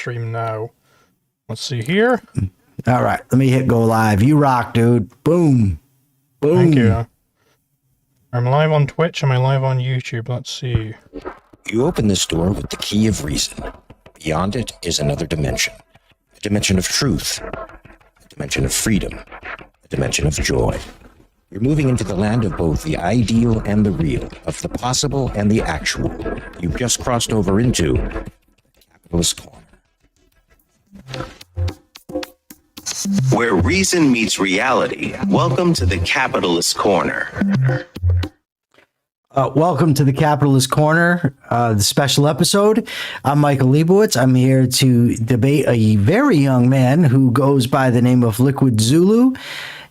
stream now. Let's see here. All right, let me hit go live. You rock, dude. Boom. Boom. Thank you. I'm live on Twitch. Am I live on YouTube? Let's see. You open this door with the key of reason. Beyond it is another dimension. A dimension of truth. A dimension of freedom. A dimension of joy. You're moving into the land of both the ideal and the real, of the possible and the actual. You've just crossed over into the Capitalist Corner. Where reason meets reality. Welcome to the Capitalist Corner. Welcome to the Capitalist Corner, the special episode. I'm Michael Liebowitz. I'm here to debate a very young man who goes by the name of Liquid Zulu.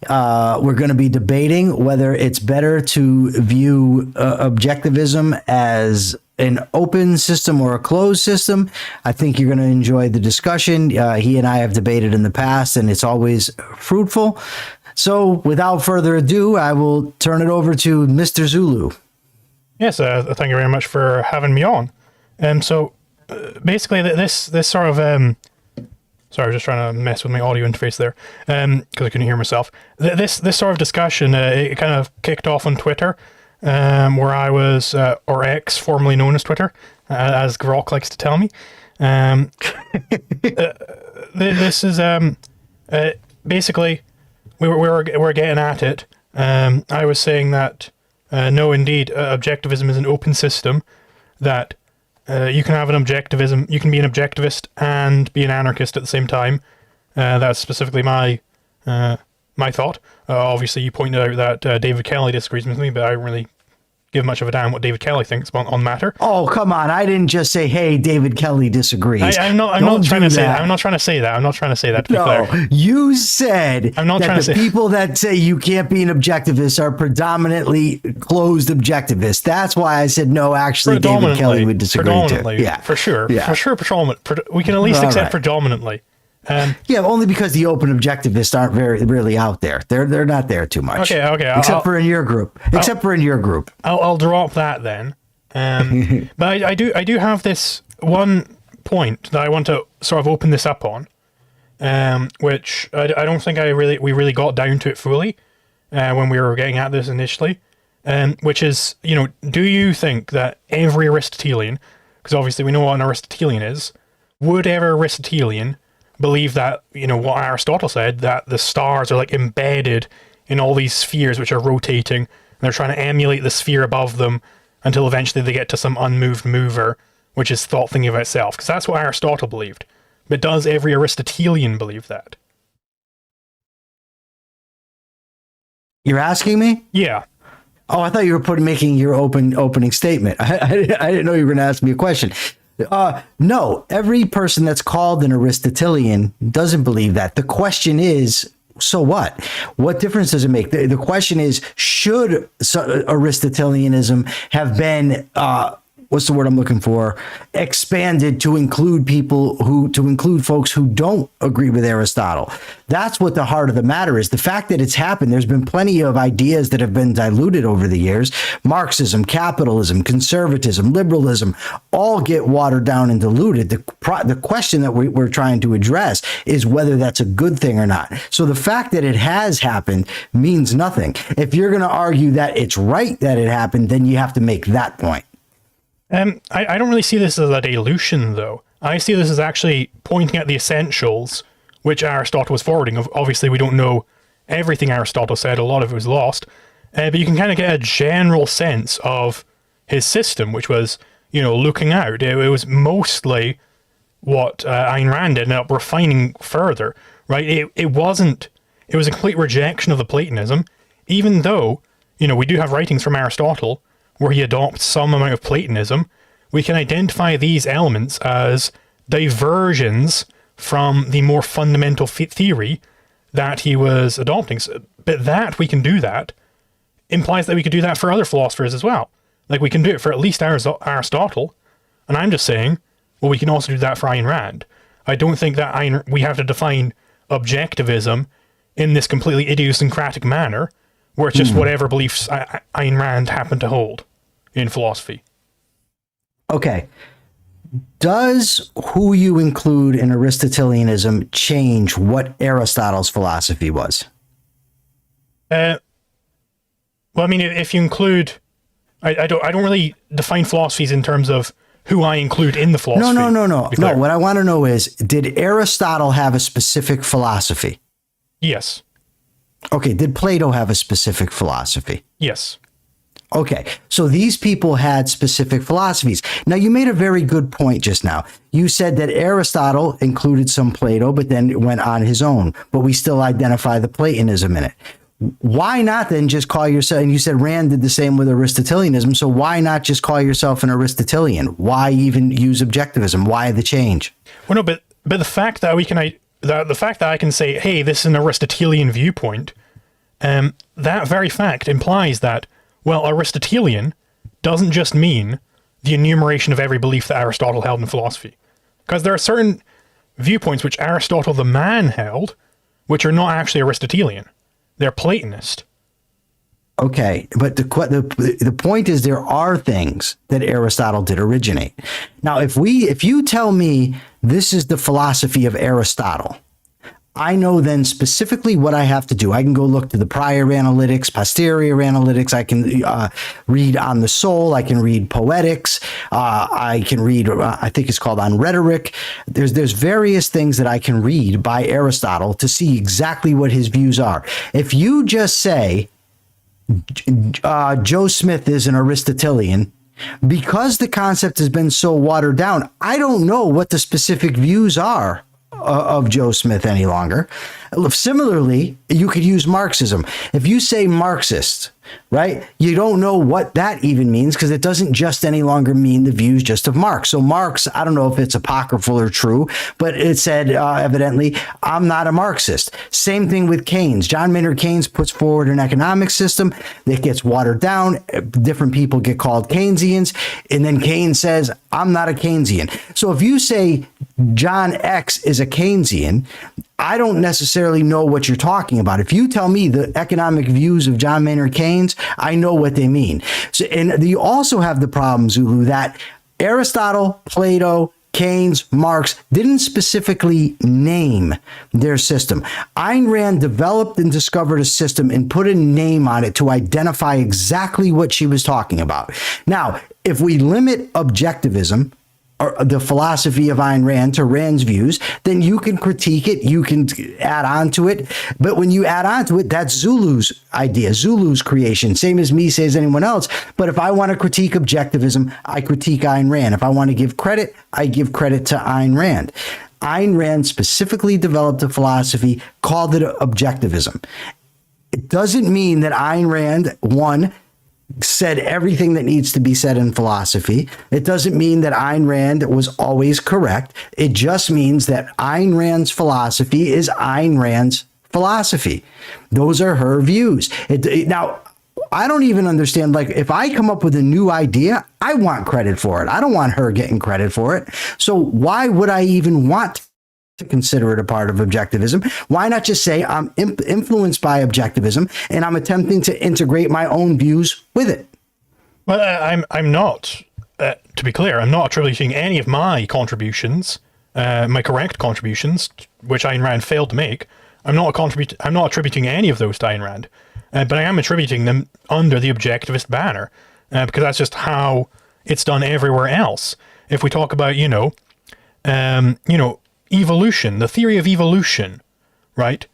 We're going to be debating whether it's better to view objectivism as an open system or a closed system. I think you're going to enjoy the discussion. He and I have debated in the past, and it's always fruitful. So without further ado, I will turn it over to Mr. Zulu. Yes, thank you very much for having me on. So basically, this sort of sorry, I was just trying to mess with my audio interface there because I couldn't hear myself. This sort of discussion it kind of kicked off on Twitter, where I was, or X, formerly known as Twitter, as Grok likes to tell me. This is basically we're getting at it. I was saying that. No, indeed, objectivism is an open system that you can have an objectivism, you can be an objectivist and be an anarchist at the same time. That's specifically my thought. Obviously, you pointed out that David Kelly disagrees with me, but I don't really give much of a damn what David Kelly thinks on the matter. Oh, come on. I didn't just say, hey, David Kelly disagrees. I'm not trying to say that. I'm not trying to say that. I'm not trying to say that, to be clear. You said I'm not that trying to the say people that say you can't be an objectivist are predominantly closed objectivists. That's why I said, no, actually, David Kelly would disagree too. Yeah, for sure. Yeah. For sure, we can at least accept predominantly. Yeah, only because the open objectivists aren't really out there. They're not there too much. Okay. Except for in your group. I'll drop that then. But I do have this one point that I want to sort of open this up on, which I don't think we really got down to it fully when we were getting at this initially, which is, do you think that every Aristotelian, because obviously we know what an Aristotelian is, would every Aristotelian believe that, what Aristotle said, that the stars are like embedded in all these spheres which are rotating, and they're trying to emulate the sphere above them until eventually they get to some unmoved mover, which is thought thinking of itself, because that's what Aristotle believed. But does every Aristotelian believe that? You're asking me? Yeah. Oh, I thought you were making your opening statement. I didn't know you were going to ask me a question. No, every person that's called an Aristotelian doesn't believe that. The question is, so what? What difference does it make? The question is, should Aristotelianism have been, what's the word I'm looking for? Expanded to include folks who don't agree with Aristotle. That's what the heart of the matter is. The fact that it's happened, there's been plenty of ideas that have been diluted over the years. Marxism, capitalism, conservatism, liberalism, all get watered down and diluted. The question that we're trying to address is whether that's a good thing or not. So the fact that it has happened means nothing. If you're going to argue that it's right that it happened, then you have to make that point. I don't really see this as a dilution, though. I see this as actually pointing at the essentials, which Aristotle was forwarding. Obviously, we don't know everything Aristotle said. A lot of it was lost. But you can kind of get a general sense of his system, which was, looking out. It was mostly what Ayn Rand ended up refining further, right? It was a complete rejection of the Platonism, even though, we do have writings from Aristotle where he adopts some amount of Platonism. We can identify these elements as diversions from the more fundamental theory that he was adopting. But that we can do that implies that we could do that for other philosophers as well. Like, we can do it for at least Aristotle, and I'm just saying, well, we can also do that for Ayn Rand. I don't think that we have to define objectivism in this completely idiosyncratic manner, where it's just whatever beliefs Ayn Rand happened to hold in philosophy. Okay. Does who you include in Aristotelianism change what Aristotle's philosophy was? Well, I mean, if you include, I don't really define philosophies in terms of who I include in the philosophy. No. to be clear. What I want to know is, did Aristotle have a specific philosophy? Yes. Okay. Did Plato have a specific philosophy? Yes. Okay, so these people had specific philosophies. Now, you made a very good point just now. You said that Aristotle included some Plato, but then went on his own, but we still identify the Platonism in it. Why not then just call yourself, and you said Rand did the same with Aristotelianism, so why not just call yourself an Aristotelian? Why even use objectivism? Why the change? Well, no, but the fact that the fact that I can say, hey, this is an Aristotelian viewpoint, that very fact implies that, well, Aristotelian doesn't just mean the enumeration of every belief that Aristotle held in philosophy. Because there are certain viewpoints which Aristotle the man held, which are not actually Aristotelian. They're Platonist. Okay, but the point is there are things that Aristotle did originate. Now, if you tell me this is the philosophy of Aristotle, I know then specifically what I have to do. I can go look to the prior analytics, posterior analytics. I can read on the soul. I can read poetics. I can read, I think it's called on rhetoric. There's various things that I can read by Aristotle to see exactly what his views are. If you just say Joe Smith is an Aristotelian, because the concept has been so watered down, I don't know what the specific views are of Joe Smith any longer. Similarly, you could use Marxism. If you say Marxist, right, you don't know what that even means because it doesn't just any longer mean the views just of Marx. So Marx, I don't know if it's apocryphal or true, but it said evidently, I'm not a Marxist. Same thing with Keynes. John Maynard Keynes puts forward an economic system that gets watered down. Different people get called Keynesians. And then Keynes says, I'm not a Keynesian. So if you say John X is a Keynesian, I don't necessarily know what you're talking about. If you tell me the economic views of John Maynard Keynes, I know what they mean. So, and you also have the problem, Zulu, that Aristotle, Plato, Keynes, Marx didn't specifically name their system. Ayn Rand developed and discovered a system and put a name on it to identify exactly what she was talking about. Now, if we limit objectivism, or the philosophy of Ayn Rand to Rand's views, then you can critique it, you can add on to it. But when you add on to it, that's Zulu's idea, Zulu's creation, same as me, says anyone else. But if I want to critique objectivism, I critique Ayn Rand. If I want to give credit, I give credit to Ayn Rand. Ayn Rand specifically developed a philosophy, called it objectivism. It doesn't mean that Ayn Rand, one, said everything that needs to be said in philosophy. It doesn't mean that Ayn Rand was always correct. It just means that Ayn Rand's philosophy is Ayn Rand's philosophy. Those are her views. Now, I don't even understand, like, if I come up with a new idea, I want credit for it. I don't want her getting credit for it. So why would I even want to consider it a part of objectivism? Why not just say I'm influenced by objectivism and I'm attempting to integrate my own views with it? Well, I'm not, to be clear, I'm not attributing any of my contributions, my correct contributions, which Ayn Rand failed to make. I'm not attributing any of those to Ayn Rand, but I am attributing them under the objectivist banner, because that's just how it's done everywhere else. If we talk about, evolution, the theory of evolution, right?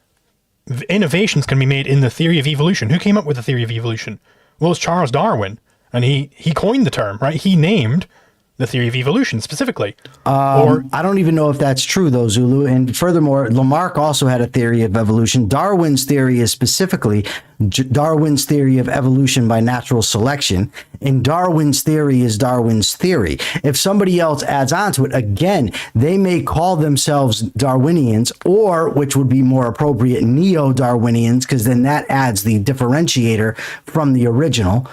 Innovations can be made in the theory of evolution. Who came up with the theory of evolution? Well, it's Charles Darwin, and he coined the term, right? He named the theory of evolution specifically. I don't even know if that's true, though, Zulu. And furthermore, Lamarck also had a theory of evolution. Darwin's theory is specifically Darwin's theory of evolution by natural selection. And Darwin's theory is Darwin's theory. If somebody else adds on to it, again, they may call themselves Darwinians, or, which would be more appropriate, neo-Darwinians, because then that adds the differentiator from the original.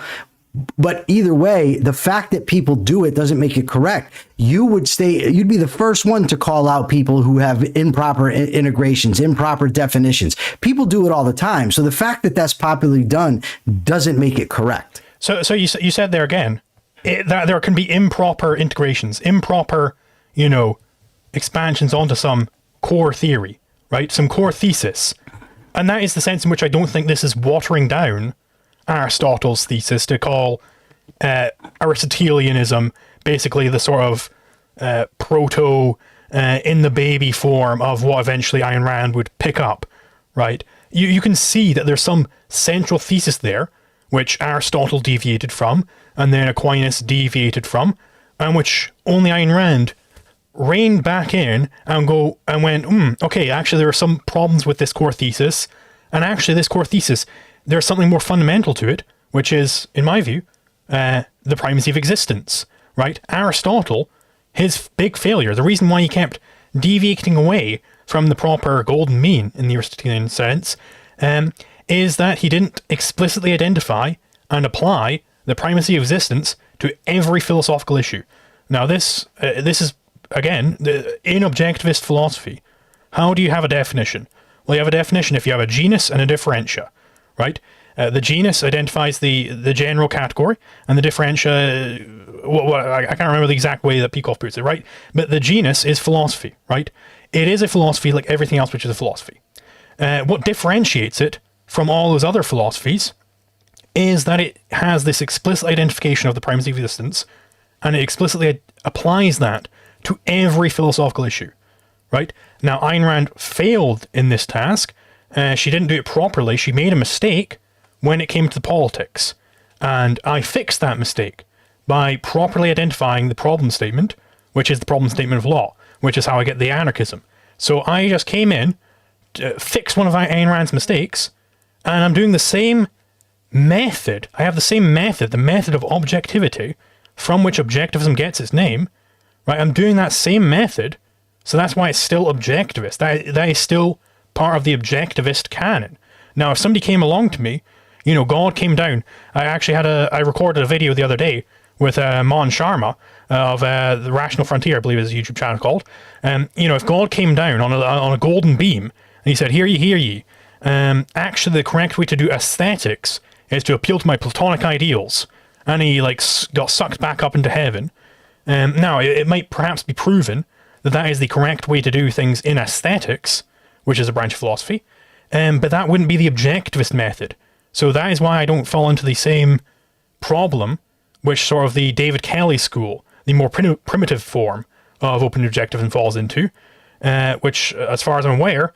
But either way, the fact that people do it doesn't make it correct. You'd be the first one to call out people who have improper integrations, improper definitions. People do it all the time. So the fact that that's popularly done doesn't make it correct. So you said there again, that there can be improper integrations, improper, expansions onto some core theory, right? Some core thesis. And that is the sense in which I don't think this is watering down Aristotle's thesis to call Aristotelianism basically the sort of proto in the baby form of what eventually Ayn Rand would pick up, right? You can see that there's some central thesis there which Aristotle deviated from, and then Aquinas deviated from, and which only Ayn Rand reined back in and went, okay, actually there are some problems with this core thesis, and actually this core thesis, there's something more fundamental to it, which is, in my view, the primacy of existence, right? Aristotle, his big failure, the reason why he kept deviating away from the proper golden mean in the Aristotelian sense, is that he didn't explicitly identify and apply the primacy of existence to every philosophical issue. Now this is, again, in objectivist philosophy, how do you have a definition? Well, you have a definition if you have a genus and a differentia, right? The genus identifies the general category, and the differentia, I can't remember the exact way that Peikoff puts it, right? But the genus is philosophy, right? It is a philosophy like everything else which is a philosophy. What differentiates it from all those other philosophies is that it has this explicit identification of the primacy of existence, and it explicitly applies that to every philosophical issue, right? Now, Ayn Rand failed in this task. She didn't do it properly. She made a mistake when it came to the politics. And I fixed that mistake by properly identifying the problem statement, which is the problem statement of law, which is how I get the anarchism. So I just came in, fixed one of Ayn Rand's mistakes, and I'm doing the same method. I have the same method, the method of objectivity, from which objectivism gets its name, right? I'm doing that same method, so that's why it's still objectivist. That is still part of the objectivist canon. Now, if somebody came along to me, God came down. I recorded a video the other day with Mon Sharma of the Rational Frontier, I believe is a YouTube channel called. If God came down on a golden beam and he said, "Hear ye," actually the correct way to do aesthetics is to appeal to my Platonic ideals, and he got sucked back up into heaven. Now, it might perhaps be proven that is the correct way to do things in aesthetics, which is a branch of philosophy, but that wouldn't be the objectivist method. So that is why I don't fall into the same problem which sort of the David Kelly school, the more primitive form of open objectivism falls into, which, as far as I'm aware,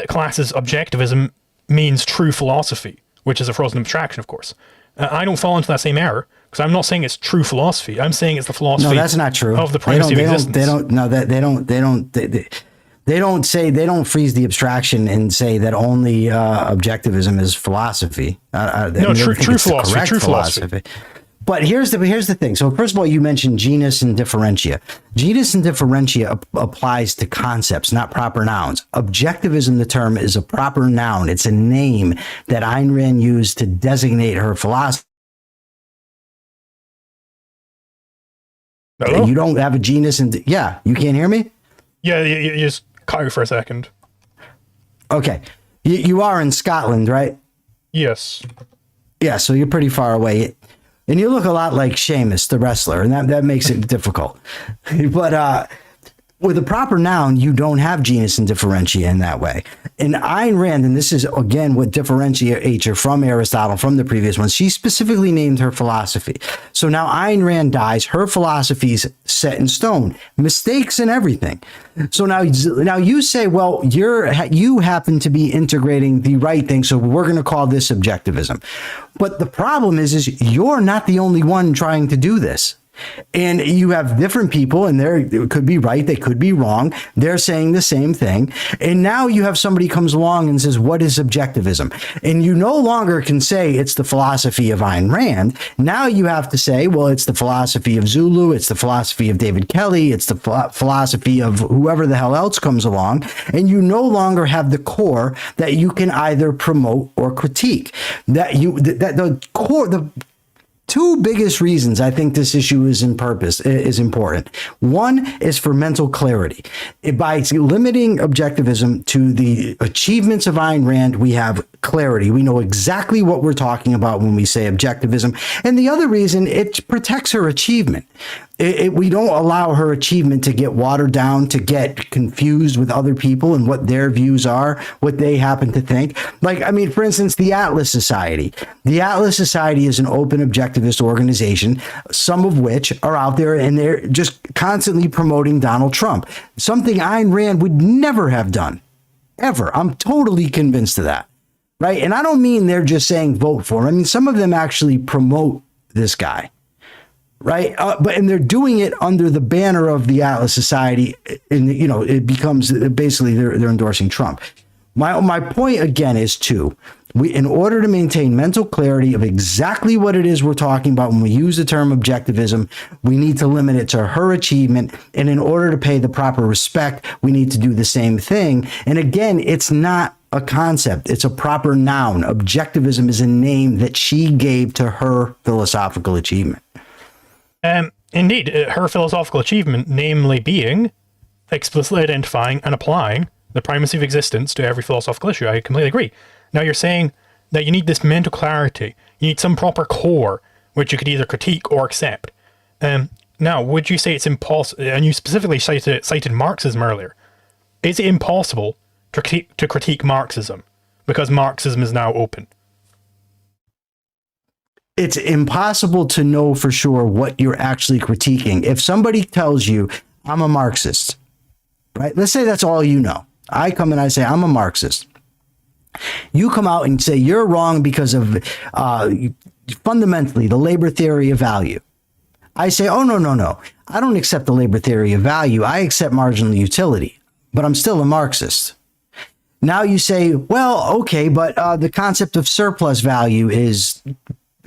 classes objectivism means true philosophy, which is a frozen abstraction, of course. I don't fall into that same error, because I'm not saying it's true philosophy. I'm saying it's the philosophy. No, that's not true. Of the primacy of existence. They don't freeze the abstraction and say that only objectivism is philosophy. True philosophy. But here's the thing. So first of all, you mentioned genus and differentia. Genus and differentia applies to concepts, not proper nouns. Objectivism, the term, is a proper noun. It's a name that Ayn Rand used to designate her philosophy. Hello? You don't have a genus and yeah, you can't hear me? Yeah, you just cut out for a second. Okay. You are in Scotland, right? Yes. Yeah, so you're pretty far away. And you look a lot like Sheamus, the wrestler, and that makes it difficult. But with a proper noun, you don't have genus and differentia in that way. And Ayn Rand, and this is, again, what differentiates her from Aristotle, from the previous one, she specifically named her philosophy. So now Ayn Rand dies, her philosophy's set in stone, mistakes and everything. So now you say, well, you happen to be integrating the right thing, so we're going to call this objectivism. But the problem is you're not the only one trying to do this. And you have different people, and they could be right, they could be wrong. They're saying the same thing. And now you have somebody comes along and says, what is objectivism? And you no longer can say it's the philosophy of Ayn Rand. Now you have to say, well, it's the philosophy of Zulu, it's the philosophy of David Kelly, it's the philosophy of whoever the hell else comes along. And you no longer have the core that you can either promote or critique. The core, two biggest reasons I think this issue is important. One is for mental clarity. By limiting objectivism to the achievements of Ayn Rand, we have clarity. We know exactly what we're talking about when we say objectivism. And the other reason, it protects her achievement. We don't allow her achievement to get watered down, to get confused with other people and what their views are, what they happen to think. Like, I mean, for instance, the Atlas Society. The Atlas Society is an open objectivist organization, some of which are out there and they're just constantly promoting Donald Trump, something Ayn Rand would never have done, ever. I'm totally convinced of that, right? And I don't mean they're just saying vote for him. I mean, some of them actually promote this guy. Right. And they're doing it under the banner of the Atlas Society. And, you know, it becomes basically they're endorsing Trump. My point, again, is in order to maintain mental clarity of exactly what it is we're talking about when we use the term objectivism, we need to limit it to her achievement. And in order to pay the proper respect, we need to do the same thing. And again, it's not a concept. It's a proper noun. Objectivism is a name that she gave to her philosophical achievement. Indeed, her philosophical achievement, namely being explicitly identifying and applying the primacy of existence to every philosophical issue. I completely agree. Now you're saying that you need this mental clarity. You need some proper core, which you could either critique or accept. Now, would you say it's impossible, and you specifically cited Marxism earlier, is it impossible to critique Marxism because Marxism is now open? It's impossible to know for sure what you're actually critiquing. If somebody tells you, I'm a Marxist, right? Let's say that's all you know. I come and I say, I'm a Marxist. You come out and say, you're wrong because of fundamentally the labor theory of value. I say, oh, no. I don't accept the labor theory of value. I accept marginal utility, but I'm still a Marxist. Now you say, well, okay, but the concept of surplus value is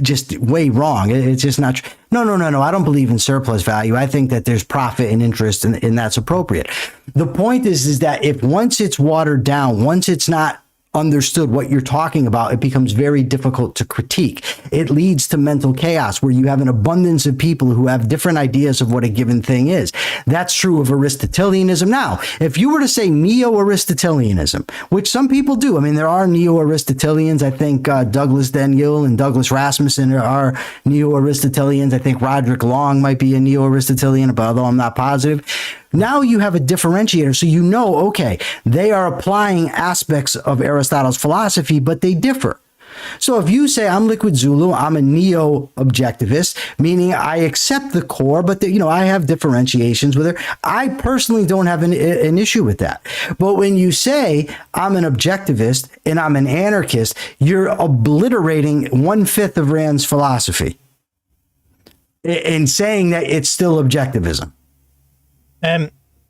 just way wrong. It's just not true. No. I don't believe in surplus value. I think that there's profit and interest and that's appropriate. The point is that if once it's watered down, once it's not understood what you're talking about, it becomes very difficult to critique. It leads to mental chaos where you have an abundance of people who have different ideas of what a given thing is. That's true of Aristotelianism. Now, if you were to say neo-Aristotelianism, which some people do, I mean, there are neo-Aristotelians. I think Douglas Daniel and Douglas Rasmussen are neo-Aristotelians. I think Roderick Long might be a neo-Aristotelian, but although I'm not positive. Now you have a differentiator, so you know, okay, they are applying aspects of Aristotle's philosophy, but they differ. So if you say I'm Liquid Zulu, I'm a neo-objectivist, meaning I accept the core, but I have differentiations with her. I personally don't have an issue with that. But when you say I'm an objectivist and I'm an anarchist, you're obliterating 1/5 of Rand's philosophy in saying that it's still objectivism.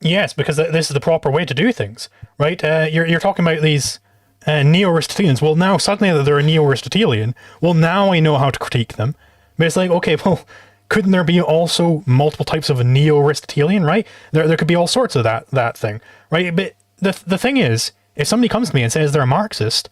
Yes, because this is the proper way to do things, right? You're talking about these neo-Aristotelians. Well, now suddenly that they're a neo-Aristotelian, well, now I know how to critique them. But it's like, okay, well, couldn't there be also multiple types of a neo-Aristotelian, right? There could be all sorts of that thing, right? But the thing is, if somebody comes to me and says they're a Marxist,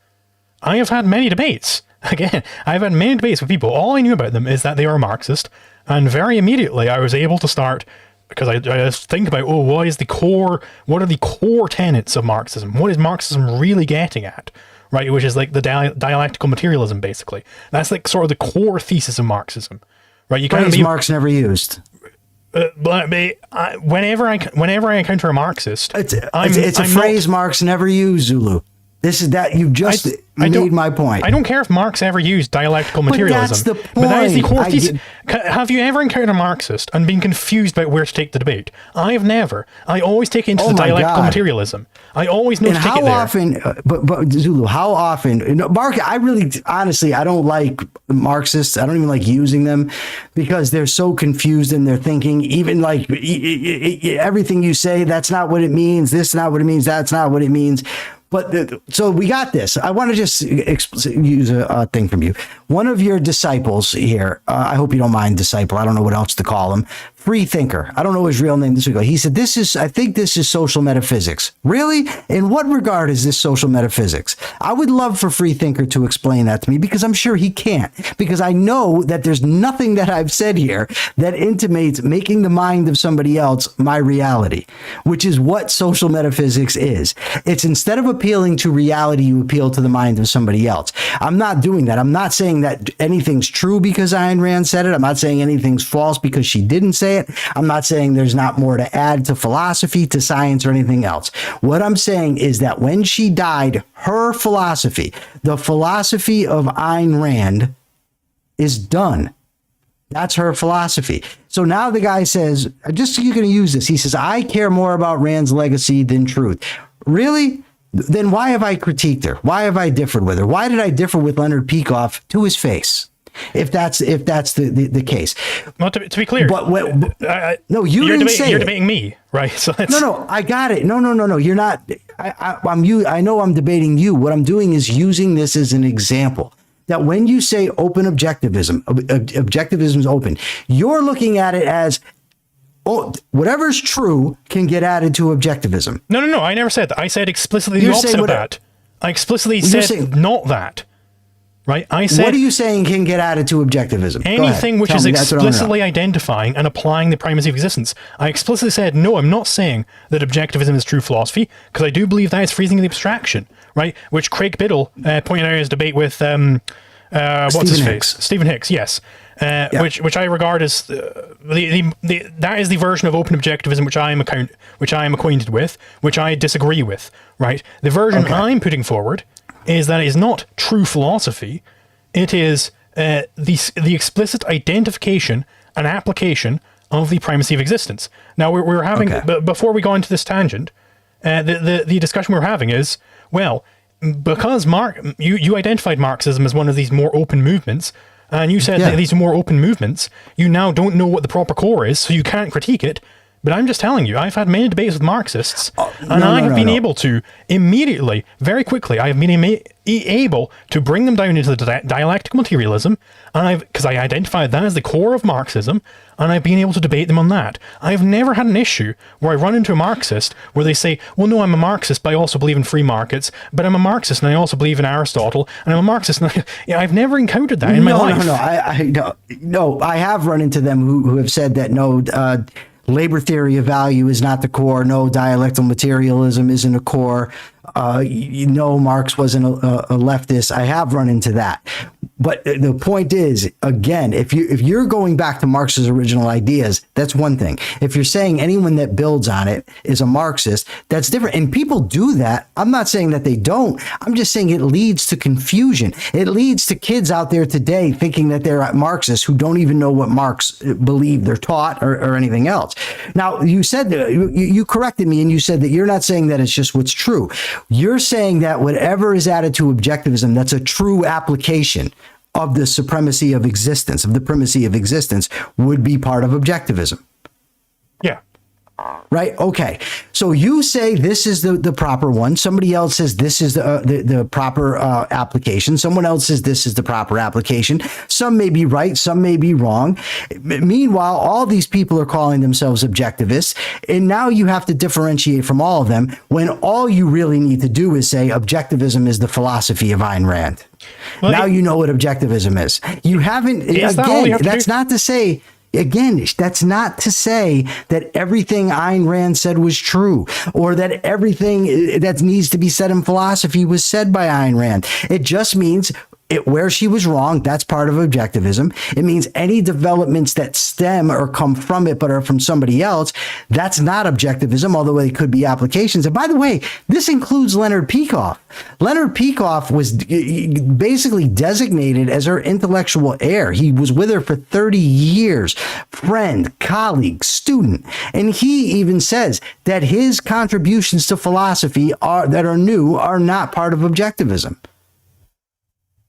I have had many debates. Again, I've had many debates with people. All I knew about them is that they are a Marxist, and very immediately I was able to start. Because I just think about, what are the core tenets of Marxism? What is Marxism really getting at? Right, which is like the dialectical materialism, basically. That's like sort of the core thesis of Marxism. Right, you can't. Marx never used. But whenever I encounter a Marxist, it's a phrase Marx never used, Zulu. This is that you've just made my point. I don't care if Marx ever used dialectical materialism. That's the point. But that is the core thesis. Have you ever encountered a Marxist and been confused about where to take the debate? I have never. I always take it into the dialectical materialism. I always know to take it there. And how often, but Zulu, how often, Mark, I really, honestly, I don't like Marxists. I don't even like using them because they're so confused in their thinking. Even like everything you say, that's not what it means. This is not what it means. That's not what it means. But so we got this. I want to just use a thing from you. One of your disciples here, I hope you don't mind disciple, I don't know what else to call him, free thinker. I don't know his real name this week. He said, I think this is social metaphysics. Really? In what regard is this social metaphysics? I would love for free thinker to explain that to me, because I'm sure he can't, because I know that there's nothing that I've said here that intimates making the mind of somebody else my reality, which is what social metaphysics is. It's instead of appealing to reality, you appeal to the mind of somebody else. I'm not doing that. I'm not saying that anything's true because Ayn Rand said it. I'm not saying anything's false because she didn't say it. I'm not saying there's not more to add to philosophy, to science, or anything else. What I'm saying is that when she died, her philosophy, the philosophy of Ayn Rand, is done. That's her philosophy. So now the guy says, just so you're going to use this, he says, I care more about Rand's legacy than truth. Really? Then why have I critiqued her? Why have I differed with her? Why did I differ with Leonard Peikoff to his face? If that's the case. Well, to be clear, no, you're debating me, right? So no, I got it. No, you're not. I know I'm debating you. What I'm doing is using this as an example. That when you say open objectivism, objectivism is open, you're looking at it as, whatever's true can get added to objectivism. No, I never said that. I said explicitly the opposite of that. I explicitly said not that. Right? I said, what are you saying can get added to objectivism? Anything which is explicitly identifying and applying the primacy of existence. I explicitly said, no, I'm not saying that objectivism is true philosophy, because I do believe that is freezing the abstraction, right? Which Craig Biddle pointed out in his debate with, what's his face? Stephen Hicks, yes. Which I regard as that is the version of open objectivism which I am acquainted with, which I disagree with, right? The version I'm putting forward is that it is not true philosophy. It is the explicit identification and application of the primacy of existence. Now we're having, before we go into this tangent, the discussion we're having is, well, because you identified Marxism as one of these more open movements, and you said that these more open movements, you now don't know what the proper core is, so you can't critique it. But I'm just telling you, I've had many debates with Marxists, and I have been able to immediately, very quickly, I have been able to bring them down into the dialectical materialism, and because I identified that as the core of Marxism, and I've been able to debate them on that. I've never had an issue where I run into a Marxist where they say, well, no, I'm a Marxist, but I also believe in free markets, but I'm a Marxist and I also believe in Aristotle, and I'm a Marxist, and I've never encountered that in my life. No, I have run into them who have said that, labor theory of value is not the core. No, dialectical materialism isn't a core. Marx wasn't a leftist. I have run into that. But the point is, again, if you're going back to Marx's original ideas, that's one thing. If you're saying anyone that builds on it is a Marxist, that's different. And people do that. I'm not saying that they don't. I'm just saying it leads to confusion. It leads to kids out there today thinking that they're Marxists who don't even know what Marx believed they're taught or anything else. Now, you said that you corrected me and you said that you're not saying that it's just what's true. You're saying that whatever is added to objectivism, that's a true application of the supremacy of existence, of the primacy of existence, would be part of objectivism. Yeah. Right? Okay. So you say this is the proper one. Somebody else says this is the proper application. Someone else says this is the proper application. Some may be right. Some may be wrong. Meanwhile, all these people are calling themselves objectivists. And now you have to differentiate from all of them when all you really need to do is say objectivism is the philosophy of Ayn Rand. Well, now you know what objectivism is. You haven't, again, that's not to say... Again, that's not to say that everything Ayn Rand said was true, or that everything that needs to be said in philosophy was said by Ayn Rand. It just means where she was wrong, that's part of objectivism. It means any developments that stem or come from it but are from somebody else, that's not objectivism, although it could be applications. And by the way, this includes Leonard Peikoff. Leonard Peikoff was basically designated as her intellectual heir. He was with her for 30 years, friend, colleague, student. And he even says that his contributions to philosophy that are new are not part of objectivism.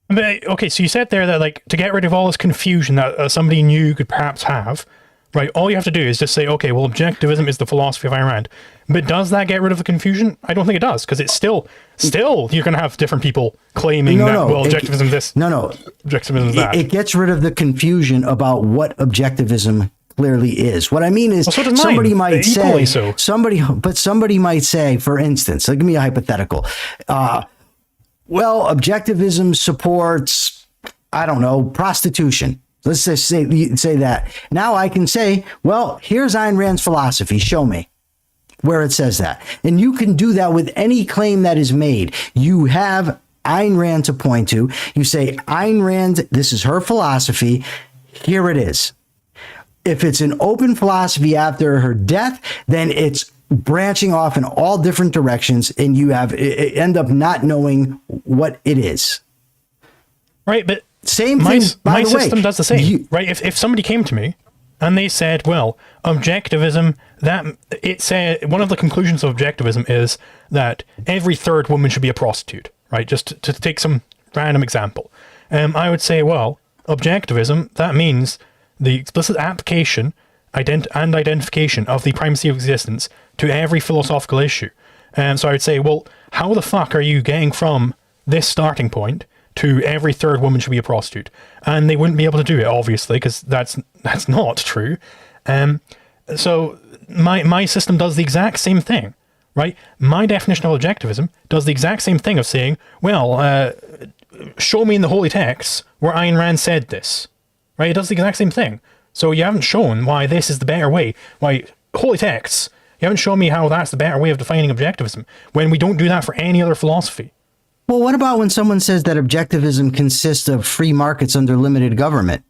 But, okay, so you said there that, like, to get rid of all this confusion that somebody new could perhaps have, right, all you have to do is just say, okay, well, objectivism is the philosophy of Ayn Rand. But does that get rid of the confusion? I don't think it does, because it's still you're going to have different people claiming objectivism is this. Objectivism is that. It gets rid of the confusion about what objectivism clearly is. What I mean is, Well, so does somebody mine. might Equally say, so. somebody might say, for instance, like, give me a hypothetical. Well, objectivism supports, I don't know, prostitution. Let's just say that. Now I can say, well, here's Ayn Rand's philosophy. Show me where it says that. And you can do that with any claim that is made. You have Ayn Rand to point to. You say, Ayn Rand, this is her philosophy. Here it is. If it's an open philosophy after her death, then it's branching off in all different directions, and you end up not knowing what it is. Right, but Same my thing, by the way. system does the same. Right, if somebody came to me and they said, well, objectivism, it said one of the conclusions of objectivism is that every third woman should be a prostitute, right? Just to take some random example. I would say, well, objectivism, that means the explicit application and identification of the primacy of existence to every philosophical issue. So I would say, well, how the fuck are you getting from this starting point to every third woman should be a prostitute? And they wouldn't be able to do it, obviously, because that's not true. So my system does the exact same thing, right? My definition of objectivism does the exact same thing of saying, well, show me in the holy texts where Ayn Rand said this, right? It does the exact same thing. So you haven't shown why this is the better way. Why holy texts, you haven't shown me how that's the better way of defining objectivism when we don't do that for any other philosophy. Well, what about when someone says that objectivism consists of free markets under limited government?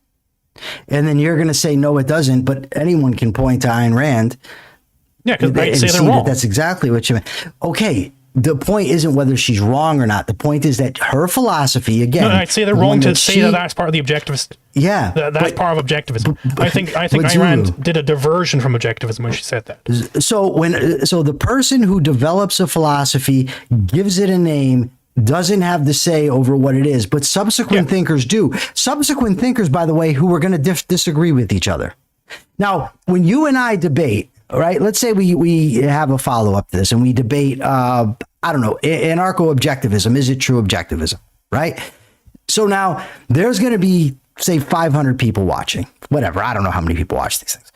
And then you're going to say, no, it doesn't, but anyone can point to Ayn Rand. Yeah, because they and say see they're wrong. that's exactly what you meant. Okay, the point isn't whether she's wrong or not. The point is that her philosophy, again... No, I'd say they're wrong to say that that's part of the objectivist. Yeah. That's part of objectivism. I think Ayn Zulu. Rand did a diversion from objectivism when she said that. So the person who develops a philosophy, gives it a name, doesn't have the say over what it is, but subsequent thinkers do. Subsequent thinkers, by the way, who are going to disagree with each other. Now, when you and I debate, right, let's say we have a follow-up to this and we debate, I don't know, anarcho-objectivism. Is it true objectivism, right? So now there's going to be, say, 500 people watching, whatever. I don't know how many people watch these things.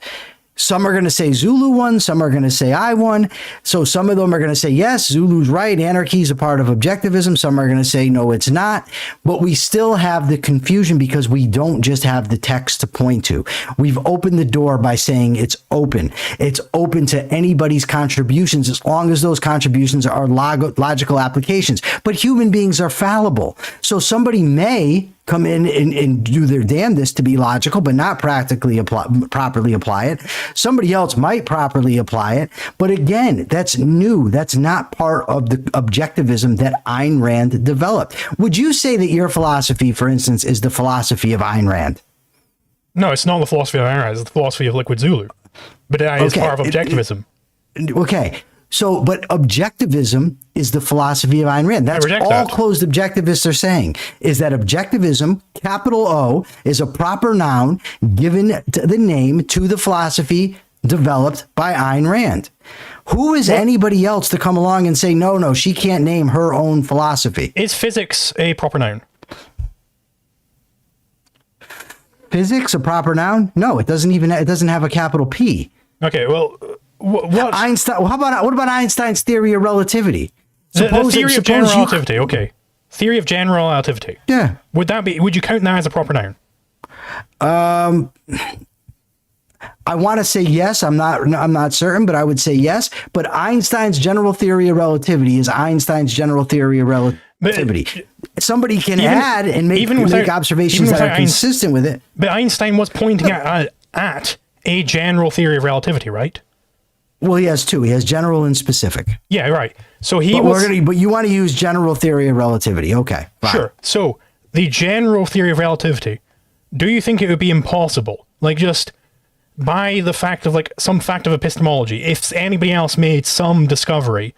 Some are going to say Zulu won. Some are going to say I won. So some of them are going to say, yes, Zulu's right. Anarchy is a part of objectivism. Some are going to say, no, it's not. But we still have the confusion because we don't just have the text to point to. We've opened the door by saying it's open. It's open to anybody's contributions as long as those contributions are logical applications. But human beings are fallible. So somebody may come in and do their damnedest to be logical, but not properly apply it. Somebody else might properly apply it. But again, that's new. That's not part of the objectivism that Ayn Rand developed. Would you say that your philosophy, for instance, is the philosophy of Ayn Rand? No, it's not the philosophy of Ayn Rand. It's the philosophy of Liquid Zulu. But it is part of objectivism. Okay. So, but objectivism is the philosophy of Ayn Rand. That's all closed objectivists are saying, is that objectivism, capital O, is a proper noun given the name to the philosophy developed by Ayn Rand. Who is anybody else to come along and say, no, she can't name her own philosophy? Is physics a proper noun? Physics a proper noun? No, it doesn't have a capital P. Okay, well, what Einstein? What about Einstein's theory of relativity? The theory of general relativity. Okay, theory of general relativity. Yeah. Would you count that as a proper noun? I want to say yes. I'm not certain, but I would say yes. But Einstein's general theory of relativity is Einstein's general theory of relativity. Somebody can add and make observations that are consistent with it. But Einstein was pointing at a general theory of relativity, right? Well, he has two. He has general and specific. Yeah, right. So but you want to use general theory of relativity. Okay. Fine. Sure. So the general theory of relativity, do you think it would be impossible, like just by the fact of some fact of epistemology, if anybody else made some discovery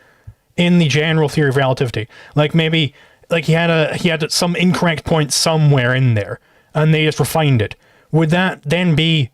in the general theory of relativity, like maybe he had some incorrect point somewhere in there and they just refined it, would that then be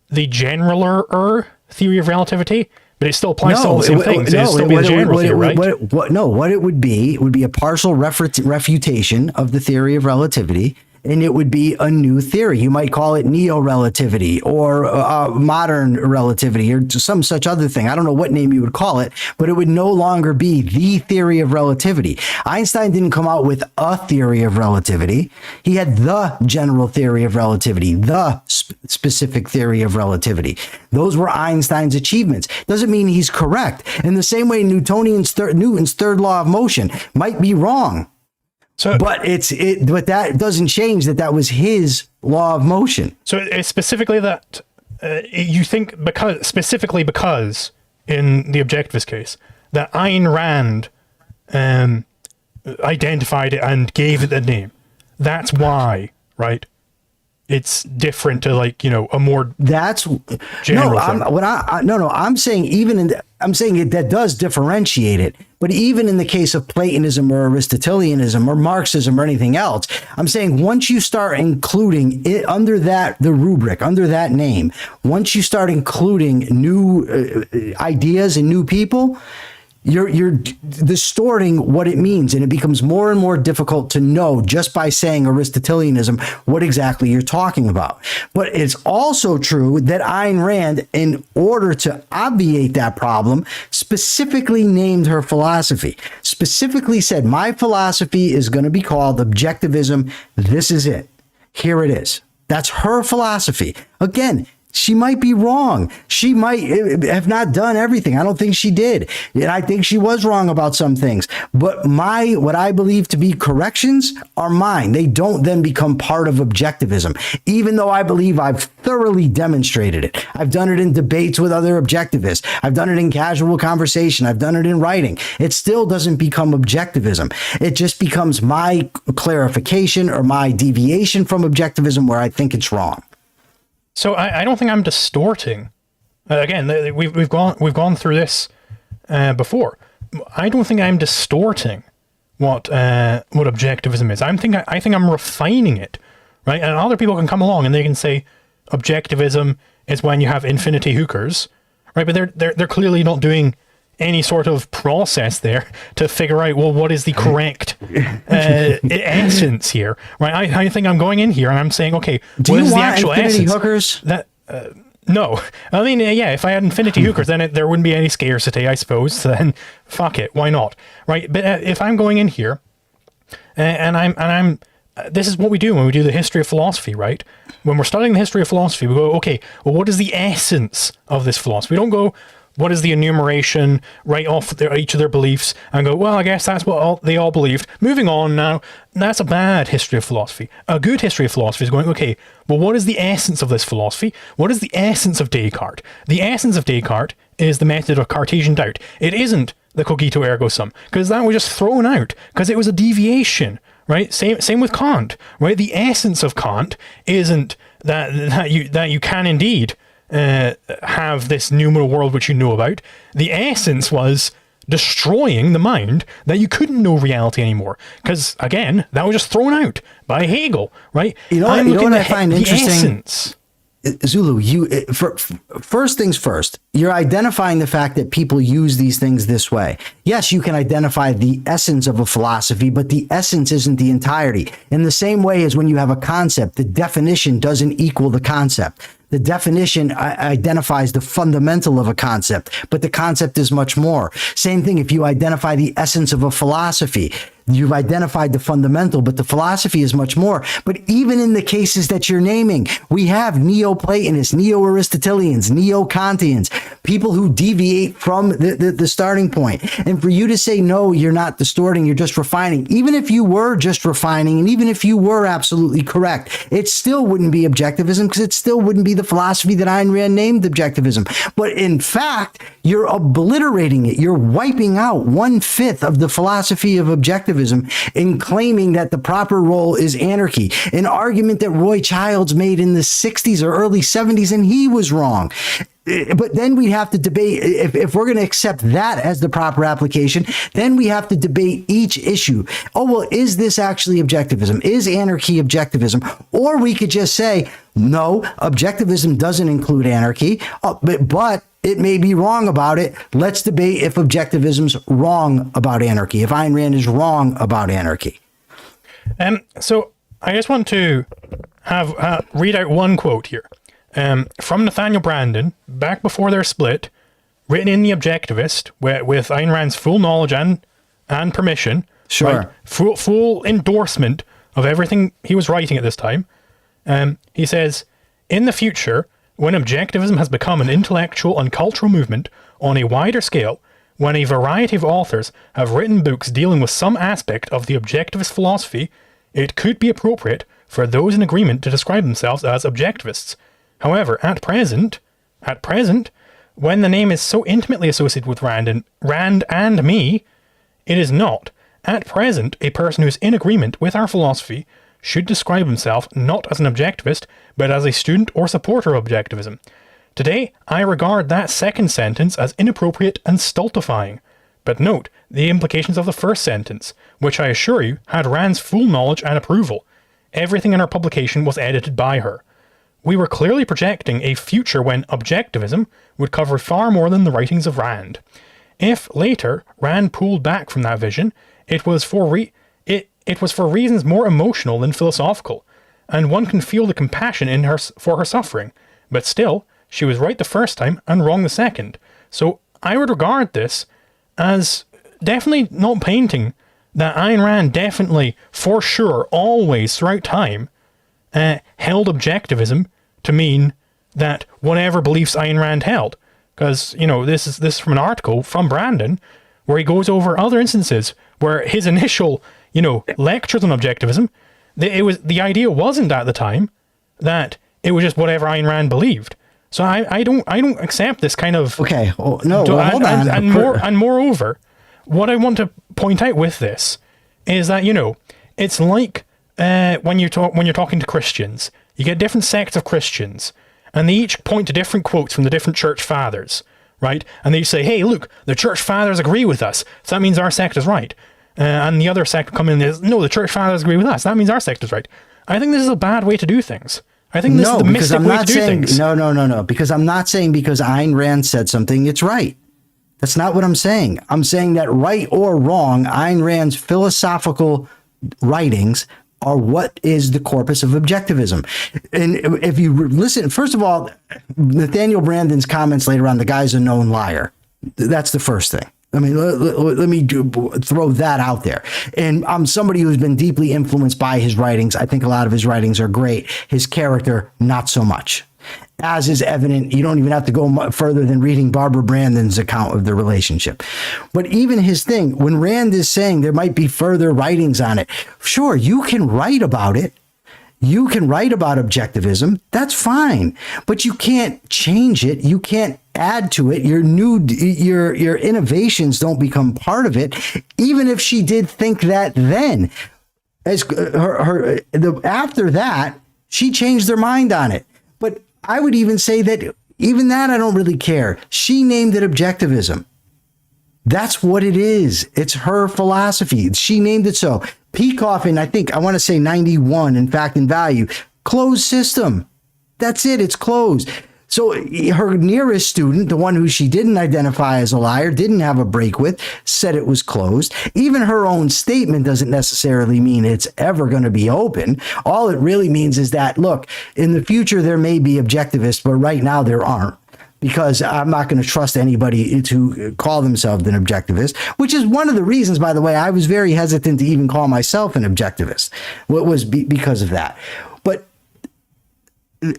the generaler theory of relativity? But it still applies to all the same things. It still be the general theory, right? What it would be a partial refutation of the theory of relativity. and it would be a new theory. You might call it neo-relativity or modern relativity or some such other thing. I don't know what name you would call it, but it would no longer be the theory of relativity. Einstein didn't come out with a theory of relativity. He had the general theory of relativity, the specific theory of relativity. Those were Einstein's achievements. Doesn't mean he's correct. In the same way, Newton's third law of motion might be wrong. So, but but that doesn't change that was his law of motion. So it's specifically that you think specifically because in the objectivist case that Ayn Rand identified it and gave it a name. That's why, right? It's different to a more general thing. I'm saying I'm saying that does differentiate it. But even in the case of Platonism or Aristotelianism or Marxism or anything else, I'm saying once you start including it under the rubric, under that name, once you start including new ideas and new people, you're distorting what it means, and it becomes more and more difficult to know just by saying Aristotelianism what exactly you're talking about. But it's also true that Ayn Rand, in order to obviate that problem, specifically named her philosophy, specifically said, my philosophy is going to be called Objectivism. This is it. Here it is. That's her philosophy. Again, she might be wrong. She might have not done everything. I don't think she did. And I think she was wrong about some things. But what I believe to be corrections are mine. They don't then become part of objectivism, even though I believe I've thoroughly demonstrated it. I've done it in debates with other objectivists. I've done it in casual conversation. I've done it in writing. It still doesn't become objectivism. It just becomes my clarification or my deviation from objectivism where I think it's wrong. So I don't think I'm distorting. Again, we've gone through this before. I don't think I'm distorting what objectivism is. I think I'm refining it, right? And other people can come along and they can say objectivism is when you have infinity hookers, right? But they're clearly not doing any sort of process there to figure out, well, what is the correct essence here, right? I think I'm going in here and I'm saying, okay, what is the actual essence? Hookers? That no, I mean, yeah, if I had infinity hookers, then there wouldn't be any scarcity, I suppose. Then fuck it, why not, right? But if I'm going in here and I'm this is what we do when we do the history of philosophy, right? When we're studying the history of philosophy, we go, okay, well, what is the essence of this philosophy? We don't go, what is the enumeration, right off each of their beliefs, and go, well, I guess that's what they all believed. Moving on now, that's a bad history of philosophy. A good history of philosophy is going, okay, well, what is the essence of this philosophy? What is the essence of Descartes? The essence of Descartes is the method of Cartesian doubt. It isn't the cogito ergo sum, because that was just thrown out, because it was a deviation, right? Same with Kant, right? The essence of Kant isn't that you can indeed have this numeral world which you know about. The essence was destroying the mind that you couldn't know reality anymore, because again, that was just thrown out by Hegel, right? You know what I find interesting, essence. Zulu, first things first, you're identifying the fact that people use these things this way. Yes, you can identify the essence of a philosophy, but the essence isn't the entirety. In the same way as when you have a concept, the definition doesn't equal the concept. The definition identifies the fundamental of a concept, but the concept is much more. Same thing if you identify the essence of a philosophy. You've identified the fundamental, but the philosophy is much more. But even in the cases that you're naming, we have Neoplatonists, Neo-Aristotelians, Neo-Kantians, people who deviate from the starting point. And for you to say, no, you're not distorting, you're just refining, even if you were just refining, and even if you were absolutely correct, it still wouldn't be objectivism, because it still wouldn't be the philosophy that Ayn Rand named objectivism. But in fact, you're obliterating it. You're wiping out 1/5 of the philosophy of objectivism in claiming that the proper role is anarchy, an argument that Roy Childs made in the 60s or early 70s, and he was wrong. But then we have to debate, if we're going to accept that as the proper application, then we have to debate each issue. Oh, well, is this actually objectivism? Is anarchy objectivism? Or we could just say, no, objectivism doesn't include anarchy, but it may be wrong about it. Let's debate if objectivism's wrong about anarchy, if Ayn Rand is wrong about anarchy. So I just want to read out one quote here from Nathaniel Branden, back before their split, written in The Objectivist, with Ayn Rand's full knowledge and permission. Sure. Right? Full endorsement of everything he was writing at this time. He says, in the future, when objectivism has become an intellectual and cultural movement on a wider scale, when a variety of authors have written books dealing with some aspect of the objectivist philosophy, it could be appropriate for those in agreement to describe themselves as objectivists. However, at present, when the name is so intimately associated with Rand and me, it is not. At present, a person who is in agreement with our philosophy should describe himself not as an objectivist, but as a student or supporter of objectivism. Today, I regard that second sentence as inappropriate and stultifying. But note the implications of the first sentence, which I assure you had Rand's full knowledge and approval. Everything in our publication was edited by her. We were clearly projecting a future when objectivism would cover far more than the writings of Rand. If later Rand pulled back from that vision, it was for reasons more emotional than philosophical, and one can feel the compassion in her for her suffering. But still, she was right the first time and wrong the second. So I would regard this as definitely not painting that Ayn Rand definitely, for sure, always throughout time, held objectivism to mean that whatever beliefs Ayn Rand held. Because, this is from an article from Branden where he goes over other instances where his initial, lectures on objectivism, the idea wasn't at the time that it was just whatever Ayn Rand believed. So I don't accept this kind of... Okay, hold on. And moreover, what I want to point out with this is that, it's like when you're talking to Christians, you get different sects of Christians, and they each point to different quotes from the different church fathers, right? And they say, hey, look, the church fathers agree with us, so that means our sect is right. And the other sect will come in and say, no, the church fathers agree with us, that means our sect is right. I think this is a bad way to do things. I think this is the mystic way to do things. No. Because I'm not saying because Ayn Rand said something, it's right. That's not what I'm saying. I'm saying that right or wrong, Ayn Rand's philosophical writings are what is the corpus of objectivism. And if you listen, first of all, Nathaniel Branden's comments later on, the guy's a known liar. That's the first thing. I mean, let me throw that out there. And I'm somebody who's been deeply influenced by his writings. I think a lot of his writings are great. His character, not so much. As is evident, you don't even have to go further than reading Barbara Branden's account of the relationship. But even his thing, when Rand is saying there might be further writings on it, sure, you can write about it. You can write about objectivism. That's fine. But you can't change it. You can't add to it. Your innovations don't become part of it. Even if she did think that then, after that, she changed her mind on it. But I would even say that even that, I don't really care. She named it objectivism. That's what it is. It's her philosophy. She named it so. Peikoff in, I want to say 91, in Fact and Value, closed system. That's it. It's closed. So her nearest student, the one who she didn't identify as a liar, didn't have a break with, said it was closed. Even her own statement doesn't necessarily mean it's ever going to be open. All it really means is that, look, in the future, there may be objectivists, but right now there aren't. Because I'm not going to trust anybody to call themselves an objectivist, which is one of the reasons, by the way, I was very hesitant to even call myself an objectivist. What was because of that. But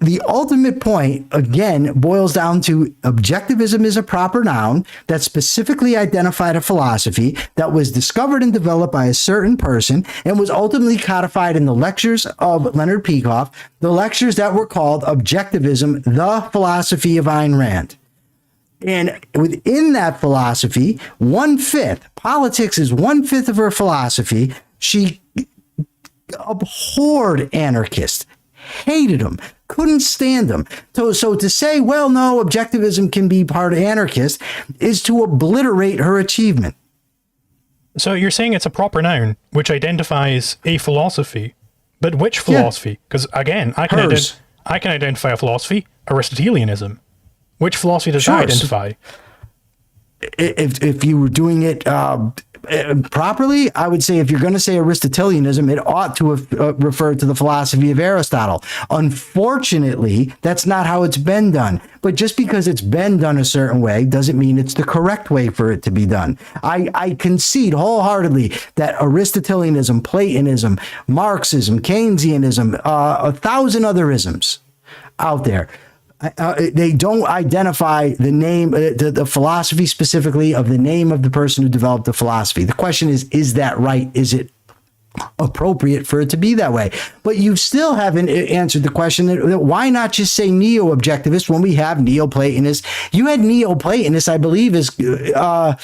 the ultimate point, again, boils down to objectivism is a proper noun that specifically identified a philosophy that was discovered and developed by a certain person and was ultimately codified in the lectures of Leonard Peikoff, the lectures that were called Objectivism, the Philosophy of Ayn Rand. And within that philosophy, 1/5, politics is 1/5 of her philosophy. She abhorred anarchists, hated them, couldn't stand them. So to say, well, no, objectivism can be part of anarchist is to obliterate her achievement. So you're saying it's a proper noun which identifies a philosophy, but which philosophy? Because again, I can identify a philosophy, Aristotelianism. Which philosophy does that identify? If you were doing it properly, I would say if you're going to say Aristotelianism, it ought to have referred to the philosophy of Aristotle. Unfortunately, that's not how it's been done. But just because it's been done a certain way doesn't mean it's the correct way for it to be done. I concede wholeheartedly that Aristotelianism, Platonism, Marxism, Keynesianism, 1,000 other isms out there, they don't identify the name, the philosophy specifically of the name of the person who developed the philosophy. The question is that right? Is it appropriate for it to be that way? But you still haven't answered the question that why not just say neo-objectivist when we have Neoplatonists? You had Neoplatonists, I believe, is Plotinus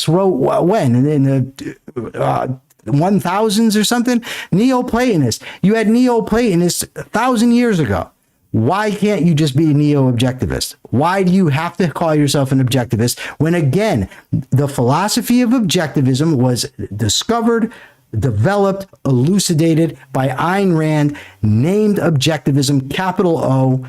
wrote when in the 1000s or something. Neoplatonists. You had Neoplatonists 1,000 years ago. Why can't you just be a neo-objectivist? Why do you have to call yourself an objectivist when, again, the philosophy of objectivism was discovered, developed, elucidated by Ayn Rand, named objectivism, capital O,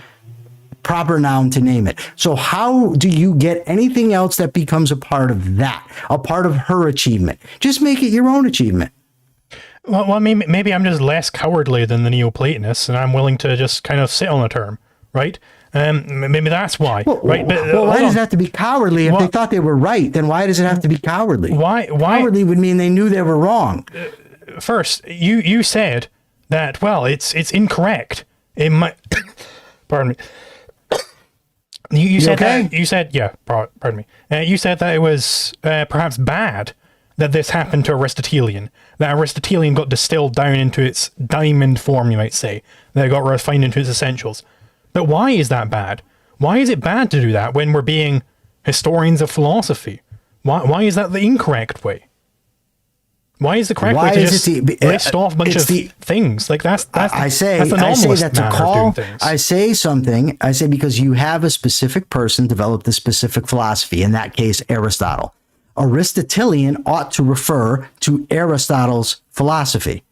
proper noun to name it. So how do you get anything else that becomes a part of that, a part of her achievement? Just make it your own achievement. Well, I mean, maybe I'm just less cowardly than the Neoplatonists, and I'm willing to just kind of sit on a term, right? Maybe that's why, right? But, why does it have to be cowardly? If they thought they were right, then why does it have to be cowardly? Why? Cowardly would mean they knew they were wrong. First, you said that, well, it's incorrect. It might. Pardon me. You said okay? that. You said, yeah. Pardon me. You said that it was perhaps bad that this happened to Aristotelian, that Aristotelian got distilled down into its diamond form, you might say, that it got refined into its essentials. But why is that bad? Why is it bad to do that when we're being historians of philosophy? Why is that the incorrect way? Why is the correct way to just list off a bunch of things? Like that's I say that's the that to call. I say because you have a specific person developed a specific philosophy. In that case, Aristotle. Aristotelian ought to refer to Aristotle's philosophy.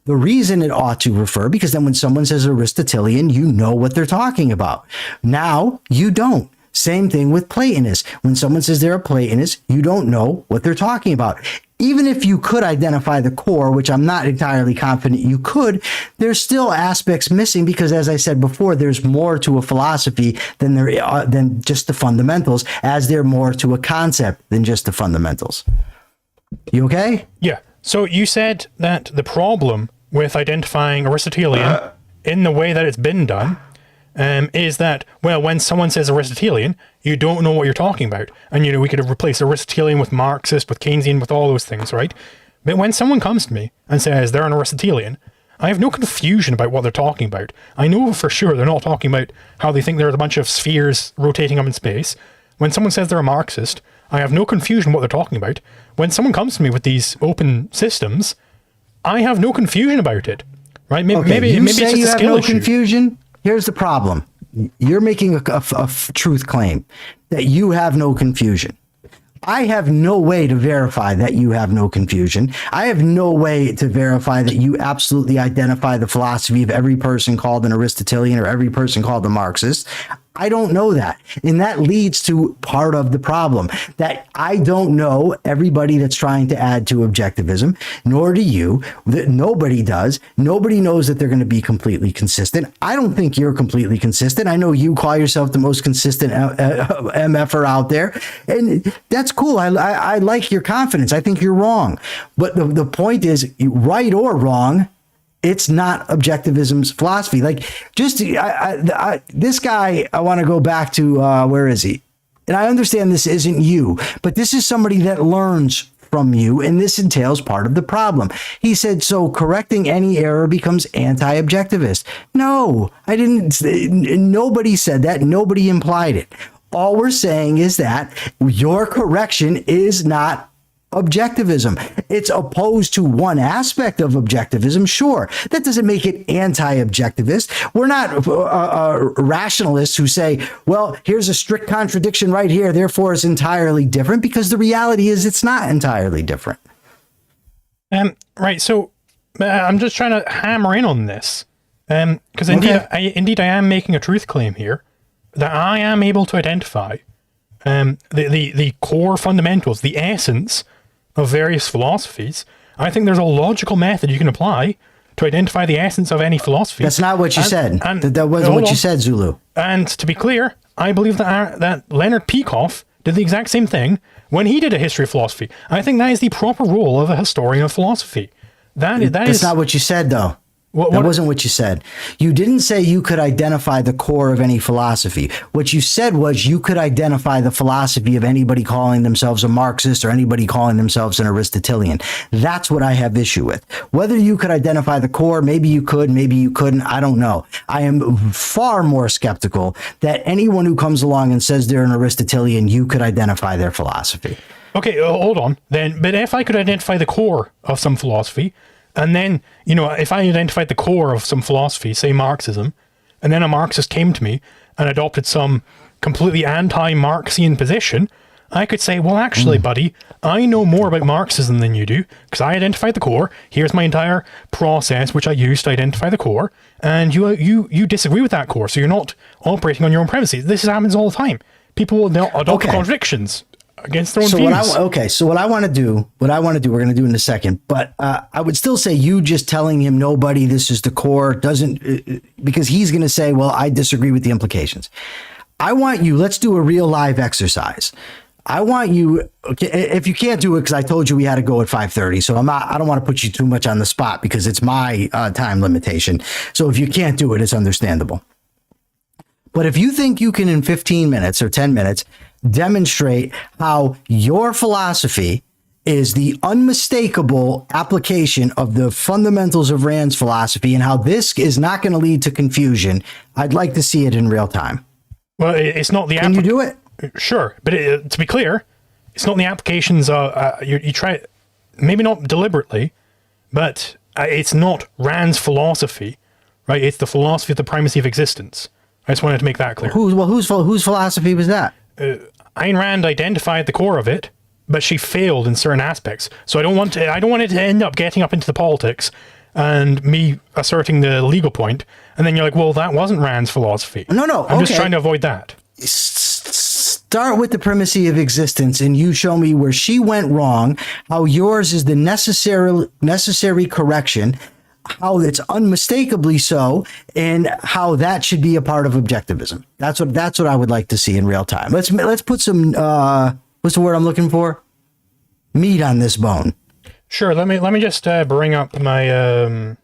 The reason it ought to refer, because then when someone says Aristotelian, you know what they're talking about. Now you don't. Same thing with Platonists. When someone says they're a Platonist, you don't know what they're talking about. Even if you could identify the core, which I'm not entirely confident you could, there's still aspects missing because, as I said before, there's more to a philosophy than just the fundamentals, as there's more to a concept than just the fundamentals. You okay? Yeah. So you said that the problem with identifying Aristotelian in the way that it's been done is that, well, when someone says Aristotelian, you don't know what you're talking about. And, we could have replaced Aristotelian with Marxist, with Keynesian, with all those things, right? But when someone comes to me and says they're an Aristotelian, I have no confusion about what they're talking about. I know for sure they're not talking about how they think there's a bunch of spheres rotating up in space. When someone says they're a Marxist, I have no confusion what they're talking about. When someone comes to me with these open systems, I have no confusion about it, right? Maybe it's just you a have skill no issue. confusion. Here's the problem. You're making a truth claim that you have no confusion. I have no way to verify that you have no confusion. I have no way to verify that you absolutely identify the philosophy of every person called an Aristotelian or every person called a Marxist. I don't know that. And that leads to part of the problem, that I don't know everybody that's trying to add to objectivism, nor do you. That nobody does. Nobody knows that they're going to be completely consistent. I don't think you're completely consistent. I know you call yourself the most consistent MFer out there. And that's cool. I like your confidence. I think you're wrong. But the point is, right or wrong, it's not objectivism's philosophy. Like, just this guy, I want to go back to where is he? And I understand this isn't you, but this is somebody that learns from you, and this entails part of the problem. He said, so correcting any error becomes anti-objectivist. No, I didn't. Nobody said that. Nobody implied it. All we're saying is that your correction is not objectivism. It's opposed to one aspect of objectivism, sure. That doesn't make it anti-objectivist. We're not rationalists who say, well, here's a strict contradiction right here, therefore it's entirely different, because the reality is it's not entirely different. Right, so I'm just trying to hammer in on this, because indeed I am making a truth claim here, that I am able to identify the core fundamentals, the essence of various philosophies, I think there's a logical method you can apply to identify the essence of any philosophy. That's not what you said. That wasn't what you said, Zulu. And to be clear, I believe that Leonard Peikoff did the exact same thing when he did a history of philosophy. I think that is the proper role of a historian of philosophy. That's not what you said, though. That wasn't what you said. You didn't say you could identify the core of any philosophy. What you said was you could identify the philosophy of anybody calling themselves a Marxist or anybody calling themselves an Aristotelian. That's what I have issue with. Whether you could identify the core, maybe you could, maybe you couldn't, I don't know. I am far more skeptical that anyone who comes along and says they're an Aristotelian, you could identify their philosophy. Okay, hold on then. But if I could identify the core of some philosophy, and then, if I identified the core of some philosophy, say Marxism, and then a Marxist came to me and adopted some completely anti-Marxian position, I could say, well, actually, buddy, I know more about Marxism than you do, because I identified the core. Here's my entire process, which I used to identify the core, and you disagree with that core, so you're not operating on your own premises. This happens all the time. People will adopt contradictions against their own views. So what I want to do, we're going to do in a second, but I would still say you just telling him nobody, this is the core, doesn't, because he's going to say, well, I disagree with the implications. I want you, let's do a real live exercise. I want you, okay, if you can't do it, because I told you we had to go at 5:30, so I don't want to put you too much on the spot because it's my time limitation. So if you can't do it, it's understandable. But if you think you can, in 15 minutes or 10 minutes, demonstrate how your philosophy is the unmistakable application of the fundamentals of Rand's philosophy and how this is not going to lead to confusion, I'd like to see it in real time. Well, it's not the... Can you do it? Sure, but to be clear, it's not the applications you try, maybe not deliberately, but it's not Rand's philosophy, right? It's the philosophy of the primacy of existence. I just wanted to make that clear. Whose philosophy was that? Ayn Rand identified the core of it, but she failed in certain aspects. So I don't want it to end up getting up into the politics and me asserting the legal point, and then you're like, well, that wasn't Rand's philosophy. No. I'm just trying to avoid that. Start with the primacy of existence, and you show me where she went wrong, how yours is the necessary correction, how it's unmistakably so, and how that should be a part of objectivism. That's what I would like to see in real time. Let's put some what's the word I'm looking for? Meat on this bone. Sure. Let me just bring up my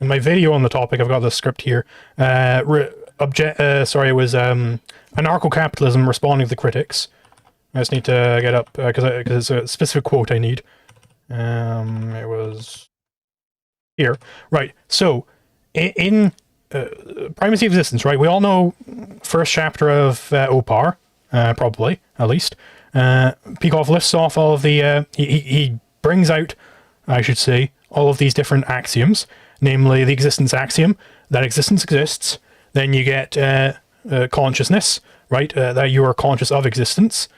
my video on the topic. I've got the script here. It was anarcho-capitalism responding to the critics. I just need to get up because it's a specific quote I need. It was here, right? So in primacy of existence, right? We all know first chapter of Opar, probably at least. Peikoff lists off all of the he brings out, I should say, all of these different axioms, namely the existence axiom, that existence exists. Then you get consciousness, right? That you are conscious of existence.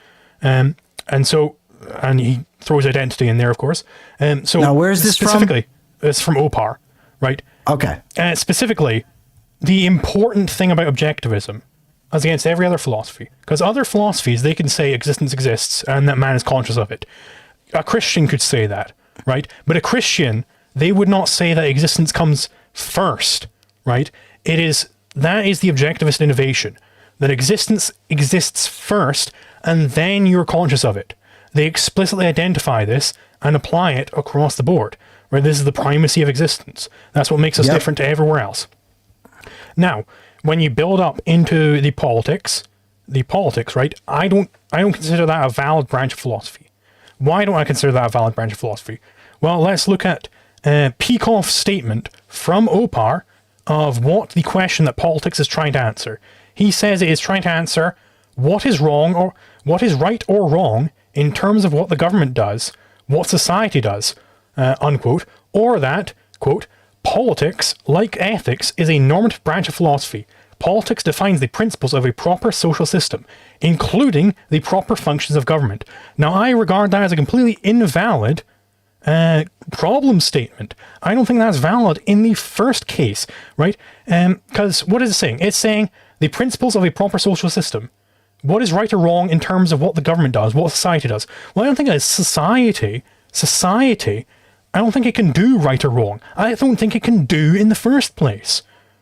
And he throws identity in there, of course. So now, where is this specifically? It's from Opar, right? Okay. Specifically, the important thing about objectivism, as against every other philosophy, because other philosophies, they can say existence exists and that man is conscious of it. A Christian could say that, right? But a Christian, they would not say that existence comes first, right? That is the objectivist innovation, that existence exists first and then you're conscious of it. They explicitly identify this and apply it across the board, right? This is the primacy of existence. That's what makes us different to everywhere else. Now, when you build up into the politics, right? I don't consider that a valid branch of philosophy. Why don't I consider that a valid branch of philosophy? Well, let's look at Peikoff's statement from Opar of what the question that politics is trying to answer. He says it is trying to answer what is wrong or what is right or wrong in terms of what the government does, what society does, unquote, or that, quote, politics, like ethics, is a normative branch of philosophy. Politics defines the principles of a proper social system, including the proper functions of government. Now, I regard that as a completely invalid problem statement. I don't think that's valid in the first case, right? Because what is it saying? It's saying the principles of a proper social system. What is right or wrong in terms of what the government does, what society does? Well, I don't think a society society, I don't think it can do right or wrong. I don't think it can do in the first place,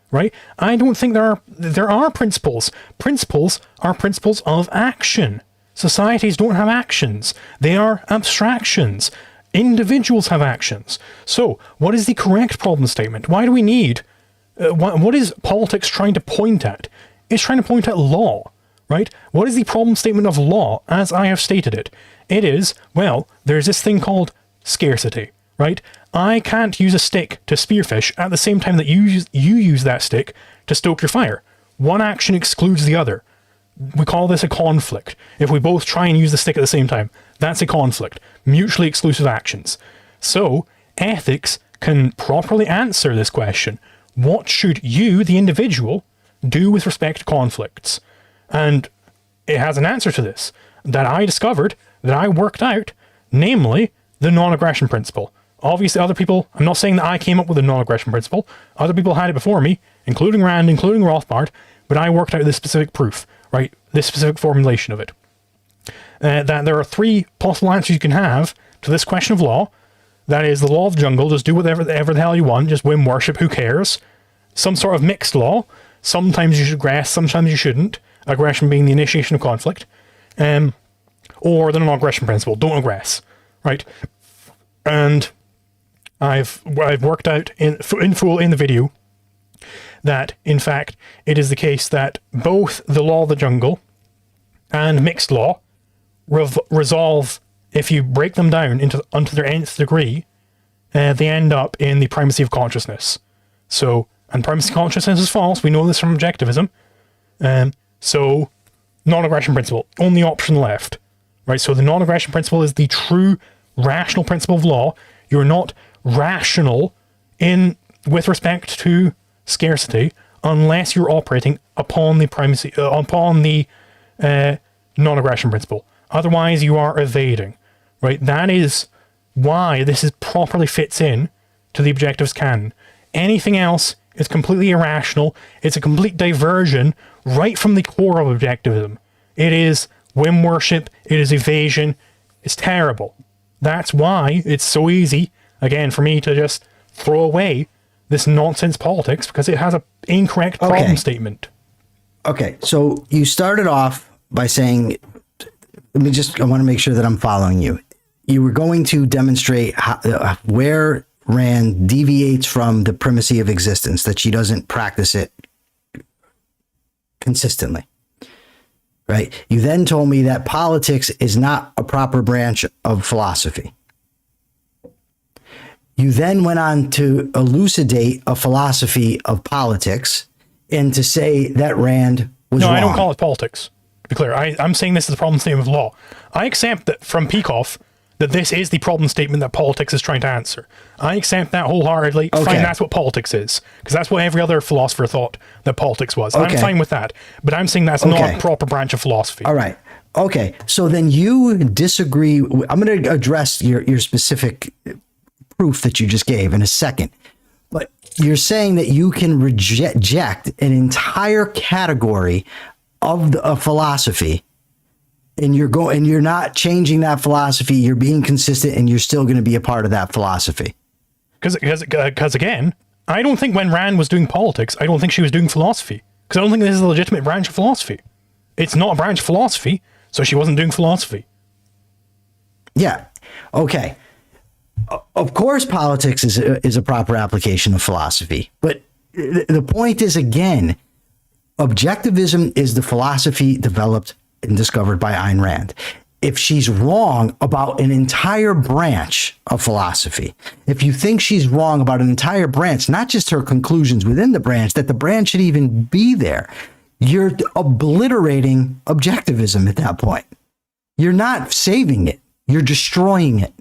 right? I don't think there are principles. Principles are principles of action. Societies don't have actions. They are abstractions. Individuals have actions. So, what is the correct problem statement? Why do we need... what is politics trying to point at? It's trying to point at law, right? What is the problem statement of law as I have stated it? It is, well, there's this thing called scarcity, right? I can't use a stick to spearfish at the same time that you use that stick to stoke your fire. One action excludes the other. We call this a conflict. If we both try and use the stick at the same time, that's a conflict. Mutually exclusive actions. So, ethics can properly answer this question. What should you, the individual, do with respect to conflicts? And it has an answer to this that I discovered, that I worked out, namely the non-aggression principle. Obviously, other people, I'm not saying that I came up with the non-aggression principle. Other people had it before me, including Rand, including Rothbard, but I worked out this specific proof, right? This specific formulation of it. That there are three possible answers you can have to this question of law. That is the law of the jungle, just do whatever the hell you want, just whim worship, who cares? Some sort of mixed law. Sometimes you should aggress, sometimes you shouldn't. Aggression being the initiation of conflict. Or the non-aggression principle, don't aggress, right? And I've worked out in full in the video that, in fact, it is the case that both the law of the jungle and mixed law resolve, if you break them down unto their nth degree, they end up in the primacy of consciousness. So, and primacy of consciousness is false. We know this from objectivism. So, non-aggression principle, only option left, right? So the non-aggression principle is the true rational principle of law. You're not rational with respect to scarcity unless you're operating upon the primacy, upon the non-aggression principle. Otherwise, you are evading, right? That is why this is properly fits in to the objectivist canon. Anything else is completely irrational. It's a complete diversion right from the core of objectivism. It is whim worship. It is evasion. It's terrible. That's why it's so easy, again, for me to just throw away this nonsense politics because it has an incorrect problem statement. Okay, so you started off by saying, I want to make sure that I'm following you. You were going to demonstrate where Rand deviates from the primacy of existence, that she doesn't practice it consistently, right? You then told me that politics is not a proper branch of philosophy. You then went on to elucidate a philosophy of politics and to say that Rand was wrong. No, I don't call it politics, to be clear. I'm saying this is the problem statement of law. I accept that from Peikoff that this is the problem statement that politics is trying to answer. I accept that wholeheartedly. Okay. Fine, that's what politics is. Because that's what every other philosopher thought that politics was. Okay. I'm fine with that. But I'm saying that's not a proper branch of philosophy. All right. Okay. So then you disagree. I'm going to address your specific proof that you just gave in a second. But you're saying that you can reject an entire category of a philosophy, and you're not changing that philosophy. You're being consistent, and you're still going to be a part of that philosophy. Because again, I don't think when Rand was doing politics, I don't think she was doing philosophy. Because I don't think this is a legitimate branch of philosophy. It's not a branch of philosophy, so she wasn't doing philosophy. Yeah. Okay. Of course, politics is a proper application of philosophy. But the point is, again, objectivism is the philosophy developed and discovered by Ayn Rand. If she's wrong about an entire branch of philosophy, if you think she's wrong about an entire branch, not just her conclusions within the branch, that the branch should even be there, you're obliterating objectivism at that point. You're not saving it. You're destroying it.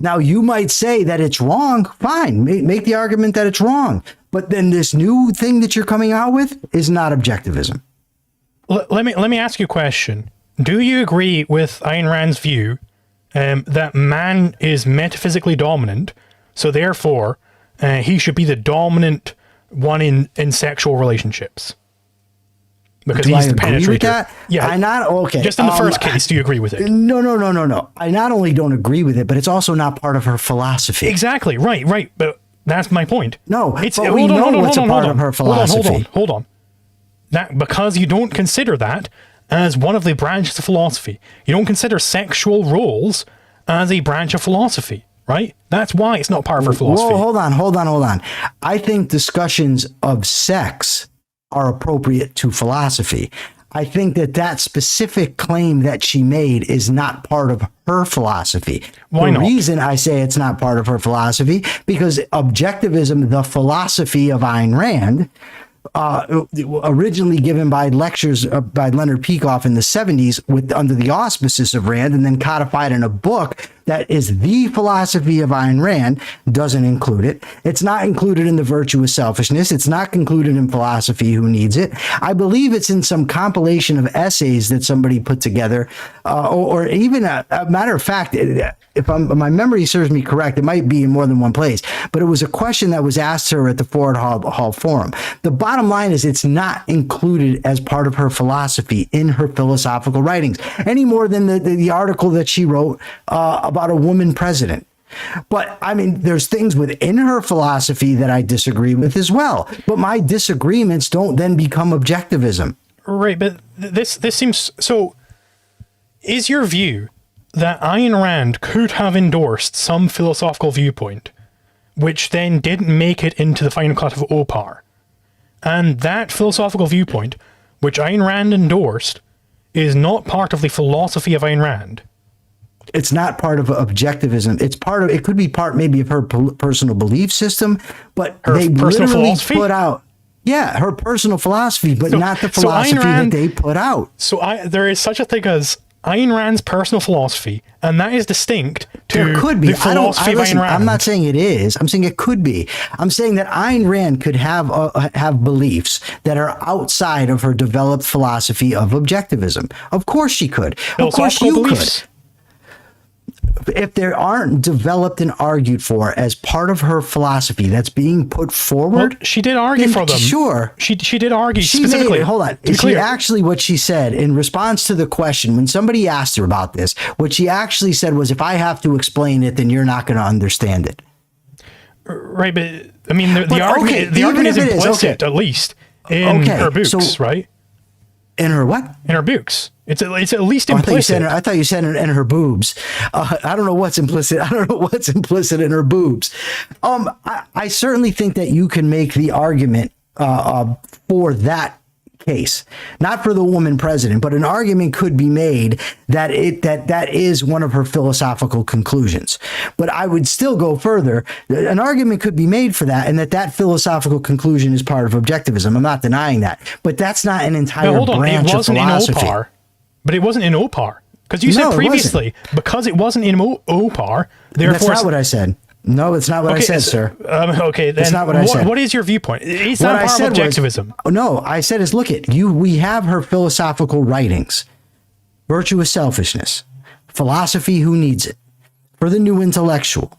Now, you might say that it's wrong. Fine. Make the argument that it's wrong. But then this new thing that you're coming out with is not objectivism. Let me ask you a question. Do you agree with Ayn Rand's view that man is metaphysically dominant, so therefore he should be the dominant one in sexual relationships? Because do he's I the agree with penetrator. that? Yeah. I not okay. Just in the first case, do you agree with it? No. I not only don't agree with it, but it's also not part of her philosophy. Exactly. Right. But that's my point. No, it's but we know what's a part of her philosophy. Hold on. That because you don't consider that as one of the branches of philosophy. You don't consider sexual roles as a branch of philosophy, right? That's why it's not part of her philosophy. Whoa, hold on. I think discussions of sex are appropriate to philosophy. I think that specific claim that she made is not part of her philosophy. Why not? The reason I say it's not part of her philosophy, because Objectivism, the philosophy of Ayn Rand, originally given by lectures by Leonard Peikoff in the 70s under the auspices of Rand, and then codified in a book that is the philosophy of Ayn Rand, doesn't include it. It's not included in The Virtue of Selfishness. It's not included in Philosophy Who Needs It. I believe it's in some compilation of essays that somebody put together, or even a matter of fact, if my memory serves me correct, it might be in more than one place, but it was a question that was asked her at the Ford Hall Forum. The bottom line is it's not included as part of her philosophy in her philosophical writings, any more than the article that she wrote about a woman president. But I mean, there's things within her philosophy that I disagree with as well. But my disagreements don't then become objectivism. Right, but this seems so. Is your view that Ayn Rand could have endorsed some philosophical viewpoint, which then didn't make it into the final cut of OPAR, and that philosophical viewpoint, which Ayn Rand endorsed, is not part of the philosophy of Ayn Rand? It's not part of objectivism. It could be part maybe of her personal belief system, but Her they personal literally philosophy? put out, her personal philosophy, but not the so philosophy Ayn Rand- that they put out. So there is such a thing as Ayn Rand's personal philosophy, and that is distinct to There could be. the philosophy of listen, Ayn Rand. I'm not saying it is. I'm saying it could be. I'm saying that Ayn Rand could have beliefs that are outside of her developed philosophy of objectivism. Of course she could. Of course Philosophical you beliefs. could. If they aren't developed and argued for as part of her philosophy that's being put forward, Well, she did argue then for them. Sure. She did argue She specifically. made, hold on. To be She clear. actually, what she said in response to the question, when somebody asked her about this, what she actually said was, if I have to explain it, then you're not going to understand it. Right, but I mean, the But, argument, okay, the argument is even if it is, implicit, okay. at least, in her books, so- right? In her what? In her books. It's at least Oh, implicit. I thought you said in her boobs. I don't know what's implicit. I don't know what's implicit in her boobs. I certainly think that you can make the argument for that case, not for the woman president, but an argument could be made that that is one of her philosophical conclusions. But I would still go further. An argument could be made for that, and that philosophical conclusion is part of objectivism. I'm not denying that, but that's not an entire Now, hold on, branch it of wasn't in philosophy. OPAR, but it wasn't in OPAR. Because you No, said it previously, because it wasn't in OPAR, therefore... That's not what I said. No, it's not what I said, sir. Okay, then That's not what I said. What is your viewpoint? Is What that I part said of objectivism? no, I said is, look at you. We have her philosophical writings, Virtue of Selfishness, Philosophy Who Needs It, For the New Intellectual.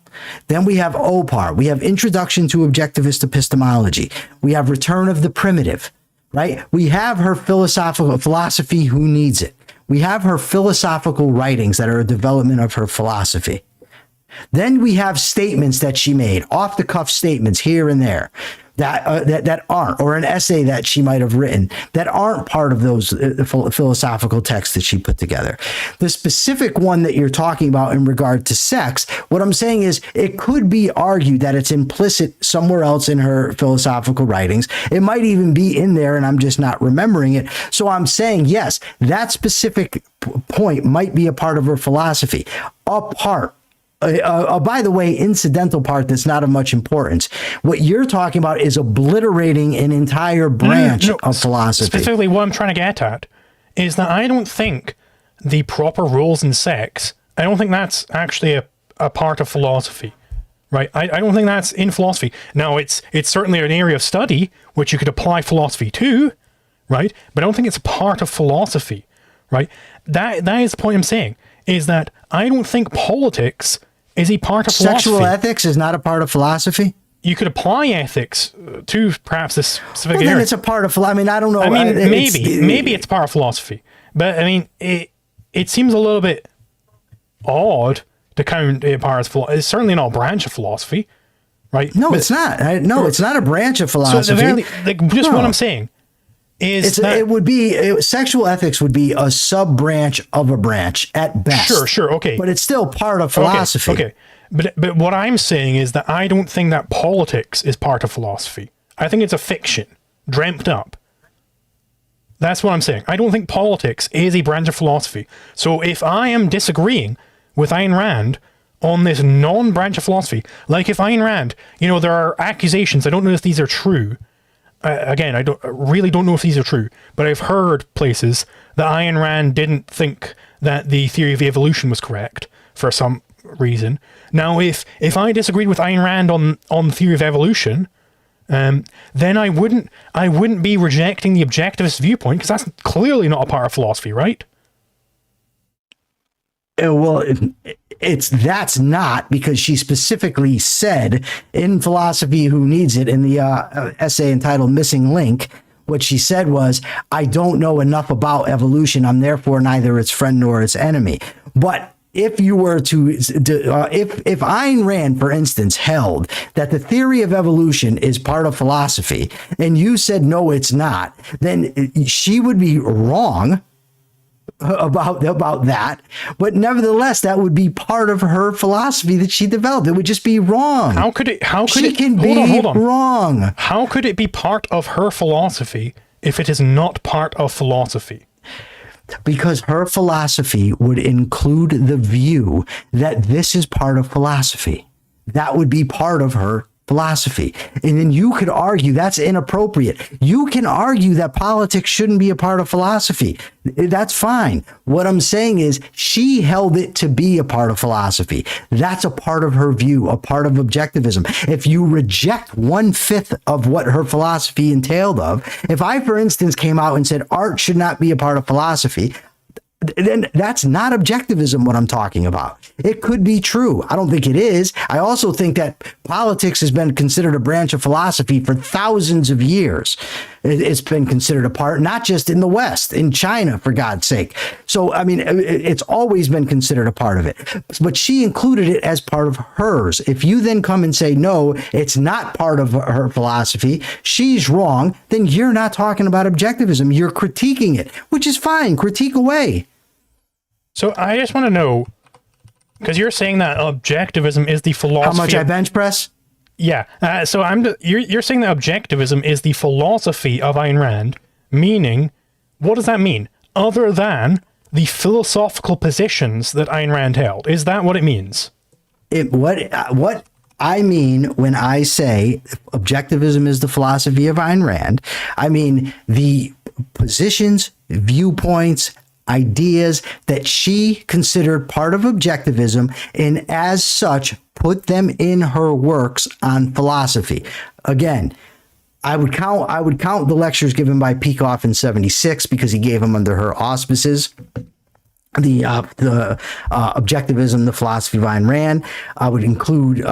Then we have OPAR. We have Introduction to Objectivist Epistemology. We have Return of the Primitive, right? We have her Philosophy Who Needs It. We have her philosophical writings that are a development of her philosophy. Then we have statements that she made, off the cuff statements here and there that aren't, or an essay that she might have written that aren't part of those philosophical texts that she put together. The specific one that you're talking about in regard to sex, what I'm saying is it could be argued that it's implicit somewhere else in her philosophical writings. It might even be in there and I'm just not remembering it. So I'm saying, yes, that specific point might be a part of her philosophy. By the way, incidental part that's not of much importance. What you're talking about is obliterating an entire branch of philosophy. Specifically, what I'm trying to get at is that I don't think the proper roles in sex, I don't think that's actually a part of philosophy, right? I don't think that's in philosophy. Now, it's certainly an area of study which you could apply philosophy to, right? But I don't think it's a part of philosophy, right? That is the point I'm saying, is that I don't think politics is a part of philosophy. Sexual ethics is not a part of philosophy? you could apply ethics to perhaps this specific Well, then area. it's a part of. I mean, I don't know. I mean, maybe it's part of philosophy, but I mean, it seems a little bit odd to count it part as philosophy. It's certainly not a branch of philosophy, right? No, But- it's not. No, it's not a branch of So at philosophy. the very, just No. what I'm saying is that It would be sexual ethics would be a sub branch of a branch at best. Sure, okay. But it's still part of philosophy. Okay. But what I'm saying is that I don't think that politics is part of philosophy. I think it's a fiction, dreamt up. That's what I'm saying. I don't think politics is a branch of philosophy. So if I am disagreeing with Ayn Rand on this non-branch of philosophy, like if Ayn Rand, there are accusations, I don't know if these are true. Again, I really don't know if these are true, but I've heard places that Ayn Rand didn't think that the theory of evolution was correct for some reason. Now, if I disagreed with Ayn Rand on the theory of evolution, then I wouldn't be rejecting the objectivist viewpoint, because that's clearly not a part of philosophy, right? Well, that's not, because she specifically said in Philosophy Who Needs It, in the essay entitled Missing Link, what she said was, I don't know enough about evolution. I'm therefore neither its friend nor its enemy. But if you were to, if Ayn Rand, for instance, held that the theory of evolution is part of philosophy, and you said, no, it's not, then she would be wrong about that, but nevertheless, that would be part of her philosophy that she developed. It would just be wrong. How could it Hold on. Wrong. How could it be part of her philosophy if it is not part of philosophy? Because her philosophy would include the view that this is part of philosophy. That would be part of her philosophy. And then you could argue that's inappropriate. You can argue that politics shouldn't be a part of philosophy. That's fine. What I'm saying is she held it to be a part of philosophy. That's a part of her view, a part of objectivism. If you reject 1/5 of what her philosophy entailed of, if I, for instance, came out and said art should not be a part of philosophy, then that's not objectivism, what I'm talking about. It could be true. I don't think it is. I also think that politics has been considered a branch of philosophy for thousands of years. It's been considered a part, not just in the West, in China, for God's sake. So, I mean, it's always been considered a part of it. But she included it as part of hers. If you then come and say, no, it's not part of her philosophy, she's wrong, then you're not talking about objectivism. You're critiquing it, which is fine. Critique away. So I just want to know, because you're saying that objectivism is the philosophy. How much I bench press? Yeah. So you're saying that objectivism is the philosophy of Ayn Rand, meaning, what does that mean? Other than the philosophical positions that Ayn Rand held. Is that what it means? What I mean when I say objectivism is the philosophy of Ayn Rand, I mean the positions, viewpoints, ideas that she considered part of objectivism, and as such put them in her works on philosophy. Again, I would count the lectures given by Peikoff in 76 because he gave them under her auspices. The objectivism, the philosophy of Ayn Rand. I would include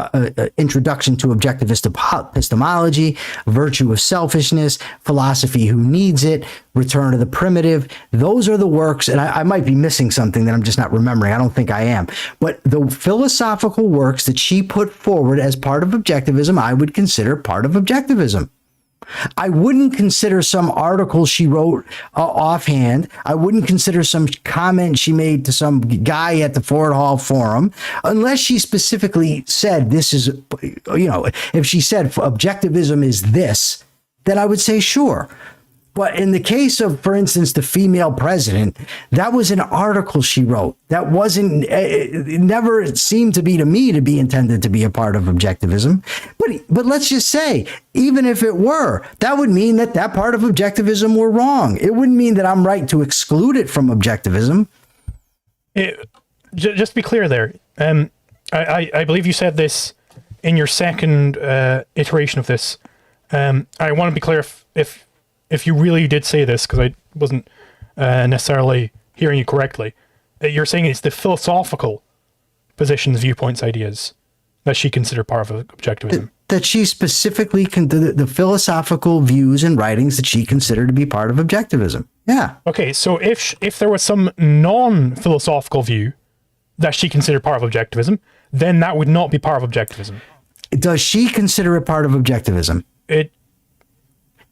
introduction to objectivist epistemology, virtue of selfishness, philosophy who needs it, return to the primitive. Those are the works, and I might be missing something that I'm just not remembering. I don't think I am. But the philosophical works that she put forward as part of objectivism, I would consider part of objectivism. I wouldn't consider some article she wrote offhand. I wouldn't consider some comment she made to some guy at the Ford Hall Forum, unless she specifically said this is, if she said objectivism is this, then I would say sure. But in the case of, for instance, the female president, that was an article she wrote. That wasn't, it never seemed to me to be intended to be a part of objectivism. But let's just say, even if it were, that would mean that part of objectivism were wrong. It wouldn't mean that I'm right to exclude it from objectivism. Just to be clear there, I believe you said this in your second iteration of this. I want to be clear if you really did say this, because I wasn't necessarily hearing you correctly. You're saying it's the philosophical positions, viewpoints, ideas that she considered part of objectivism. that she specifically the philosophical views and writings that she considered to be part of objectivism. Yeah. Okay, so if there was some non-philosophical view that she considered part of objectivism, then that would not be part of objectivism. Does she consider it part of objectivism?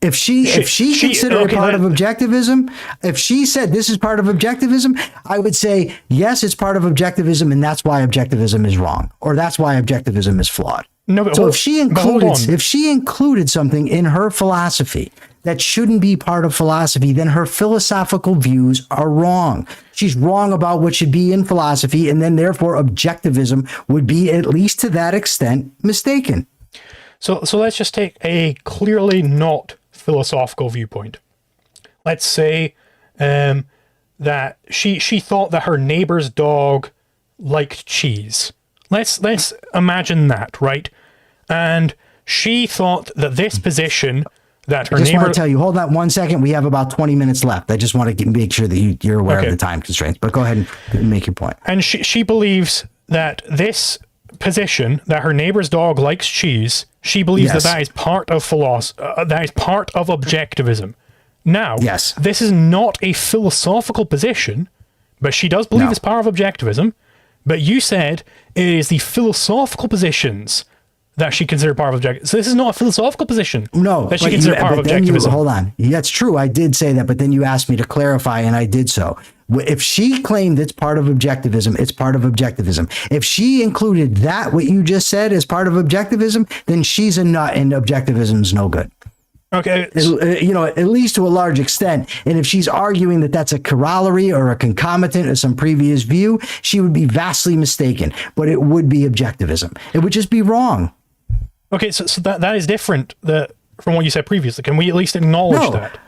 If she considered it part of objectivism, if she said this is part of objectivism, I would say, yes, it's part of objectivism, and that's why objectivism is wrong, or that's why objectivism is flawed. No, but so if she included something in her philosophy that shouldn't be part of philosophy, then her philosophical views are wrong. She's wrong about what should be in philosophy, and then therefore objectivism would be, at least to that extent, mistaken. So let's just take a clearly not philosophical viewpoint. Let's say that she thought that her neighbor's dog liked cheese. Let's imagine that, right? And she thought that this position that her I just neighbor... want to tell you, hold on 1 second. We have about 20 minutes left. I just want to make sure that you're aware of the time constraints, but go ahead and make your point. And she believes that this position that her neighbor's dog likes cheese, she believes that is part of that is part of objectivism. Now, this is not a philosophical position, but she does believe it's part of objectivism. But you said it is the philosophical positions that she considered part of objectivism. So this is not a philosophical position. No, that she considered part of objectivism. Hold on. That's true. I did say that, but then you asked me to clarify, and I did so. If she claimed it's part of objectivism, it's part of objectivism. If she included that, what you just said, as part of objectivism, then she's a nut, and objectivism's no good. Okay. At least to a large extent. And if she's arguing that that's a corollary or a concomitant of some previous view, she would be vastly mistaken. But it would be objectivism. It would just be wrong. Okay, so that is different from what you said previously. Can we at least acknowledge that?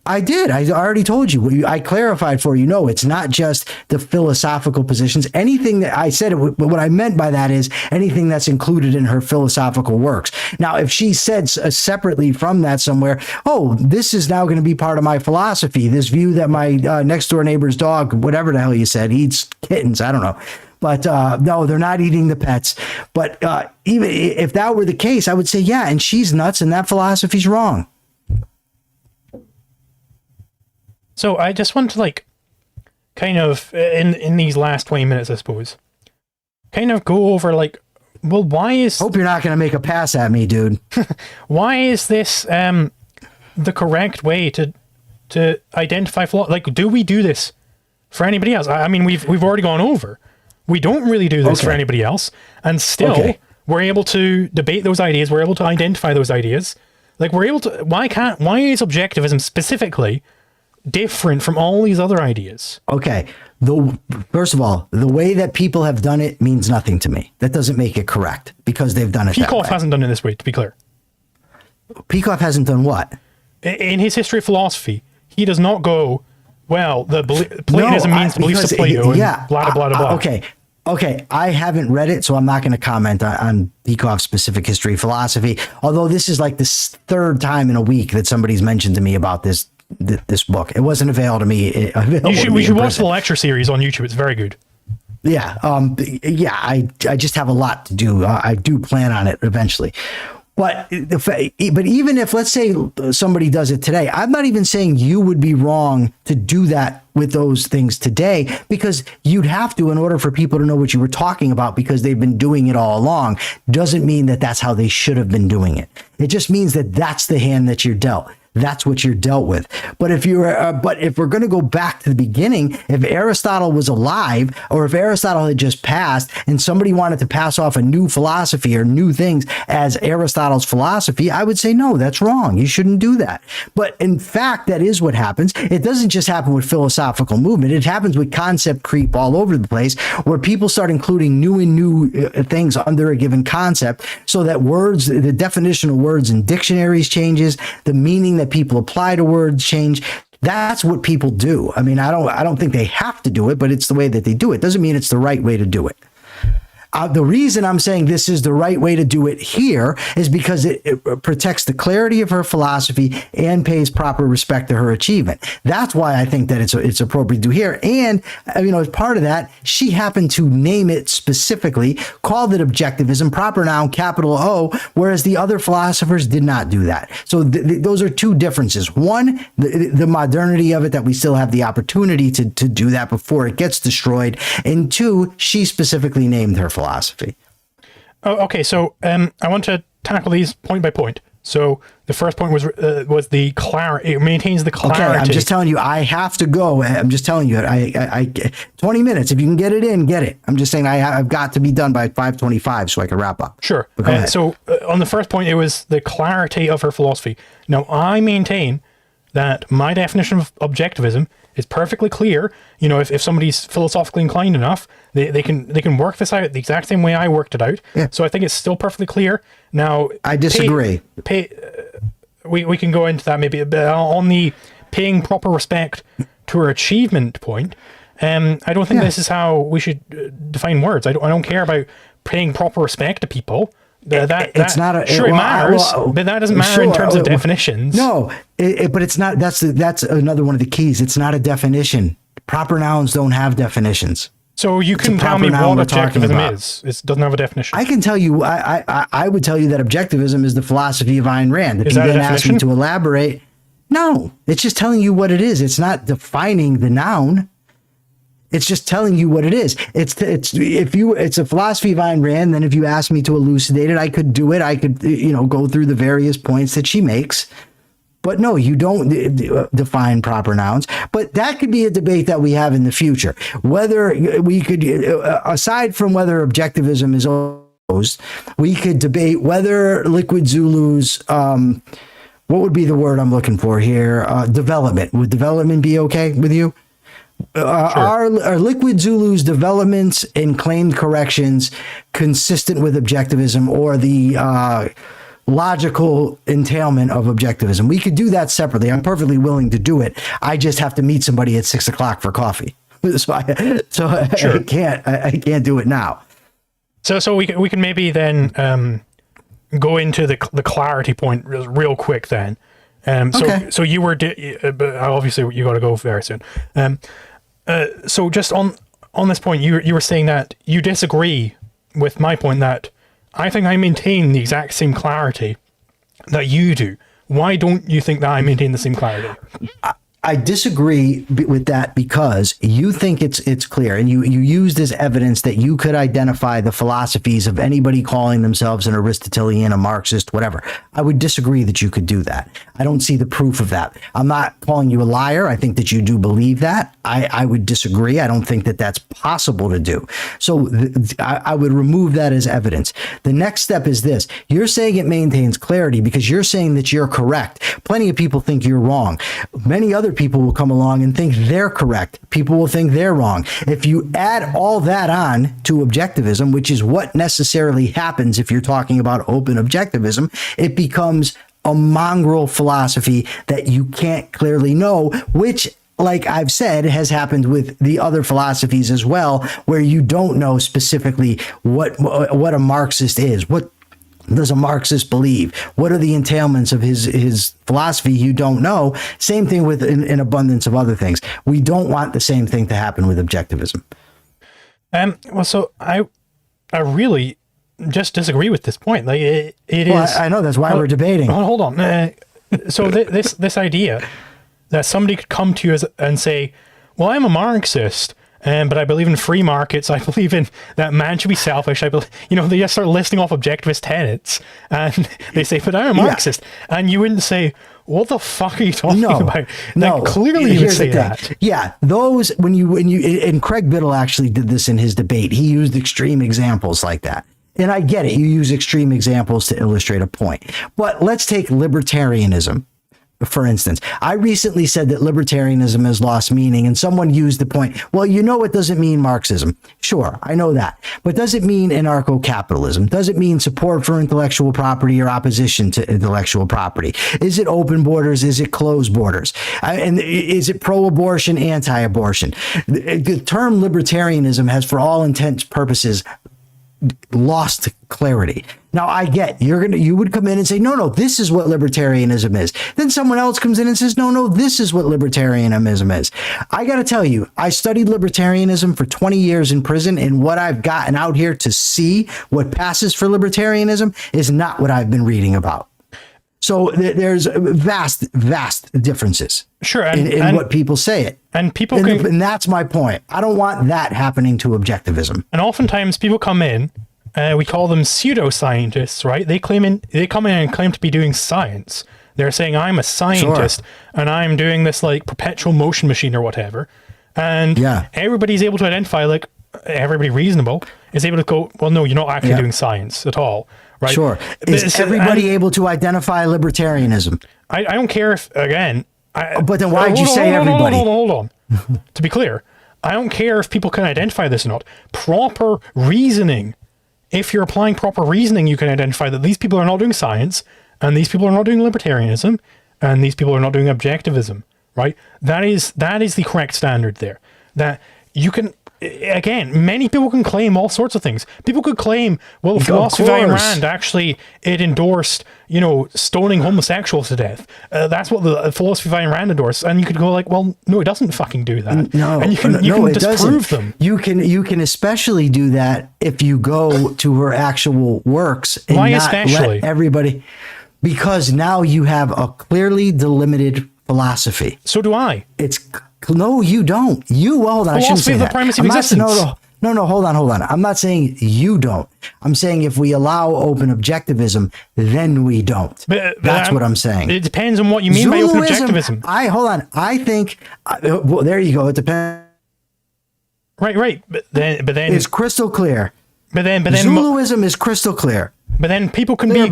I did. I already told you. I clarified for you. No, it's not just the philosophical positions. Anything that I said, what I meant by that is anything that's included in her philosophical works. Now, if she said separately from that somewhere, oh, this is now going to be part of my philosophy, this view that my next door neighbor's dog, whatever the hell you said, eats kittens. I don't know. But no, they're not eating the pets. But even if that were the case, I would say, yeah, and she's nuts and that philosophy's wrong. So I just want to kind of in these last 20 minutes, I suppose, kind of go over well, why is... Hope you're not going to make a pass at me, dude. Why is this the correct way to identify flaws? Do we do this for anybody else? I mean, we've already gone over. We don't really do this for anybody else, and still we're able to debate those ideas. We're able to identify those ideas. We're able to. Why is objectivism specifically different from all these other ideas? Okay. First of all, the way that people have done it means nothing to me. That doesn't make it correct because they've done it that way. Peikoff hasn't done it this way, to be clear. Peikoff hasn't done what? In his history of philosophy, he does not go, well, Platonism means the beliefs of Plato, and blah, blah, blah, blah. Okay, I haven't read it, so I'm not going to comment on Peikoff's specific history of philosophy, although this is the third time in a week that somebody's mentioned to me about this book. It wasn't available to me. We should watch the lecture series on YouTube. It's very good. Yeah. I just have a lot to do. I do plan on it eventually. But even if, let's say, somebody does it today, I'm not even saying you would be wrong to do that with those things today, because you'd have to in order for people to know what you were talking about, because they've been doing it all along. Doesn't mean that that's how they should have been doing it. It just means that that's the hand that you're dealt. That's what you're dealt with. But if we're going to go back to the beginning, if Aristotle was alive, or if Aristotle had just passed and somebody wanted to pass off a new philosophy or new things as Aristotle's philosophy, I would say, no, that's wrong. You shouldn't do that. But in fact, that is what happens. It doesn't just happen with philosophical movement. It happens with concept creep all over the place, where people start including new things under a given concept, so that words, the definition of words in dictionaries changes, the meaning that people apply to words change. That's what people do. I mean, I don't think they have to do it, but it's the way that they do it. Doesn't mean it's the right way to do it. The reason I'm saying this is the right way to do it here is because it protects the clarity of her philosophy and pays proper respect to her achievement. That's why I think that it's appropriate to do here. And, as part of that, she happened to name it specifically, called it objectivism, proper noun, capital O, whereas the other philosophers did not do that. So those are two differences. One, the modernity of it, that we still have the opportunity to do that before it gets destroyed. And two, she specifically named her philosophy. Oh, okay, so I want to tackle these point by point. So the first point was the clarity. It maintains the clarity. Okay, I'm just telling you, I have to go. I'm just telling you, I 20 minutes. If you can get it in, get it. I'm just saying I've got to be done by 5:25 so I can wrap up. Sure. Go ahead. So on the first point, it was the clarity of her philosophy. Now, I maintain that my definition of objectivism is perfectly clear. If somebody's philosophically inclined enough, they can work this out the exact same way I worked it out. Yeah. So I think it's still perfectly clear. Now, I disagree. We can go into that maybe on the paying proper respect to her achievement point. I don't think this is how we should define words. I don't care about paying proper respect to people. It's not a, sure, it matters, but that doesn't matter in terms of definitions. No, but it's not. That's another one of the keys. It's not a definition. Proper nouns don't have definitions. So you can tell me what objectivism is. It doesn't have a definition. I can tell you. I would tell you that objectivism is the philosophy of Ayn Rand. If is you that then a ask me to elaborate, no, it's just telling you what it is. It's not defining the noun. It's just telling you what it is. It's a philosophy of Ayn Rand. Then if you ask me to elucidate it, I could do it. I could, go through the various points that she makes. But no, you don't define proper nouns. But that could be a debate that we have in the future. Whether we could, aside from whether objectivism is opposed, we could debate whether Liquid Zulu's, what would be the word I'm looking for here? Development. Would development be okay with you? Sure. Are Liquid Zulu's developments and claimed corrections consistent with objectivism or the logical entailment of objectivism? We could do that separately. I'm perfectly willing to do it. I just have to meet somebody at 6 o'clock for coffee. So sure. I can't do it now. So we can maybe then go into the clarity point real quick then. Okay. So you were obviously you got to go very soon. So just on this point, you were saying that you disagree with my point that I think I maintain the exact same clarity that you do. Why don't you think that I maintain the same clarity? I disagree with that because you think it's clear, and you use this evidence that you could identify the philosophies of anybody calling themselves an Aristotelian, a Marxist, whatever. I would disagree that you could do that. I don't see the proof of that. I'm not calling you a liar. I think that you do believe that. I would disagree. I don't think that that's possible to do. So I would remove that as evidence. The next step is this. You're saying it maintains clarity because you're saying that you're correct. Plenty of people think you're wrong. Many other people will come along and think they're correct. People will think they're wrong. If you add all that on to objectivism, which is what necessarily happens if you're talking about open objectivism, it becomes a mongrel philosophy that you can't clearly know, which, like I've said, has happened with the other philosophies as well, where you don't know specifically what a Marxist is. What does a Marxist believe? What are the entailments of his philosophy? You don't know. Same thing with an abundance of other things. We don't want the same thing to happen with objectivism. Well, so I really just disagree with this point. Like it is. I know that's why we're debating. Hold on. So this idea that somebody could come to you and say, "Well, I'm a Marxist." But I believe in free markets. I believe in that man should be selfish. I believe, they just start listing off objectivist tenets, and they say, "But I'm a Marxist," and you wouldn't say, "What the fuck are you talking about?" No, clearly you would say that. Yeah, those when you and Craig Biddle actually did this in his debate. He used extreme examples like that. And I get it. You use extreme examples to illustrate a point. But let's take libertarianism. For instance, I recently said that libertarianism has lost meaning, and someone used the point, well, it doesn't mean Marxism. Sure, I know that. But does it mean anarcho-capitalism? Does it mean support for intellectual property or opposition to intellectual property? Is it open borders? Is it closed borders? And is it pro-abortion, anti-abortion? The term libertarianism has, for all intents and purposes, lost clarity. Now I get you would come in and say, no, this is what libertarianism is. Then someone else comes in and says, no, this is what libertarianism is. I got to tell you, I studied libertarianism for 20 years in prison, and what I've gotten out here to see what passes for libertarianism is not what I've been reading about. So there's vast differences. Sure, in what people say it, and and that's my point. I don't want that happening to objectivism. And oftentimes people come in, we call them pseudoscientists, right? They come in and claim to be doing science. They're saying, I'm a scientist, and I'm doing this like perpetual motion machine or whatever. And everybody's able to identify, like everybody reasonable is able to go, well, no, you're not actually doing science at all. Right? Sure. Is everybody able to identify libertarianism? I don't care if, again... but then why did you say everybody? Hold on. To be clear, I don't care if people can identify this or not. Proper reasoning. If you're applying proper reasoning, you can identify that these people are not doing science, and these people are not doing libertarianism, and these people are not doing objectivism, right? That is the correct standard there. That you can... Again, many people can claim all sorts of things. People could claim, well, the philosophy of Ayn Rand actually, it endorsed, stoning homosexuals to death. That's what the philosophy of Ayn Rand endorsed. And you could go like, well, no, it doesn't fucking do that. No, and you can disprove them. You can especially do that if you go to her actual works and Why not especially? Let everybody, because now you have a clearly delimited philosophy. So do I. No, you don't. Hold on. I shouldn't say the that. primacy of existence. No, hold on. I'm not saying you don't. I'm saying if we allow open objectivism, then we don't. That's what I'm saying. It depends on what you mean by open objectivism. I think, well, there you go. It depends. Right. But then it's crystal clear. But then Zuluism is crystal clear. But then people can be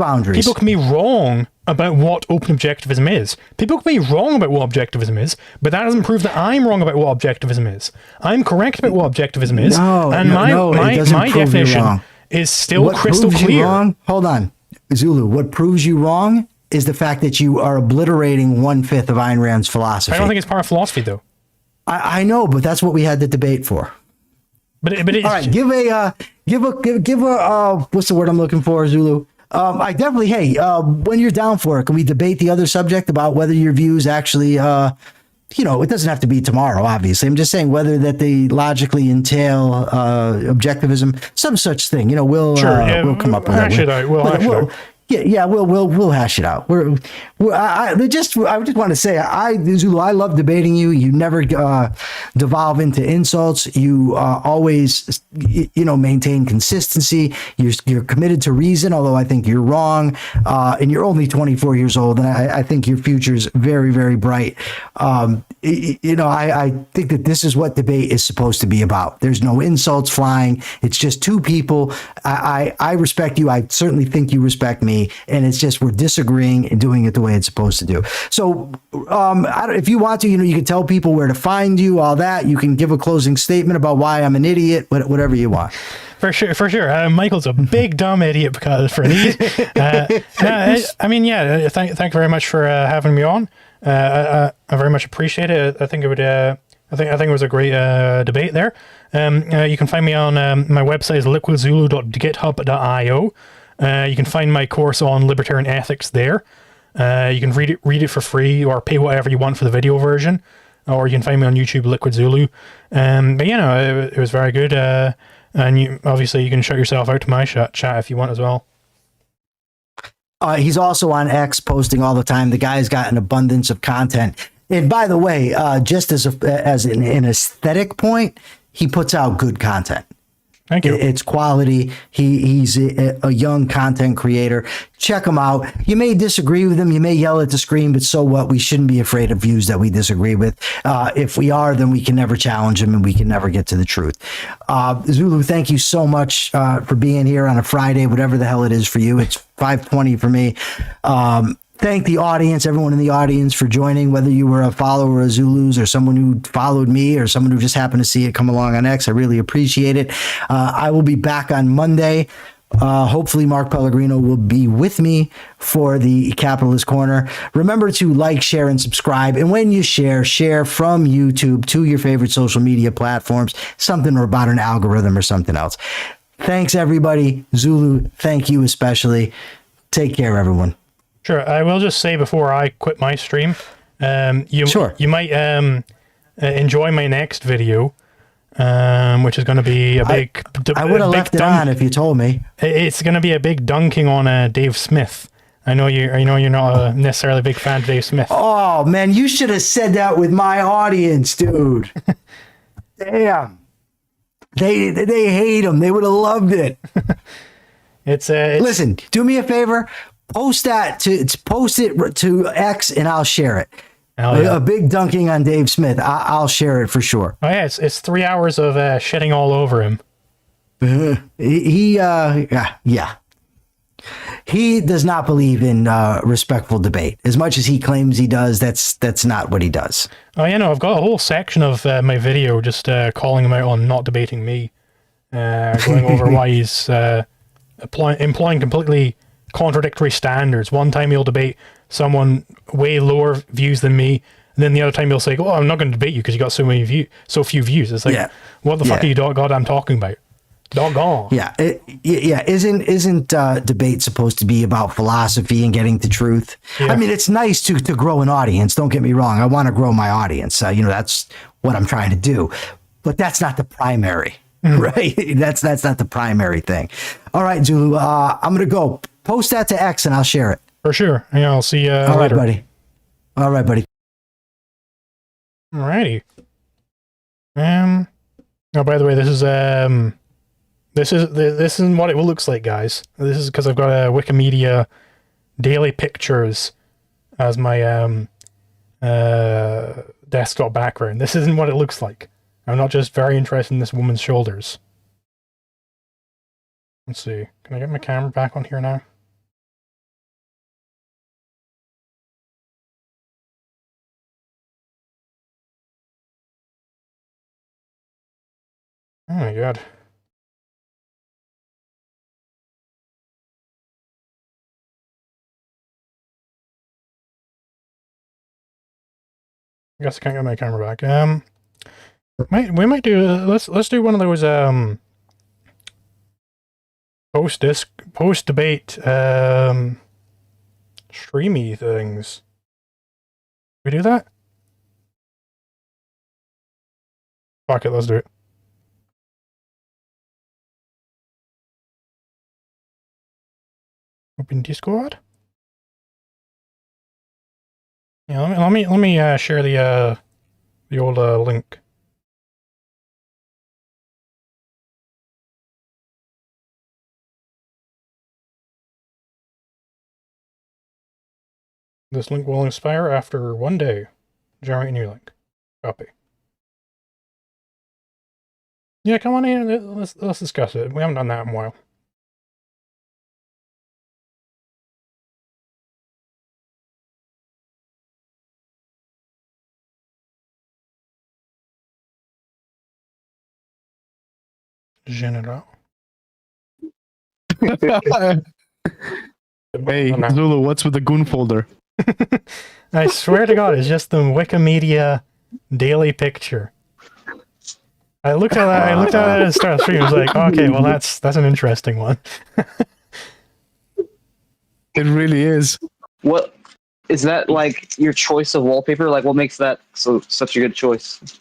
wrong about what open objectivism is. People can be wrong about what objectivism is, but that doesn't prove that I'm wrong about what objectivism is. I'm correct about what objectivism is, my definition is still crystal clear. Hold on, Zulu. What proves you wrong is the fact that you are obliterating 1/5 of Ayn Rand's philosophy. I don't think it's part of philosophy, though. I know, but that's what we had the debate for. But it's, all right, give a what's the word I'm looking for, Zulu? I definitely, when you're down for it, can we debate the other subject about whether your views actually, it doesn't have to be tomorrow, obviously. I'm just saying whether that they logically entail objectivism, some such thing. We'll come up with that. We'll hash it out. Yeah, we'll hash it out. I just want to say, Zulu, I love debating you. You never devolve into insults. You always, maintain consistency. You're committed to reason, although I think you're wrong. And you're only 24 years old, and I think your future is very, very bright. I think that this is what debate is supposed to be about. There's no insults flying. It's just two people. I respect you. I certainly think you respect me. And it's just we're disagreeing and doing it the way it's supposed to do. So if you want to, you can tell people where to find you, all that. You can give a closing statement about why I'm an idiot, whatever you want. For sure. Michael's a big dumb idiot because for these. Thank you very much for having me on. I very much appreciate it. I think it would. I think it was a great debate there. You can find me on my website is liquidzulu.github.io. You can find my course on libertarian ethics there. You can read it for free or pay whatever you want for the video version, or you can find me on YouTube, Liquid Zulu. It was very good. And you can shut yourself out to my chat if you want as well. He's also on X posting all the time. The guy's got an abundance of content. And by the way, just as an aesthetic point, he puts out good content. Thank you. It's quality. He's a young content creator. Check him out. You may disagree with him. You may yell at the screen, but so what? We shouldn't be afraid of views that we disagree with. If we are, then we can never challenge him and we can never get to the truth. Zulu, thank you so much for being here on a Friday, whatever the hell it is for you. It's 5:20 for me. Thank the audience, everyone in the audience for joining, whether you were a follower of Zulu's or someone who followed me or someone who just happened to see it come along on X. I really appreciate it. I will be back on Monday. Hopefully Mark Pellegrino will be with me for the Capitalist Corner. Remember to like, share, and subscribe. And when you share from YouTube to your favorite social media platforms, something about an algorithm or something else. Thanks, everybody. Zulu, thank you especially. Take care, everyone. Sure. I will just say before I quit my stream, you might enjoy my next video, which is going to be a big. I would have left it on if you told me. It's going to be a big dunking on Dave Smith. I know you're not necessarily a big fan of Dave Smith. Oh man, you should have said that with my audience, dude. Damn. They hate him. They would have loved it. It's Listen, do me a favor. Post it to X and I'll share it. Yeah. A big dunking on Dave Smith. I'll share it for sure. Oh yeah, it's 3 hours of shitting all over him. He does not believe in respectful debate. As much as he claims he does, that's not what he does. Oh yeah, no, I've got a whole section of my video just calling him out on not debating me, going over why he's employing completely contradictory standards. One time he'll debate someone way lower views than me, and then the other time he'll say, "Oh, I'm not going to debate you because you got so few views." It's like, what the fuck are you goddamn talking about? Doggone. Yeah, Isn't debate supposed to be about philosophy and getting to truth? Yeah. I mean, it's nice to grow an audience. Don't get me wrong. I want to grow my audience. That's what I'm trying to do. But that's not the primary, right? That's not the primary thing. All right, Zulu. I'm gonna go. Post that to X and I'll share it. For sure. Yeah, I'll see you later. All right, buddy. All right, buddy. Alrighty. Oh, by the way, this is what it looks like, guys. This is because I've got a Wikimedia daily pictures as my desktop background. This isn't what it looks like. I'm not just very interested in this woman's shoulders. Let's see. Can I get my camera back on here now? Oh my god. I guess I can't get my camera back. We might do let's do one of those post debate streamy things. We do that? Fuck it, let's do it. Open Discord. Yeah, let me share the old link. This link will expire after 1 day. Generate a new link. Copy. Yeah, come on in. Let's discuss it. We haven't done that in a while. General. Hey, Zulu, what's with the goon folder? I swear to God, it's just the Wikimedia daily picture. I looked at that. I looked at it at the start of the stream. I was like, okay, well, that's an interesting one. It really is. What is that, like your choice of wallpaper? Like, what makes that such a good choice?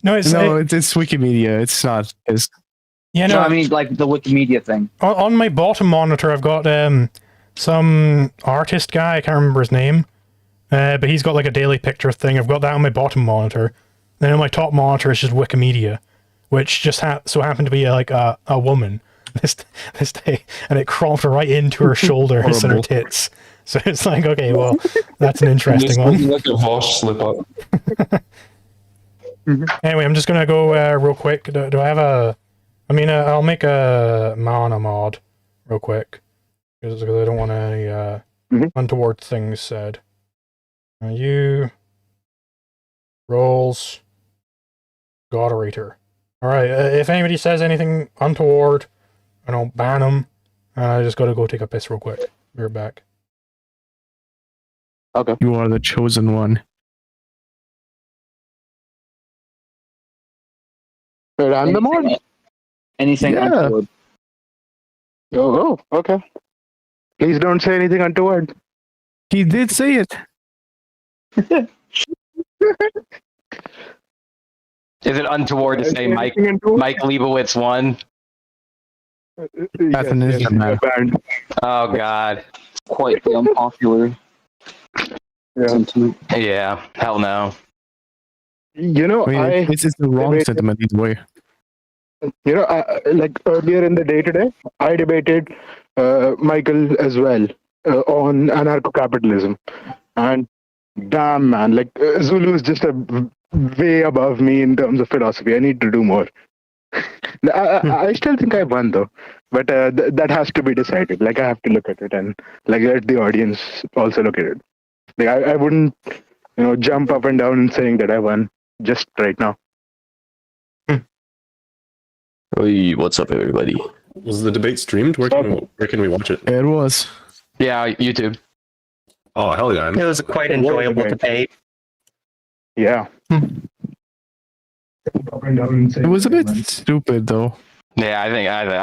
No, it's Wikimedia. It's not. Yeah, no, I mean like the Wikimedia thing. On my bottom monitor, I've got some artist guy. I can't remember his name, but he's got like a daily picture thing. I've got that on my bottom monitor. Then on my top monitor is just Wikimedia, which just so happened to be like a woman this day, and it cropped right into her shoulders and her tits. So it's like, okay, well, that's an interesting one. Like a Vosh slip up. Anyway, I'm just gonna go real quick. Do I have a? I mean, I'll make a Mana mod real quick because I don't want any untoward things said. You roles moderator. All right. If anybody says anything untoward, I don't ban them. I just gotta go take a piss real quick. Be right back. Okay. You are the chosen one. But I'm the one. Anything untoward. Oh, okay. Please don't say anything untoward. He did say it. Is it untoward to say Mike Anything untoward? Liebowitz won? Definition, man. banned. Oh God. Quite the unpopular Yeah. sentiment. Yeah. Hell no. You know, I mean, it's the wrong debated- sentiment either way. like earlier in the day today, I debated Michael as well on anarcho-capitalism, and damn man, like Zulu is just way above me in terms of philosophy. I need to do more. I still think I won though, but that has to be decided. Like I have to look at it and like let the audience also look at it. Like I wouldn't, jump up and down and saying that I won just right now. Hey, what's up, everybody? Was the debate streamed? Where can we watch it? It was. Yeah. YouTube. Oh, hell yeah. It was a quite enjoyable debate. Yeah. It was a bit stupid though. Yeah. I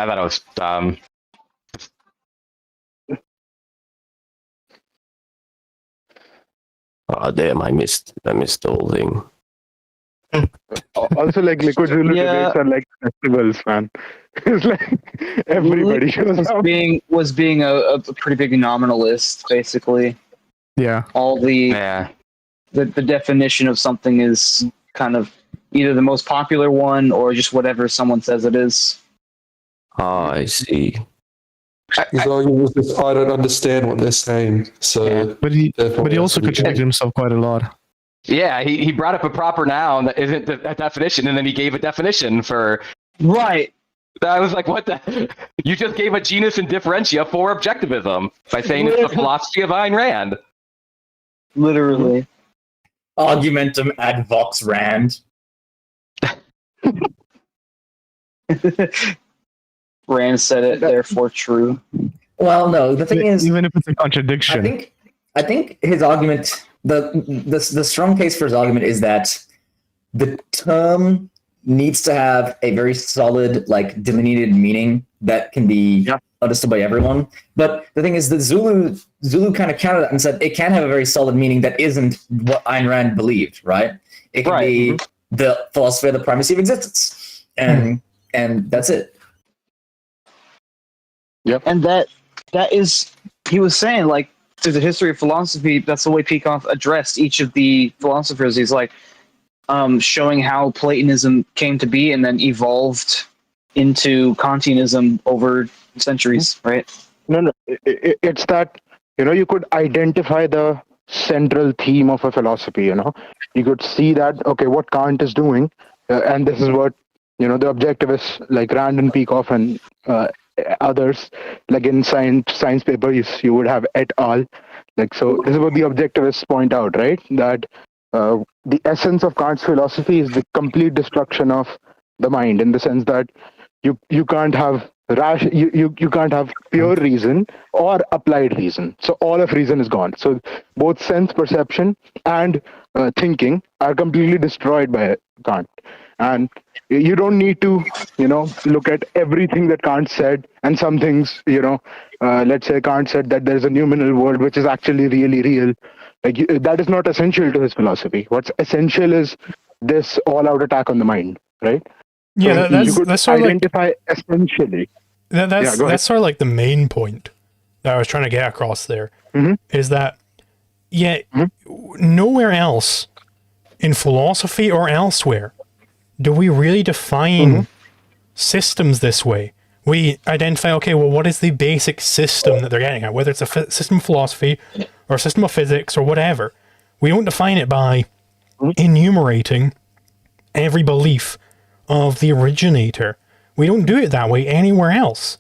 thought it was dumb. Oh, damn, I missed the whole thing. Also, like Liquid Zulu Yeah. debates are like festivals, man. It's like everybody shows up. was being a pretty big nominalist, basically. Yeah. All Yeah. the definition of something is kind of either the most popular one or just whatever someone says it is. Ah, I see. His argument was just, I don't understand what they're saying. So, Yeah. But he therefore, also we- contradicted himself quite a lot. Yeah. He brought up a proper noun that isn't a definition, and then he gave a definition for. Right. I was like, what the? You just gave a genus and differentia for objectivism by saying it's the philosophy of Ayn Rand. Literally. Argumentum ad vox rand. Rand said it, therefore true. Well, no. The thing is, Even if it's a contradiction. I think his argument, the strong case for his argument is that the term needs to have a very solid, like delineated meaning that can be understood by everyone. But the thing is, the Zulu kind of countered that and said it can have a very solid meaning that isn't what Ayn Rand believed, right? It can be the philosophy of the primacy of existence, and that's it. Yep. And that is, he was saying, like, through the history of philosophy, that's the way Peikoff addressed each of the philosophers. He's like, showing how Platonism came to be and then evolved into Kantianism over centuries, right? No. It's that, you could identify the central theme of a philosophy, You could see that, okay, what Kant is doing, and this is what, the objectivists like Rand and Peikoff and others, like in science papers, you would have et al. Like, so this is what the objectivists point out, right? That the essence of Kant's philosophy is the complete destruction of the mind, in the sense that you can't have you can't have pure reason or applied reason. So all of reason is gone. So both sense perception and thinking are completely destroyed by Kant. And you don't need to, look at everything that Kant said, and some things, let's say Kant said that there's a noumenal world which is actually really real. Like that is not essential to his philosophy. What's essential is this all-out attack on the mind, right? Yeah, So you could that's sort of like identify essentially. that's go ahead. that's sort of like the main point that I was trying to get across there. Is that nowhere else in philosophy or elsewhere do we really define systems this way. We identify, okay, well, what is the basic system that they're getting at, whether it's a system of philosophy or a system of physics or whatever. We don't define it by enumerating every belief of the originator. We don't do it that way anywhere else.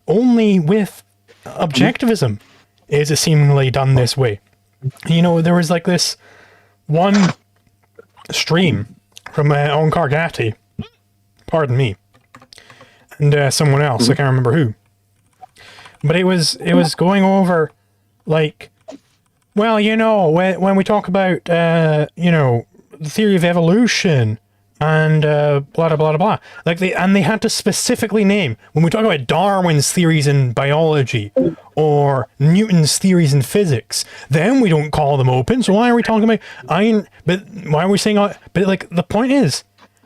Only with objectivism is it seemingly done this way. There was like this one stream from Onkar Gatti, pardon me, and someone else, I can't remember who. But it was going over, like, well, when we talk about, the theory of evolution, and blah blah blah blah. Like they had to specifically name when we talk about Darwin's theories in biology or Newton's theories in physics. Then we don't call them open. So why are we talking about But why are we saying? But like the point is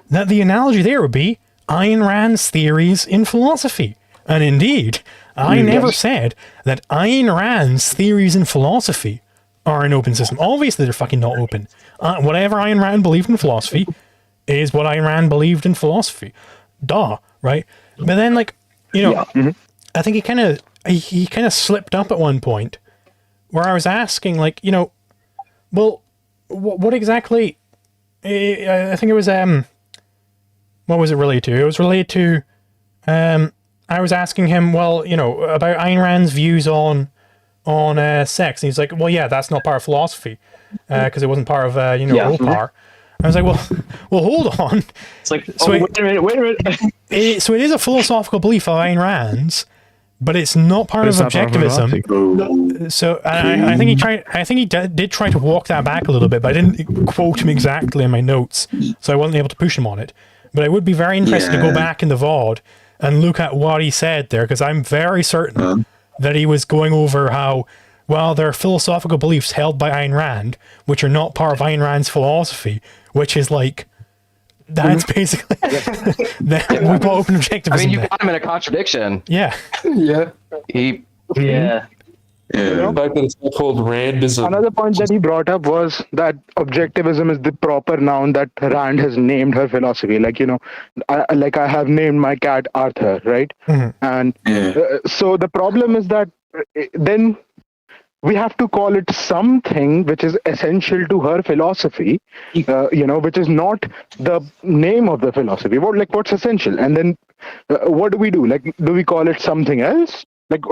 that the analogy there would be Ayn Rand's theories in philosophy, and indeed, I never said that Ayn Rand's theories in philosophy are an open system. Obviously, they're fucking not open. Whatever Ayn Rand believed in philosophy is what Ayn Rand believed in philosophy. Duh, right? But then, like, you know, I think he kind of slipped up at one point where I was asking, like, you know, well, what exactly? I think it was what was it related to? It was related to I was asking him, well, you know, about Ayn Rand's views on sex, and he's like, well, yeah, that's not part of philosophy because it wasn't part of OPAR. I was like, well, hold on. It's like, wait a minute. So it is a philosophical belief of Ayn Rand's, but it's not part of objectivism. So I think he did try to walk that back a little bit, but I didn't quote him exactly in my notes, so I wasn't able to push him on it. But I would be very interested to go back in the VOD and look at what he said there, because I'm very certain that he was going over how, well, there are philosophical beliefs held by Ayn Rand, which are not part of Ayn Rand's philosophy, which is like, that's basically, we brought open objectivism. I mean, you got him in a contradiction. Yeah. Yeah. Yeah. Back that it's not called Randism. Another point that he brought up was that objectivism is the proper noun that Rand has named her philosophy. Like, you know, I have named my cat Arthur, right? And so the problem is that then we have to call it something which is essential to her philosophy, you know, which is not the name of the philosophy. What's essential? And then what do we do? Like, do we call it something else? Like,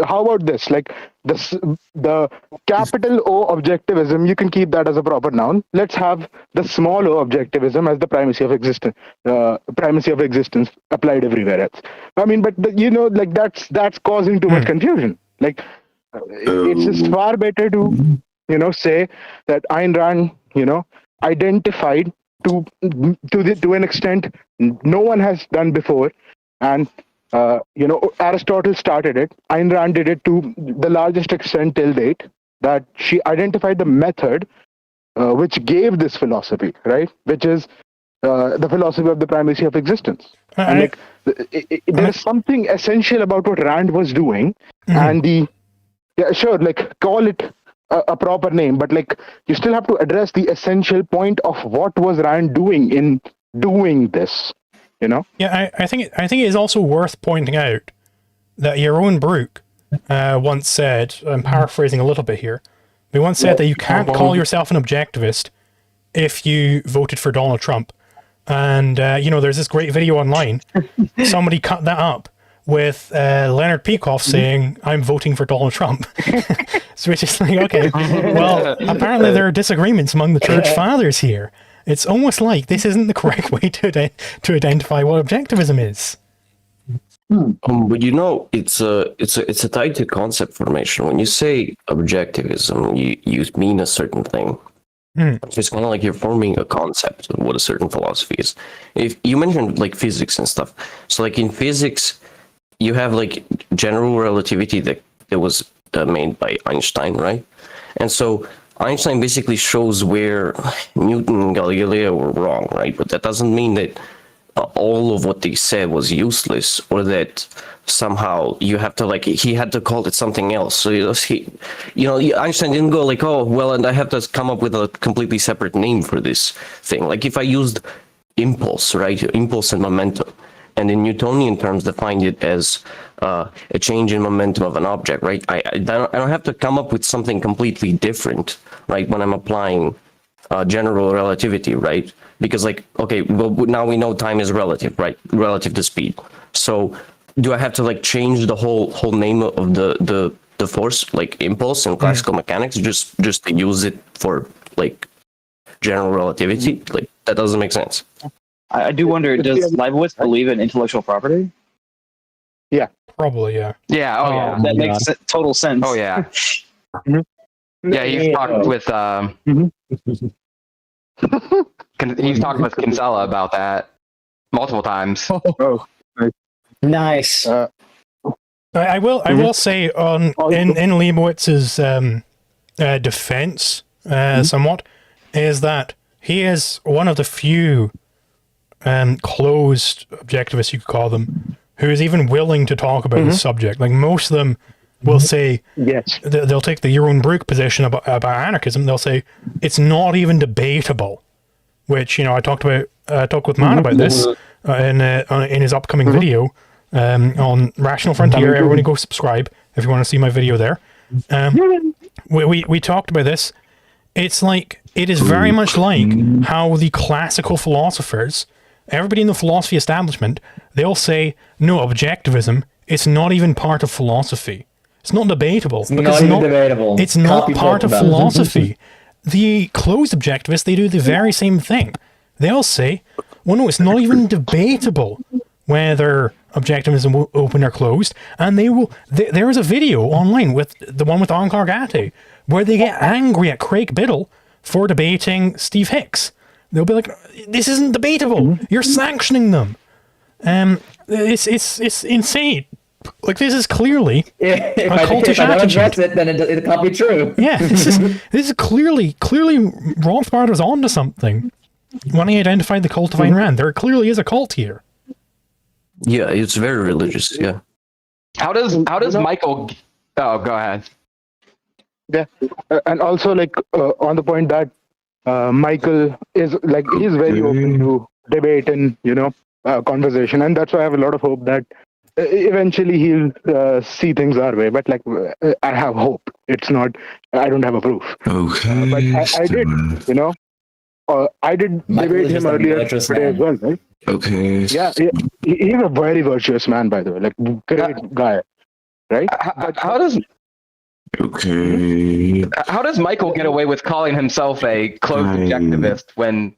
how about this? Like, the capital O objectivism, you can keep that as a proper noun. Let's have the small o objectivism as the primacy of existence applied everywhere else. I mean, but you know, like that's causing too much confusion. Like, it's just far better to, you know, say that Ayn Rand, you know, identified to an extent no one has done before, and you know, Aristotle started it. Ayn Rand did it to the largest extent till date, that she identified the method which gave this philosophy, right? Which is the philosophy of the primacy of existence. And like, there is something essential about what Rand was doing, and like, call it a proper name, but like, you still have to address the essential point of what was Rand doing in doing this. You know? Yeah, I think it is also worth pointing out that Jeroen Broek once said, I'm paraphrasing a little bit here, but he once said that you can't call yourself an objectivist if you voted for Donald Trump. And, you know, there's this great video online. Somebody cut that up with Leonard Peikoff saying, I'm voting for Donald Trump. So it's just like, okay, well, apparently there are disagreements among the church fathers here. It's almost like this isn't the correct way to identify what objectivism is. But you know, it's a tighter concept formation. When you say objectivism, you mean a certain thing. So it's kind of like you're forming a concept of what a certain philosophy is. If you mentioned like physics and stuff, so like in physics, you have like general relativity that was made by Einstein, right? And so Einstein basically shows where Newton and Galileo were wrong, right? But that doesn't mean that all of what they said was useless, or that somehow you have to, like, he had to call it something else. So Einstein didn't go like, oh, well, and I have to come up with a completely separate name for this thing. Like if I used impulse, right? Impulse and momentum. And in Newtonian terms, defined it as a change in momentum of an object, right? I don't have to come up with something completely different, right? When I'm applying general relativity, right? Because like, okay, well, now we know time is relative, right? Relative to speed. So do I have to like change the whole name of the force, like impulse in classical mechanics, just to use it for like general relativity? Like that doesn't make sense. I do wonder, does Liebowitz believe in intellectual property? Yeah. Probably, yeah. Yeah, oh yeah. That makes total sense. Oh yeah. Yeah, you've talked with He's talked with Kinsella about that multiple times. Oh, Nice. I will say in Leibowitz's defense, somewhat, is that he is one of the few closed objectivists, you could call them, who is even willing to talk about the subject. Like most of them will say, yes, they'll take the Jeroen Broek position about anarchism. They'll say it's not even debatable, which, you know, I talked with Man about this in his upcoming video on Rational Frontier. Everyone go subscribe if you want to see my video there. We talked about this. It's like, it is very much like how the classical philosophers, everybody in the philosophy establishment, they'll say, no, objectivism, it's not even part of philosophy. It's not debatable. It's not even debatable. It's not part of philosophy. The closed objectivists, they do the very same thing. They'll say, well, no, it's not even debatable whether objectivism will open or closed. And they will. There is a video online with the one with Ankar Gate where they get angry at Craig Biddle for debating Steve Hicks. They'll be like, this isn't debatable. You're sanctioning them. It's insane. Like, this is clearly a cultish attitude. Address it, then it can't be true. Yeah, this is clearly Rothbard was onto something when he identified the cult of Ayn Rand. There clearly is a cult here. Yeah, it's very religious. Yeah. How does Michael? Oh, go ahead. Yeah, and also like on the point that Michael is like, he's very open to debate and conversation, and that's why I have a lot of hope that eventually he'll see things our way. But like, I have hope. It's not. I don't have a proof. Okay. But I did. I did debate him earlier today as well, right? Okay. Yeah, he's a very virtuous man, by the way. Like, great guy, right? How does Okay. How does Michael get away with calling himself a closed objectivist when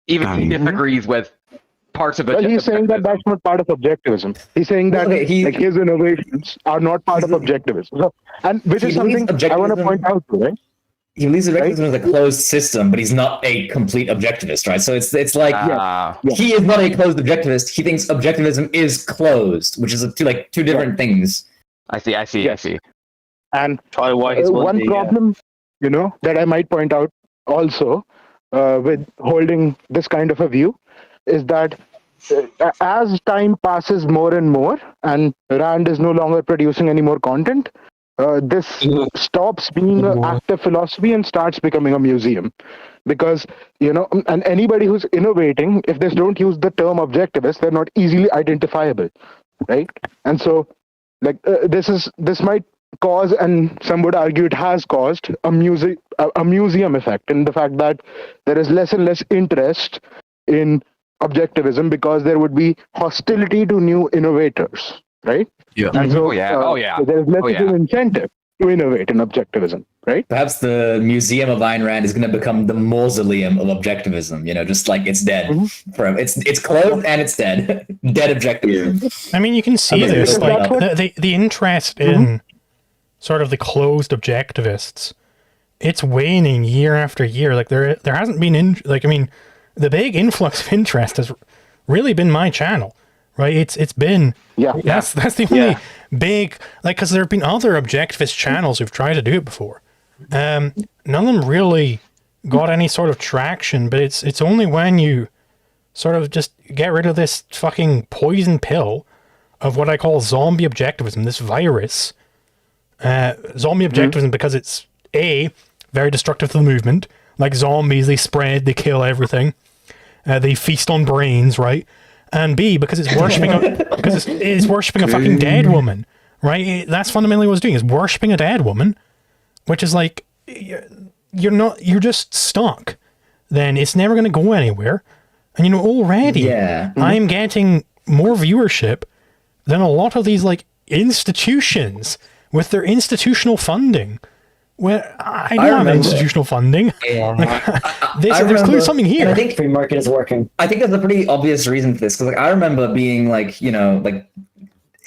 even he disagrees with parts of it? Well, he's saying that that's not part of objectivism. He's saying that like his innovations are not part of objectivism. So, and which is something I want to point out, right? He believes objectivism is a closed system, but he's not a complete objectivist, right? So it's like he is not a closed objectivist. He thinks objectivism is closed, which is two different things. I see. And one problem, that I might point out also with holding this kind of a view is that as time passes more and more, and Rand is no longer producing any more content, this stops being an active philosophy and starts becoming a museum. Because, and anybody who's innovating, if they don't use the term objectivist, they're not easily identifiable, right? And so, like, this might cause, and some would argue it has caused, a museum effect in the fact that there is less and less interest in objectivism because there would be hostility to new innovators, right? Yeah. And so, there's less of an incentive to innovate in objectivism, right? Perhaps the Museum of Ayn Rand is going to become the mausoleum of objectivism. Just like it's dead. It's closed and it's dead. Dead objectivism. I mean, you can see this, like the interest in sort of the closed objectivists. It's waning year after year. Like there hasn't been the big influx of interest has really been my channel. Right, it's been that's the only big, like, because there have been other objectivist channels who've tried to do it before. None of them really got any sort of traction, but it's only when you sort of just get rid of this fucking poison pill of what I call zombie objectivism, this virus. Zombie objectivism, because it's very destructive to the movement. Like zombies, they spread, they kill everything. They feast on brains, right? And B, because it's worshipping it's worshipping a fucking dead woman, right? That's fundamentally what it's doing, is worshipping a dead woman, which is like, you're just stuck. Then it's never going to go anywhere. And already I'm getting more viewership than a lot of these like institutions with their institutional funding. Where I don't have institutional funding. There's clearly something here. I think free market is working. I think there's a pretty obvious reason for this, because I remember being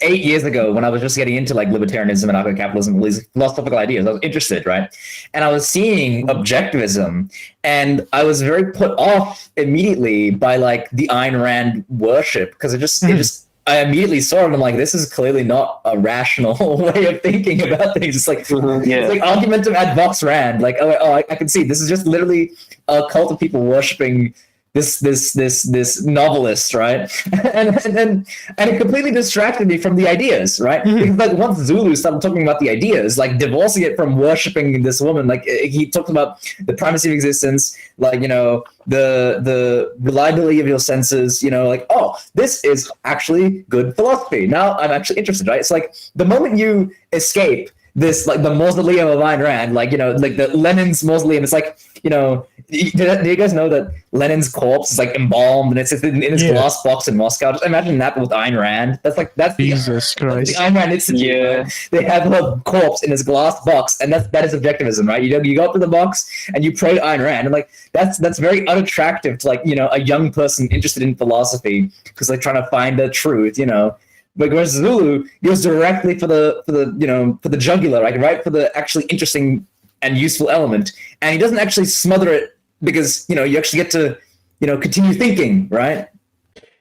8 years ago when I was just getting into like libertarianism and anarcho-capitalism, all these philosophical ideas. I was interested, right? And I was seeing objectivism, and I was very put off immediately by like the Ayn Rand worship, because it just I immediately saw it and I'm like, this is clearly not a rational way of thinking about things. It's like, it's like argumentum ad vox rand. Like, I can see this is just literally a cult of people worshiping this novelist, right? and it completely distracted me from the ideas, right? Because like once Zulu started talking about the ideas, like divorcing it from worshiping this woman, like he talked about the primacy of existence, like, you know, the reliability of your senses, you know, like, oh, this is actually good philosophy. Now I'm actually interested, right? It's like the moment you escape this, like the mausoleum of Ayn Rand, like, you know, like the Lenin's mausoleum, it's like, you know, do you guys know that Lenin's corpse is like embalmed and it's in his glass box in Moscow? Just imagine that with Ayn Rand. That's Jesus Christ. The Ayn Rand Institute. Right? They have a corpse in his glass box, and that is objectivism, right? You go up to the box and you pray to Ayn Rand, and like that's very unattractive to, like, you know, a young person interested in philosophy, because they're trying to find the truth, you know. But whereas Zulu goes directly for the jugular, right for the actually interesting and useful element, and he doesn't actually smother it, because, you know, you actually get to, you know, continue thinking, right?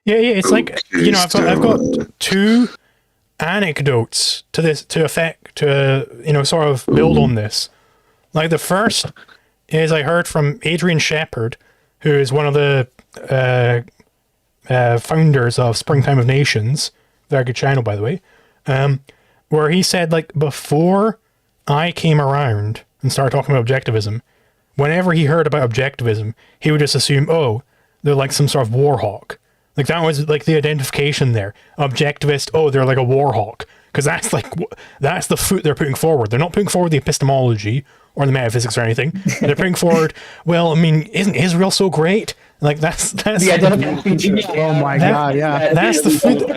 Yeah. It's like, you know, I've got two anecdotes to this to you know, sort of build on this. Like the first is I heard from Adrian Shepherd, who is one of the founders of Springtime of Nations. Very good channel, by the way, where he said, like, before I came around and started talking about objectivism, whenever he heard about objectivism, he would just assume, oh, they're like some sort of war hawk. Like, that was like the identification there. Objectivist, oh, they're like a war hawk. Because that's the foot they're putting forward. They're not putting forward the epistemology or the metaphysics or anything. They're putting forward, well, I mean, isn't Israel so great? Like, that's the identifying feature. Oh my God, yeah. That's the foot.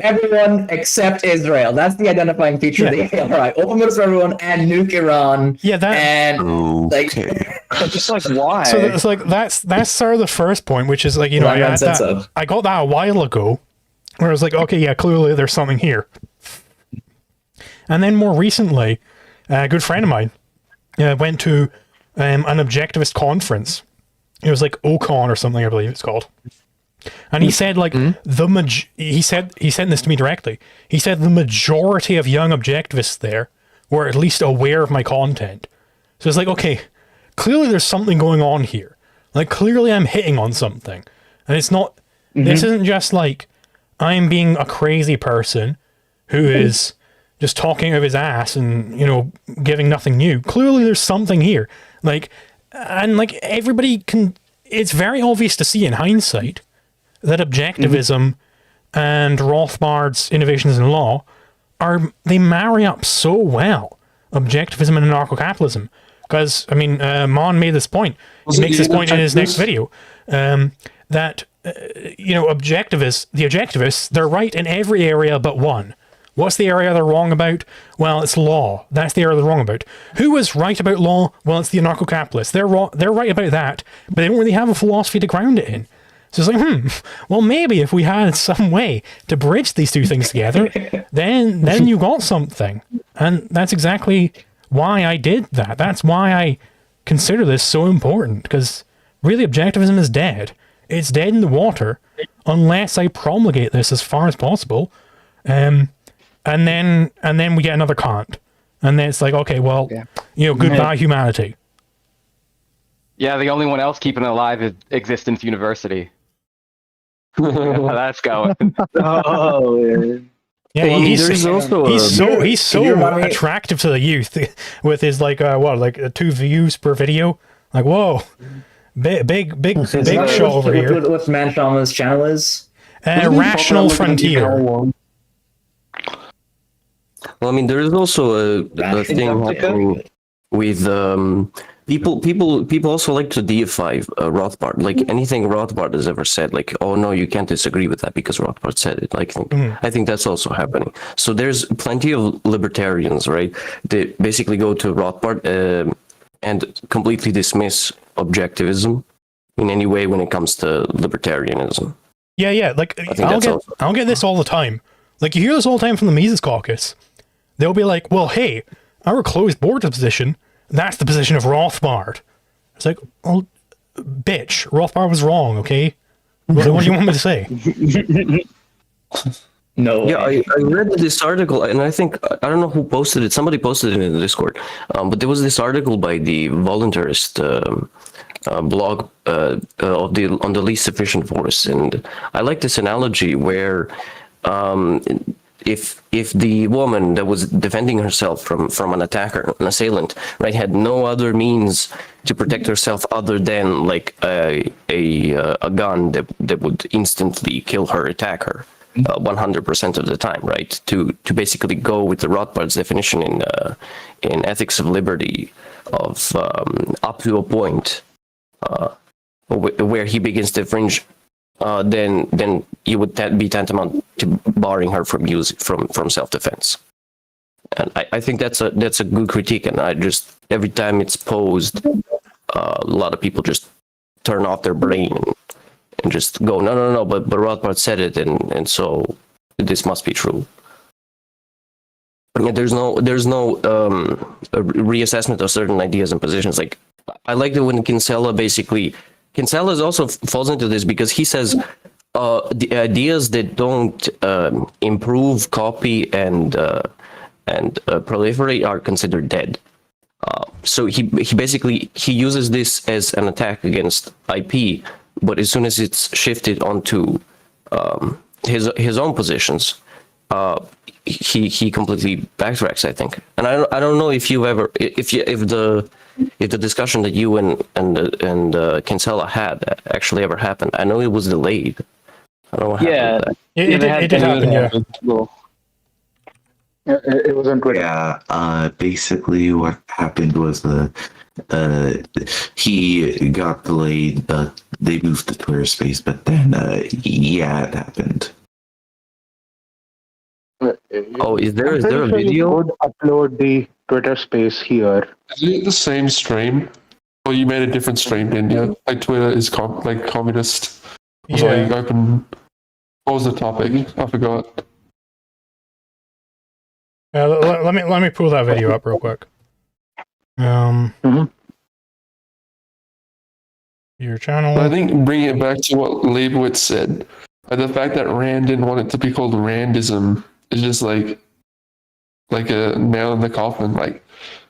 Everyone except Israel. That's the identifying feature of the ALRI. Open borders for everyone and nuke Iran. Yeah, that. And like, just like, why? So it's like that's sort of the first point, which is like, you know, I got that a while ago, where I was like, okay, yeah, clearly there's something here. And then more recently, a good friend of mine went to an objectivist conference. It was like Ocon or something, I believe it's called. And he said, like, he sent this to me directly. He said the majority of young objectivists there were at least aware of my content. So it's like, okay, clearly there's something going on here. Like, clearly I'm hitting on something. And it's not, this isn't just like, I'm being a crazy person who is just talking out of his ass and, you know, giving nothing new. Clearly there's something here. Like, and like everybody can, it's very obvious to see in hindsight that objectivism and Rothbard's innovations in law they marry up so well, objectivism and anarcho-capitalism. Because, I mean, Mon made this point. He makes this point in his next video, that, you know, the objectivists, they're right in every area but one. What's the area they're wrong about? Well, it's law. That's the area they're wrong about. Who was right about law? Well, it's the anarcho-capitalists. They're right about that, but they don't really have a philosophy to ground it in. So it's like, well, maybe if we had some way to bridge these two things together, then you got something. And that's exactly why I did that. That's why I consider this so important, because really objectivism is dead. It's dead in the water unless I promulgate this as far as possible. And then we get another Kant. And then it's like, okay, well, you know, goodbye humanity. Yeah, the only one else keeping it alive is Existence University. That's going. Yeah, he's so attractive to the youth with his like like 2 views per video. Like, whoa, big show over here. What Man Sharma's channel is? Rational Frontier. Well, I mean, there is also a thing happening with people also like to deify Rothbard. Like anything Rothbard has ever said, like, oh no, you can't disagree with that because Rothbard said it. Like, I think that's also happening. So there's plenty of libertarians, right? They basically go to Rothbard and completely dismiss objectivism in any way when it comes to libertarianism. Yeah. Like I'll get this all the time. Like, you hear this all the time from the Mises Caucus. They'll be like, well, hey, our closed border position, that's the position of Rothbard. It's like, well, bitch, Rothbard was wrong, okay? What do you want me to say? No. Yeah, I read this article, and I think, I don't know who posted it. Somebody posted it in the Discord. But there was this article by the voluntarist blog on the least sufficient force. And I like this analogy where if the woman that was defending herself from an attacker, an assailant, right, had no other means to protect herself other than like a gun that would instantly kill her attacker 100% of the time, right? To basically go with the Rothbard's definition in ethics of liberty of up to a point where he begins to infringe. Then you would be tantamount to barring her from from self-defense, and I think that's a good critique. And I just, every time it's posed, a lot of people just turn off their brain and just go, no, but Rothbard said it, and so this must be true. But there's no reassessment of certain ideas and positions. Like, I like that when Kinsella also falls into this, because he says the ideas that don't improve, copy, and proliferate are considered dead. So he basically uses this as an attack against IP, but as soon as it's shifted onto his own positions, he completely backtracks, I think. And I don't know if you ever if the discussion that you and Kinsella had actually ever happened. I know it was delayed. I don't know what happened with that. It did happen, yeah. It was on Twitter. Yeah, basically what happened was he got delayed, they moved to Twitter space, but then yeah, it happened. Oh, is there a video? You could upload the Twitter space here. Is it the same stream? Or you made a different stream, didn't you? Like, Twitter is like communist. So Yeah. you open. What was the topic? I forgot. Let me pull that video up real quick. Your channel. I think bringing it back to what Liebowitz said, the fact that Rand didn't want it to be called Randism is just like a nail in the coffin. Like,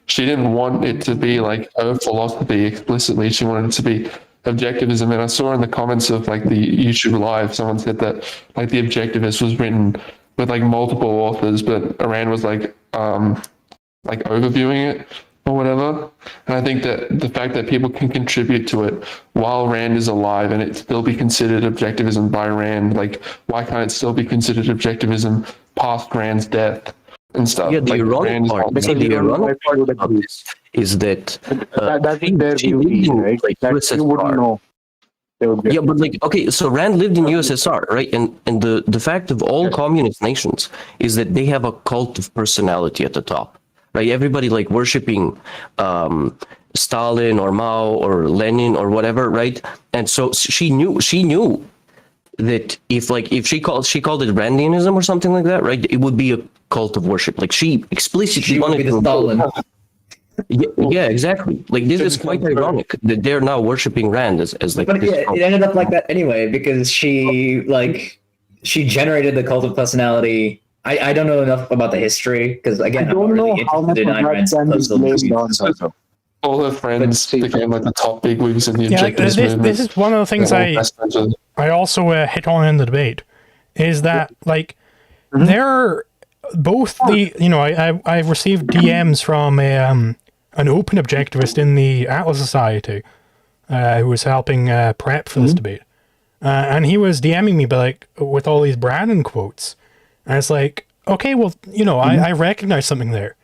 she didn't want it to be like her philosophy explicitly. She wanted it to be objectivism. And I saw in the comments of like the YouTube live, someone said that like the Objectivist was written with like multiple authors, but Rand was like overviewing it or whatever. And I think that the fact that people can contribute to it while Rand is alive and it still be considered objectivism by Rand, like, why can't it still be considered objectivism past Rand's death and stuff? Yeah, the ironic part of this is that that's their view, right? like That you wouldn't know. Yeah, but like, okay, so Rand lived in USSR, right? And the fact of all communist nations is that they have a cult of personality at the top, right? Everybody like worshiping Stalin or Mao or Lenin or whatever, right? And so she knew that if she called it Randianism or something like that, right? It would be a cult of worship. Like, she explicitly wanted to Stalin. Yeah, exactly. Like, this is quite ironic that they're now worshiping Rand as like. But yeah, it ended up like that anyway, because she generated the cult of personality. I don't know enough about the history, because again, I don't know how much of that can be based on. All her friends became like the top bigwigs in the Objectivist movement. This is one of the things I also hit on in the debate, is that like there are both the, you know, I've received DMs from an open objectivist in the Atlas Society who was helping prep for this debate, and he was DMing me like with all these Brandon quotes, and it's like, okay, well, you know, I recognize something there.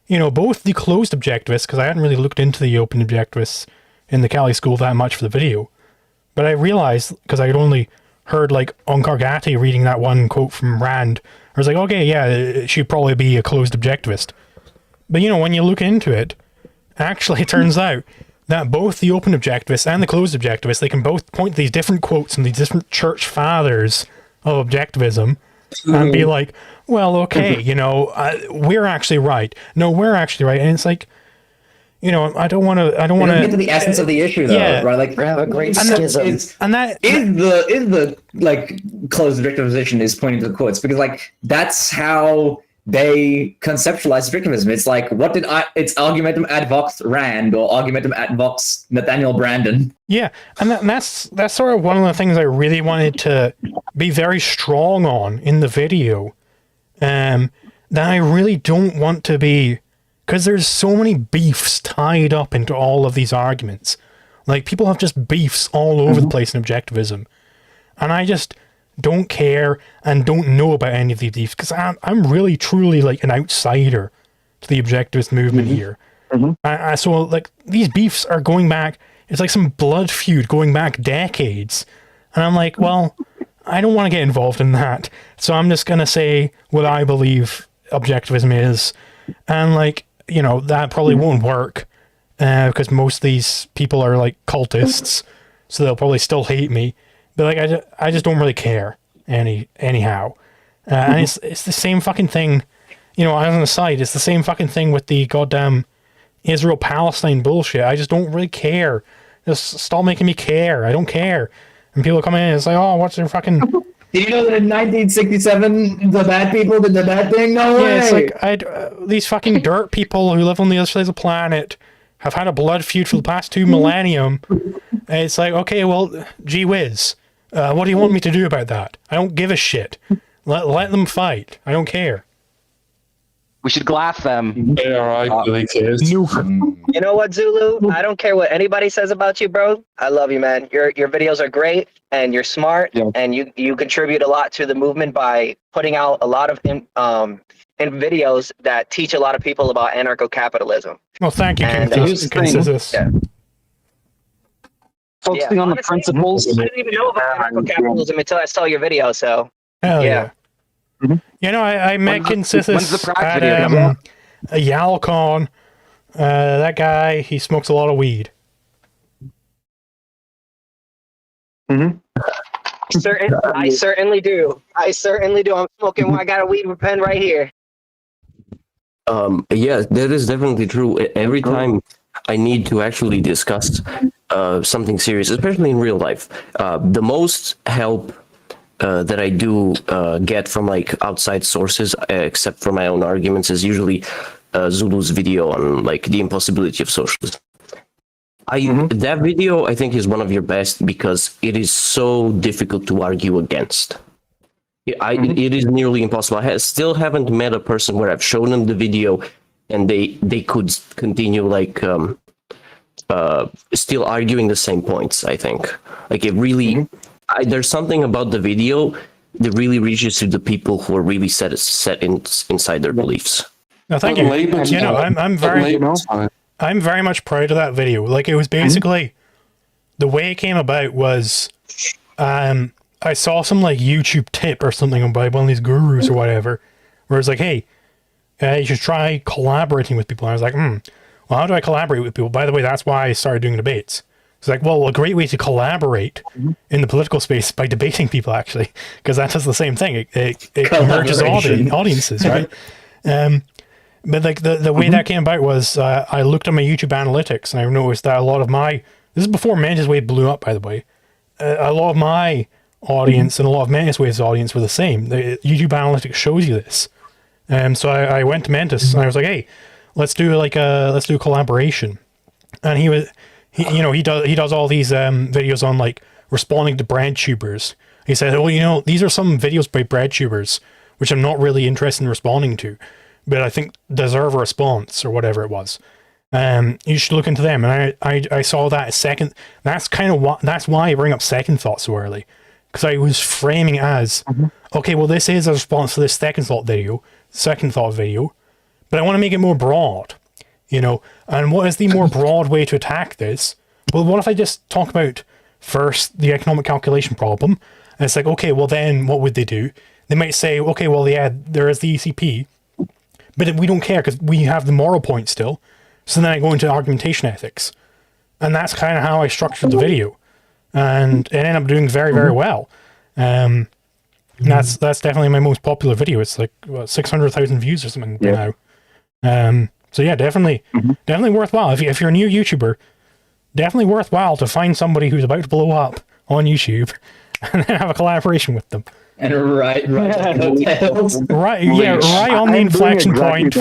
You know, both the closed objectivists, because I hadn't really looked into the open objectivists in the Cali school that much for the video, but I realized, because I had only heard like Onkar Gatti reading that one quote from Rand, I was like, okay, yeah, she'd probably be a closed objectivist. But you know, when you look into it, actually it turns out that both the open objectivists and the closed objectivists, they can both point to these different quotes from these different church fathers of objectivism and be like, well, okay, you know, we're actually right. No, we're actually right. And it's like, you know, I don't want to get to the essence of the issue, though, yeah. right? Like, have a great and schism. that is the like closed objectivization is pointing to the quotes, because like that's how they conceptualize objectivism. It's like, it's argumentum ad vox Rand or argumentum ad vox Nathaniel Brandon. Yeah, and that's sort of one of the things I really wanted to be very strong on in the video. That I really don't want to be, because there's so many beefs tied up into all of these arguments. Like, people have just beefs all over the place in objectivism. And I just don't care and don't know about any of these beefs, because I'm really, truly, like, an outsider to the objectivist movement here. So, like, these beefs are going back, it's like some blood feud going back decades. And I'm like, well, I don't want to get involved in that. So I'm just going to say what I believe objectivism is. And, like, you know, that probably won't work because most of these people are like cultists, so they'll probably still hate me. But like, I just don't really care anyhow. And it's the same fucking thing. You know, I was on the side. It's the same fucking thing with the goddamn Israel-Palestine bullshit. I just don't really care. Just stop making me care. I don't care. And people come in and it's like, oh, what's your fucking... Did you know that in 1967 the bad people did the bad thing? No way! Yeah, it's like, these fucking dirt people who live on the other side of the planet have had a blood feud for the past 2 millennium. And it's like, okay, well, gee whiz. What do you want me to do about that? I don't give a shit. Let them fight. I don't care. We should glass them. They are actually kids. You know what, Zulu? I don't care what anybody says about you, bro. I love you, man. Your videos are great, and you're smart, and you contribute a lot to the movement by putting out a lot of in videos that teach a lot of people about anarcho-capitalism. Well, thank you, Focusing on the principles. I didn't even know about anarcho-capitalism until I saw your video, so hell yeah. You know, I met Consensus at a Yalcon. That guy, he smokes a lot of weed. I certainly do. I'm smoking. I got a weed pen right here. Yeah, that is definitely true. Every time I need to actually discuss something serious, especially in real life, the most help that I do get from like outside sources, except for my own arguments, is usually Zulu's video on like the impossibility of socialism. That video I think is one of your best because it is so difficult to argue against. It is nearly impossible. I still haven't met a person where I've shown them the video and they could continue like still arguing the same points. I think like it really. There's something about the video that really reaches to the people who are really set inside their beliefs. No, thank you. You know, I'm very much proud of that video. Like, it was basically the way it came about was I saw some like YouTube tip or something by one of these gurus or whatever, where it's like, hey, you should try collaborating with people. And I was like, well, how do I collaborate with people? By the way, that's why I started doing debates. It's like, well, a great way to collaborate in the political space is by debating people, actually, because that does the same thing. It merges audiences, right? But like the way that came about was I looked at my YouTube analytics and I noticed that a lot of my, this is before Mantis Wave blew up, by the way, a lot of my audience and a lot of Mantis Wave's audience were the same. The YouTube analytics shows you this. So I went to Mantis and I was like, hey, let's do a collaboration. And he does all these videos on like responding to bread tubers. He said, oh, you know, these are some videos by bread tubers, which I'm not really interested in responding to, but I think deserve a response or whatever it was. You should look into them. And I saw that second. That's why I bring up second thought so early, because I was framing it as, okay, well, this is a response to this second thought video, but I want to make it more broad. You know, and what is the more broad way to attack this? Well, what if I just talk about first the economic calculation problem? And it's like, okay, well then what would they do? They might say, okay, well, yeah, there is the ECP, but we don't care because we have the moral point still. So then I go into argumentation ethics. And that's kind of how I structured the video. And it ended up doing very, very well. And that's definitely my most popular video. It's like 600,000 views or something now. So yeah, definitely worthwhile. If you're a new YouTuber, definitely worthwhile to find somebody who's about to blow up on YouTube and then have a collaboration with them. And right on the inflection point.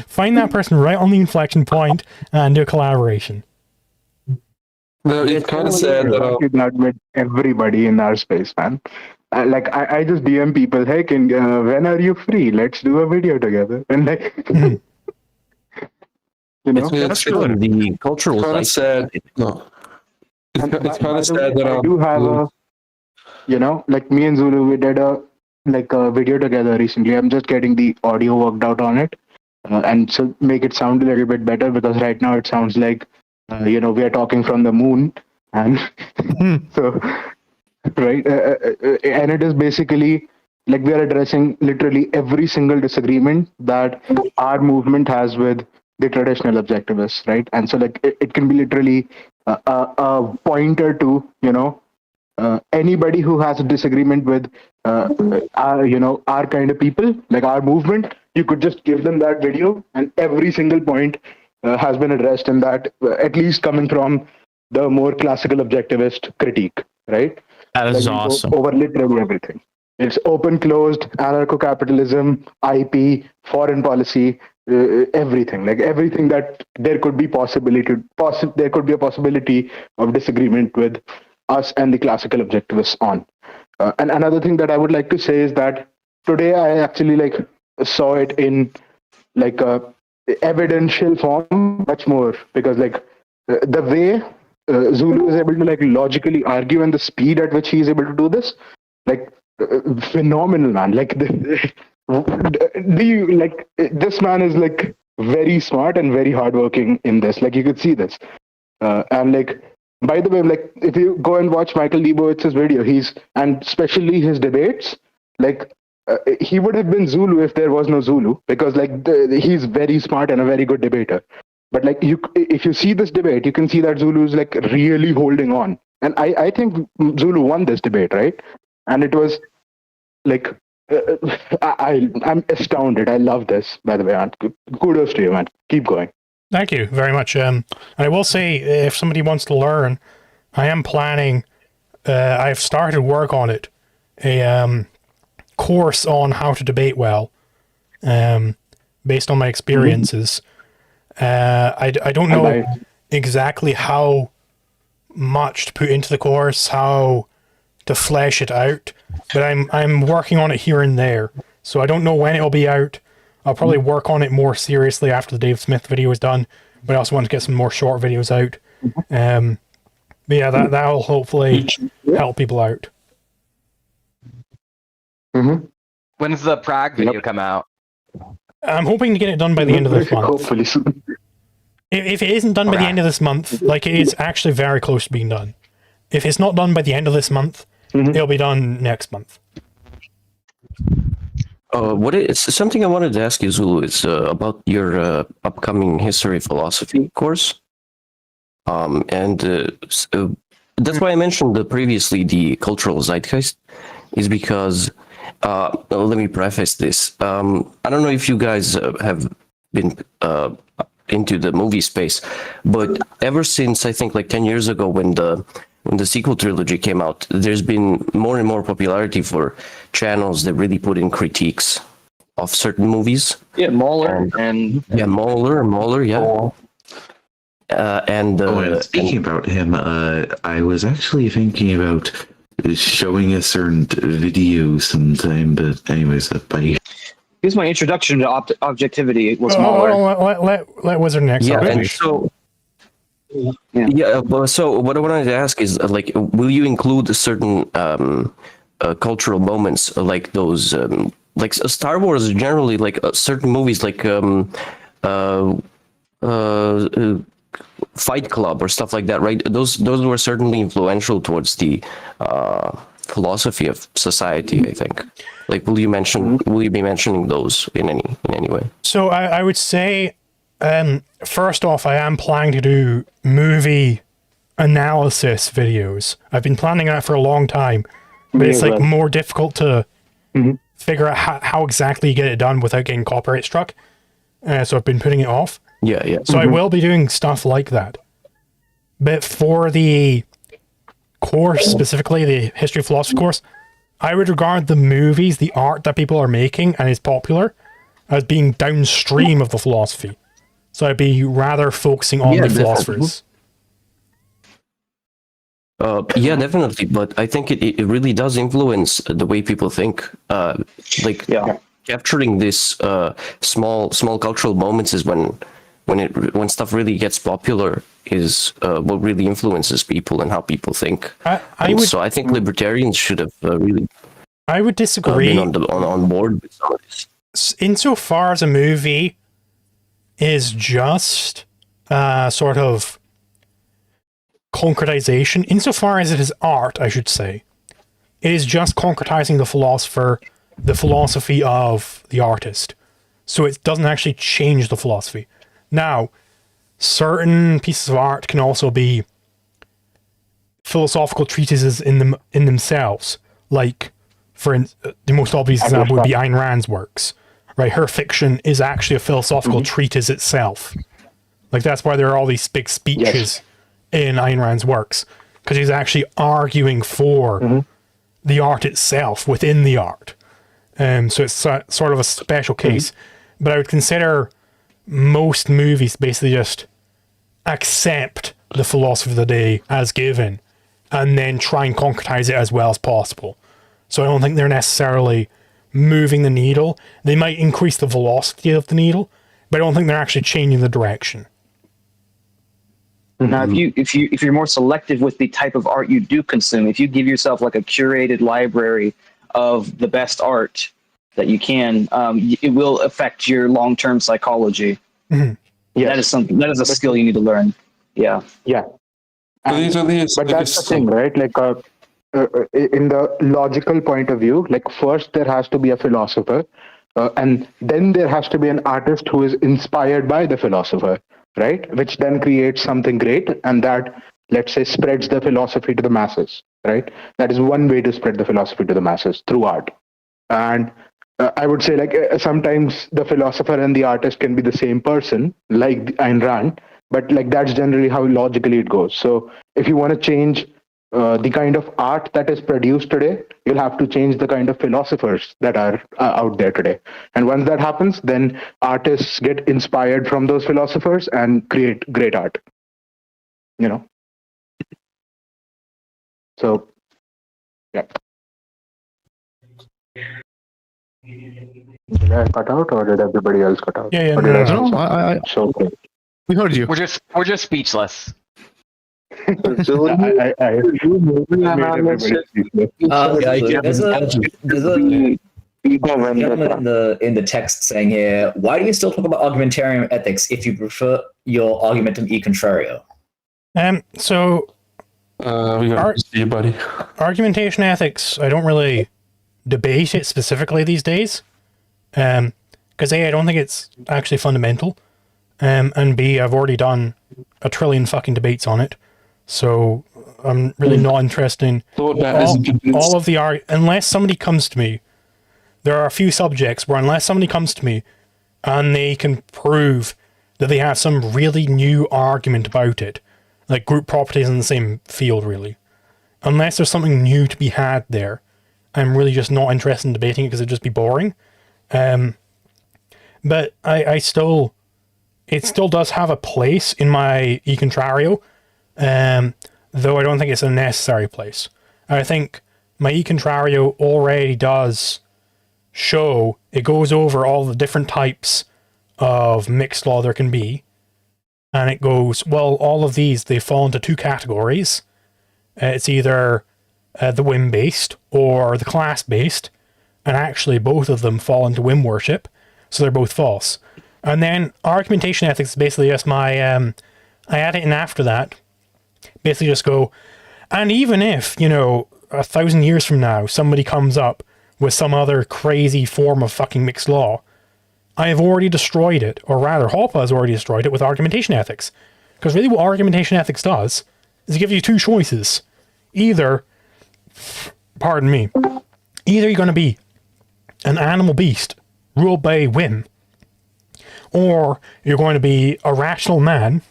Find that person right on the inflection point and do a collaboration. No, it's kind of sad that not with everybody in our space, man. I just DM people, hey, when are you free? Let's do a video together. And It's the cultural kind of sad. No. It's kind of sad that I do have me and Zulu, we did a video together recently. I'm just getting the audio worked out on it, and so make it sound a little bit better, because right now it sounds like we are talking from the moon, and so right, and it is basically like we are addressing literally every single disagreement that our movement has with the traditional objectivists, right? And so it can be literally a pointer to anybody who has a disagreement with our kind of people, like our movement. You could just give them that video, and every single point has been addressed in that, at least coming from the more classical objectivist critique, right? That is awesome. Over literally everything. It's open, closed, anarcho-capitalism, IP, foreign policy, everything. Like everything that there could be there could be a possibility of disagreement with us and the classical objectivists on. And another thing that I would like to say is that today I actually saw it in a evidential form much more, because the way Zulu is able to logically argue, and the speed at which he is able to do this, phenomenal, man. This man is very smart and very hardworking in this. You could see this, and by the way, if you go and watch Michael Liebowitz's video, and especially his debates, he would have been Zulu if there was no Zulu, because he's very smart and a very good debater. But if you see this debate, you can see that Zulu is really holding on, and I think Zulu won this debate, right? And it was I'm astounded. I love this, by the way. And kudos to you, man. Keep going. Thank you very much. And I will say, if somebody wants to learn, I am planning, I've started work on it, a course on how to debate well, based on my experiences. I don't know exactly how much to put into the course, how to flesh it out, but I'm working on it here and there. So I don't know when it'll be out. I'll probably work on it more seriously after the Dave Smith video is done, but I also want to get some more short videos out. But yeah, that'll hopefully help people out. When's the Prague video come out? I'm hoping to get it done by the end of this month. Hopefully soon. If it isn't done by the end of this month, it is actually very close to being done. If it's not done by the end of this month, it'll be done next month. It's something I wanted to ask you, Zulu. It's about your upcoming history philosophy course. That's why I mentioned previously the cultural zeitgeist, is because let me preface this. I don't know if you guys have been into the movie space, but ever since I think 10 years ago when the sequel trilogy came out, there's been more and more popularity for channels that really put in critiques of certain movies. Yeah, Mauler Mauler, yeah. Speaking about him, I was actually thinking about showing a certain video sometime, but anyways, bye. Here's my introduction to objectivity. Was let Wizard next. Yeah, and so. So what I wanted to ask is, will you include certain cultural moments, like those, Star Wars generally, certain movies, Fight Club or stuff like that, right? Those were certainly influential towards the philosophy of society, I think. Will you be mentioning those in any way? So I would say, first off, I am planning to do movie analysis videos. I've been planning that for a long time, but it's more difficult to figure out how exactly you get it done without getting copyright struck. So I've been putting it off. Yeah. So I will be doing stuff like that. But for the course, specifically the history of philosophy course, I would regard the movies, the art that people are making and is popular, as being downstream of the philosophy. So I'd be rather focusing on the philosophers. Yeah, definitely. But I think it really does influence the way people think. Capturing this small cultural moments is when stuff really gets popular is what really influences people and how people think. So I think libertarians should have really. I would disagree. Been on board with some of this. Insofar as a movie is just sort of concretization, insofar as it is art, I should say, it is just concretizing the philosophy of the artist. So it doesn't actually change the philosophy. Now, certain pieces of art can also be philosophical treatises in themselves. Like, the most obvious example would be Ayn Rand's works. Right, her fiction is actually a philosophical treatise itself. Like, that's why there are all these big speeches in Ayn Rand's works, because he's actually arguing for the art itself within the art. So it's sort of a special case. But I would consider most movies basically just accept the philosophy of the day as given, and then try and concretize it as well as possible. So I don't think they're necessarily moving the needle. They might increase the velocity of the needle, but I don't think they're actually changing the direction. Now, if you're more selective with the type of art you do consume, if you give yourself like a curated library of the best art that you can, it will affect your long-term psychology. Yes. That is a skill you need to learn. Yeah. But that's the thing, right? Like, in the logical point of view, like, first there has to be a philosopher, and then there has to be an artist who is inspired by the philosopher, right? Which then creates something great, and that, let's say, spreads the philosophy to the masses, right? That is one way to spread the philosophy to the masses, through art. And I would say, like, sometimes the philosopher and the artist can be the same person, like Ayn Rand, but like that's generally how logically it goes. So if you want to change the kind of art that is produced today, you'll have to change the kind of philosophers that are out there today. And once that happens, then artists get inspired from those philosophers and create great art. You know? So, yeah. Did I cut out, or did everybody else cut out? Yeah, I we heard you. We're just speechless. There's a gentleman in the text saying here, why do you still talk about argumentarian ethics if you prefer your argumentum e contrario? We got to see you, buddy. Argumentation ethics, I don't really debate it specifically these days. Because A, I don't think it's actually fundamental. And B, I've already done a trillion fucking debates on it. So I'm really not interested in all of the unless somebody comes to me. There are a few subjects where unless somebody comes to me and they can prove that they have some really new argument about it, like group properties in the same field, really. Unless there's something new to be had there, I'm really just not interested in debating it because it'd just be boring. But it still does have a place in my E Contrario, though I don't think it's a necessary place. I think my E Contrario already does show, it goes over all the different types of mixed law there can be, and it goes, well, all of these, they fall into two categories. It's either the whim-based or the class-based, and actually both of them fall into whim worship, so they're both false. And then argumentation ethics is basically just my, I add it in after that, basically just go, and even if, 1,000 years from now, somebody comes up with some other crazy form of fucking mixed law, I have already destroyed it, or rather, Hoppe has already destroyed it with argumentation ethics. Because really what argumentation ethics does is it gives you two choices. Either you're going to be an animal beast ruled by whim, or you're going to be a rational man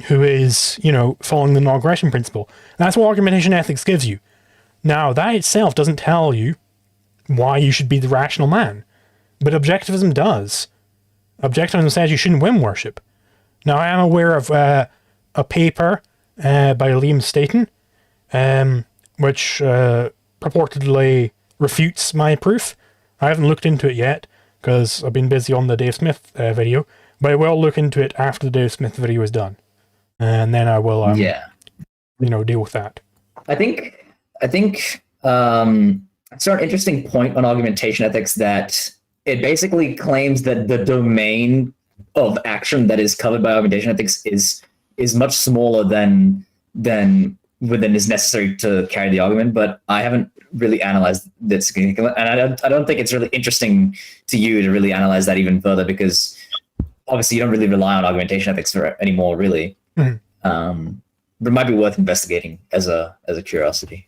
who is, following the non-aggression principle. That's what argumentation ethics gives you. Now, that itself doesn't tell you why you should be the rational man, but objectivism does. Objectivism says you shouldn't whim worship. Now, I am aware of a paper by Liam Staten, which purportedly refutes my proof. I haven't looked into it yet, because I've been busy on the Dave Smith video, but I will look into it after the Dave Smith video is done. And then I will, deal with that. I think it's an interesting point on argumentation ethics that it basically claims that the domain of action that is covered by argumentation ethics is much smaller than within is necessary to carry the argument. But I haven't really analyzed this, and I don't think it's really interesting to you to really analyze that even further, because obviously you don't really rely on argumentation ethics anymore, really. Mm-hmm. But it might be worth investigating as a curiosity.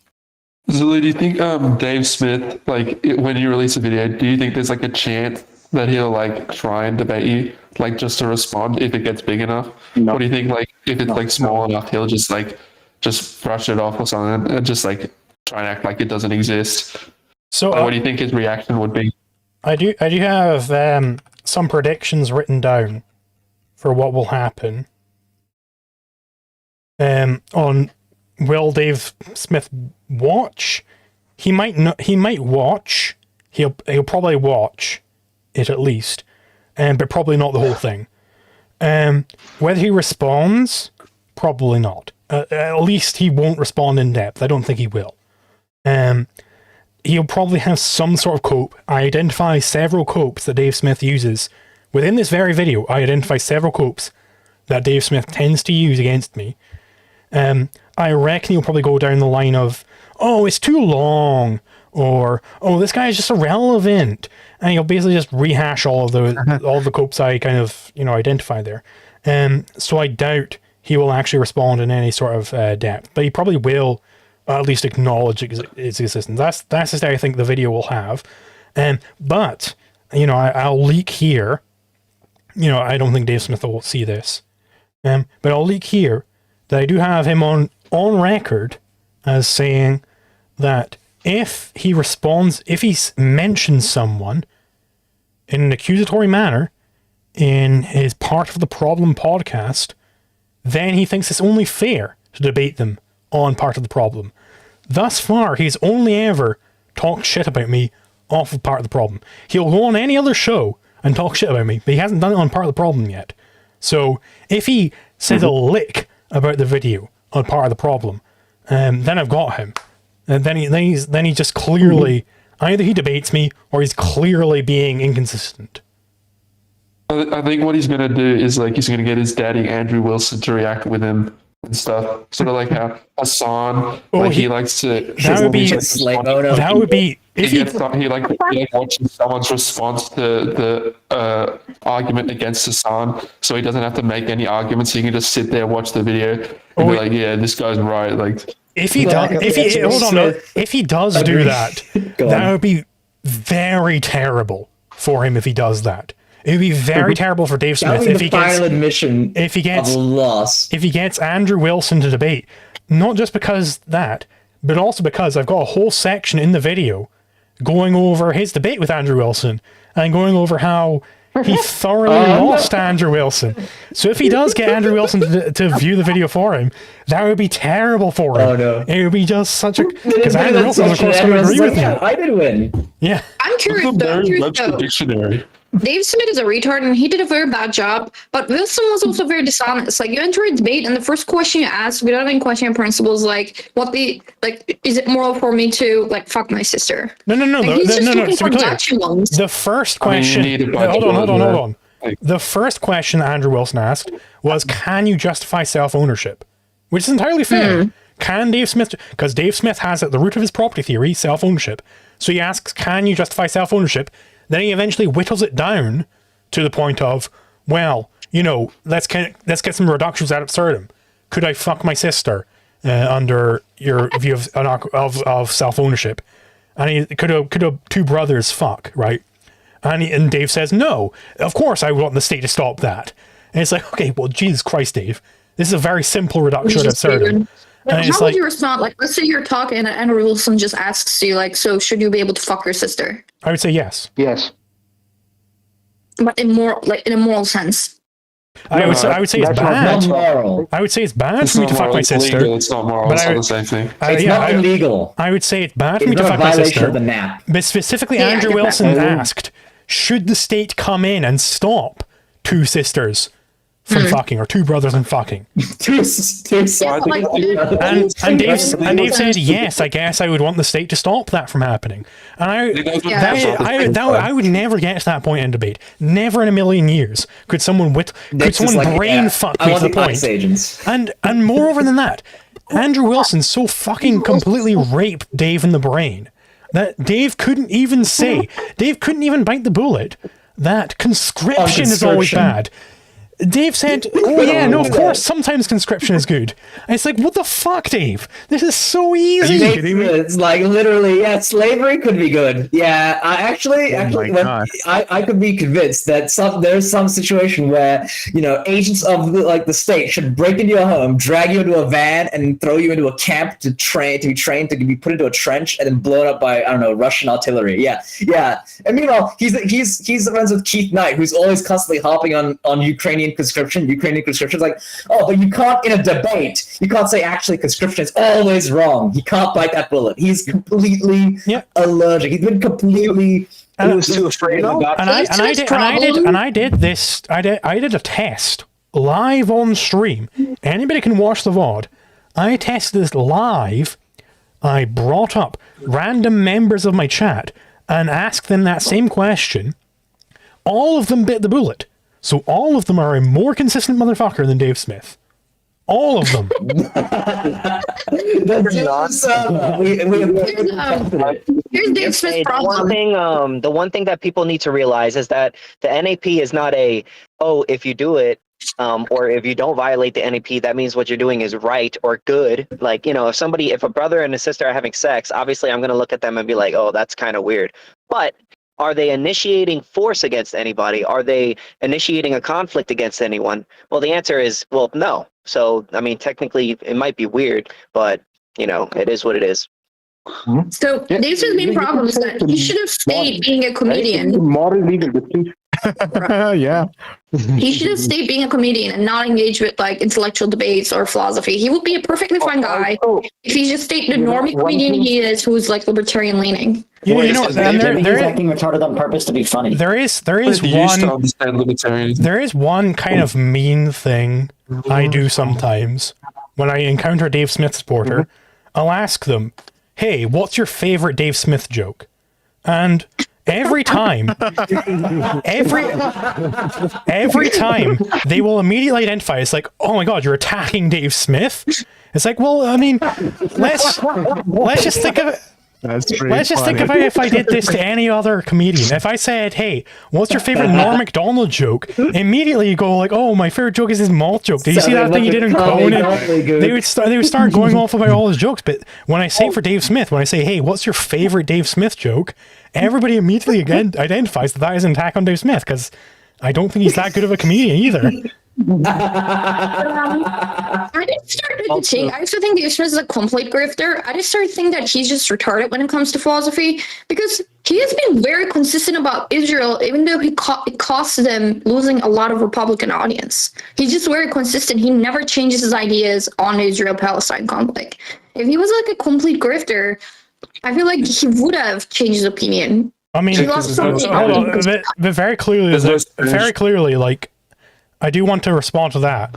Zulu, do you think Dave Smith, when you release a video, do you think there's a chance that he'll try and debate you, just to respond if it gets big enough? No. Or do you think if it's small enough, he'll just brush it off or something and just try and act like it doesn't exist? So what do you think his reaction would be? I do have some predictions written down for what will happen. On will Dave Smith watch? He might not. He might watch. He'll probably watch it at least, but probably not the whole thing. Whether he responds, probably not. At least he won't respond in depth. I don't think he will. He'll probably have some sort of cope. I identify several copes that Dave Smith uses. Within this very video, I identify several copes that Dave Smith tends to use against me. I reckon he'll probably go down the line of, oh, it's too long, or, oh, this guy is just irrelevant. And he'll basically just rehash all of the copes I kind of, identify there. So I doubt he will actually respond in any sort of depth, but he probably will at least acknowledge its existence. That's just how I think the video will have. But, I'll leak here. I don't think Dave Smith will see this. But I'll leak here that I do have him on record as saying that if he mentions someone in an accusatory manner in his Part of the Problem podcast, then he thinks it's only fair to debate them on Part of the Problem. Thus far, he's only ever talked shit about me off of Part of the Problem. He'll go on any other show and talk shit about me, but he hasn't done it on Part of the Problem yet. So if he says a lick about the video on Part of the Problem, then I've got him. And then he just clearly, either he debates me or he's clearly being inconsistent. I think what he's going to do is he's going to get his daddy Andrew Wilson to react with him and stuff. Sort of like how Hassan, he likes to. That would be if he watches someone's response to the argument against Hassan, so he doesn't have to make any arguments. He can just sit there, watch the video, and be like, "Yeah, this guy's right." If he does do that, that would be very terrible for him. If he does that, it would be very terrible for Dave Smith if he gets Andrew Wilson to debate. Not just because that, but also because I've got a whole section in the video going over his debate with Andrew Wilson and going over how he thoroughly lost Andrew Wilson. So if he does get Andrew Wilson to view the video for him, that would be terrible for him. Oh no! It would be just such a because Andrew Wilson is of course going to agree with me. I did win. Yeah. I'm curious though. Dictionary. Dave Smith is a retard and he did a very bad job, but Wilson was also very dishonest. You enter a debate and the first question you ask without any questioning principles, is it moral for me to fuck my sister? No. The first question. Hold on. The first question Andrew Wilson asked was, "Can you justify self-ownership?" Which is entirely fair. Can Dave Smith? Because Dave Smith has at the root of his property theory self-ownership. So he asks, "Can you justify self-ownership?" Then he eventually whittles it down to the point of, well, let's get some reductions ad absurdum. Could I fuck my sister under your view of self-ownership? And could two brothers fuck, right? And Dave says, no, of course I want the state to stop that. And it's like, okay, well, Jesus Christ, Dave. This is a very simple reduction of absurdum. Like, how would you respond? Like, let's say you're talking and Andrew Wilson just asks you, like, so should you be able to fuck your sister? I would say yes. Yes. But in a moral sense. I would say it's bad. Not moral. I would say it's bad It's for me not to fuck moral, my it's sister. legal, it's not moral. It's not the same thing. It's not illegal. I would say it's bad for It's me to not a fuck my violation sister. of the NAP. But specifically, Yeah, I Andrew get that. Wilson asked, should the state come in and stop two sisters from fucking, or two brothers from fucking? Two And Dave said, yes, I guess I would want the state to stop that from happening. And I would never get to that point in debate. Never in a million years could someone brain fuck me to the point. Agents. And moreover than that, Andrew Wilson so fucking completely raped Dave in the brain that Dave couldn't even bite the bullet that conscription is always bad. Dave said, oh yeah, no, of course, sometimes conscription is good. And it's like, what the fuck, Dave? This is so easy. It's like literally, yeah, slavery could be good. Yeah, I could be convinced that there's some situation where, agents of the state should break into your home, drag you into a van, and throw you into a camp to be trained to be put into a trench and then blown up by, I don't know, Russian artillery. Yeah. And meanwhile, he's friends with Keith Knight, who's always constantly hopping on Ukrainian conscription. It's like, oh, but you can't, in a debate, you can't say actually conscription is always wrong. He can't bite that bullet. He's completely allergic. He's been completely. He was too afraid of God. I did a test live on stream. Anybody can watch the VOD. I tested this live. I brought up random members of my chat and asked them that same question. All of them bit the bullet. So all of them are a more consistent motherfucker than Dave Smith. All of them. Here's Dave Smith's problem. The one thing that people need to realize is that the NAP is not if you do it, or if you don't violate the NAP, that means what you're doing is right or good. Like, if a brother and a sister are having sex, obviously I'm going to look at them and be like, oh, that's kind of weird. But are they initiating force against anybody? Are they initiating a conflict against anyone? Well, the answer is, no. So, I mean, technically it might be weird, but, it is what it is. So Dave's main problem is that he should have stayed being a comedian. Moral legal distinction. Yeah. He should have stayed being a comedian and not engage with intellectual debates or philosophy. He would be a perfectly fine guy if he just stayed the normie comedian he is, who's libertarian leaning. He's acting retarded on purpose to be funny. There is one kind of mean thing I do sometimes when I encounter a Dave Smith supporter. I'll ask them, hey, what's your favorite Dave Smith joke? And every time they will immediately identify. It's like, oh my god, you're attacking Dave Smith. It's like, well, I mean, let's just think of it. Think about if I did this to any other comedian. If I said, hey, what's your favorite Norm Macdonald joke? Immediately you go like, oh, my favorite joke is his malt joke. Did you see that thing he did in Conan? They would start going off about all his jokes. But when I say for Dave Smith, when I say, hey, what's your favorite Dave Smith joke? Everybody immediately identifies that is an attack on Dave Smith, because I don't think he's that good of a comedian either. I just started to think. I used to think Dave Smith is a complete grifter. I just started thinking that he's just retarded when it comes to philosophy, because he has been very consistent about Israel, even though it costs them losing a lot of Republican audience. He's just very consistent. He never changes his ideas on the Israel-Palestine conflict. If he was a complete grifter, I feel like he would have changed his opinion. I mean, but very clearly, I do want to respond to that.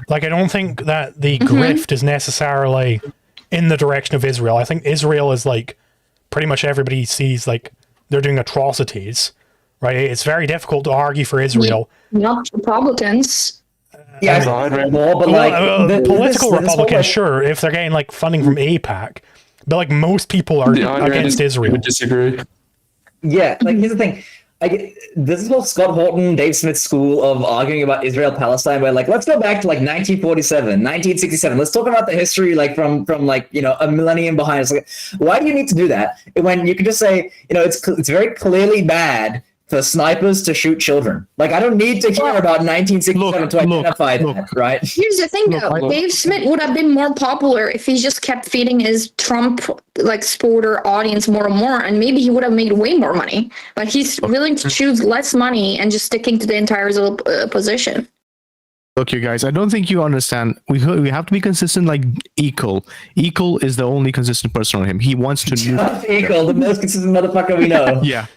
I don't think that the grift is necessarily in the direction of Israel. I think Israel is pretty much everybody sees they're doing atrocities, right? It's very difficult to argue for Israel. Not Republicans. Yeah, political Republicans, sure, if they're getting funding from AIPAC, but most people are against Israel. Would disagree. Yeah, here's the thing. This is what Scott Horton, Dave Smith's school of arguing about Israel Palestine, where like let's go back to like 1947, 1967. Let's talk about the history like from like a millennium behind us. Like, why do you need to do that when you can just say it's very clearly bad for snipers to shoot children? Like, I don't need to hear about 1967 to identify that, right? Here's the thing, though. Dave Smith would have been more popular if he just kept feeding his Trump supporter audience more and more, and maybe he would have made way more money. But he's willing to choose less money and just sticking to the entire position. Look, you guys, I don't think you understand. We have to be consistent, like Equal. Equal is the only consistent person on him. He wants to Equal, the most consistent motherfucker we know. Yeah.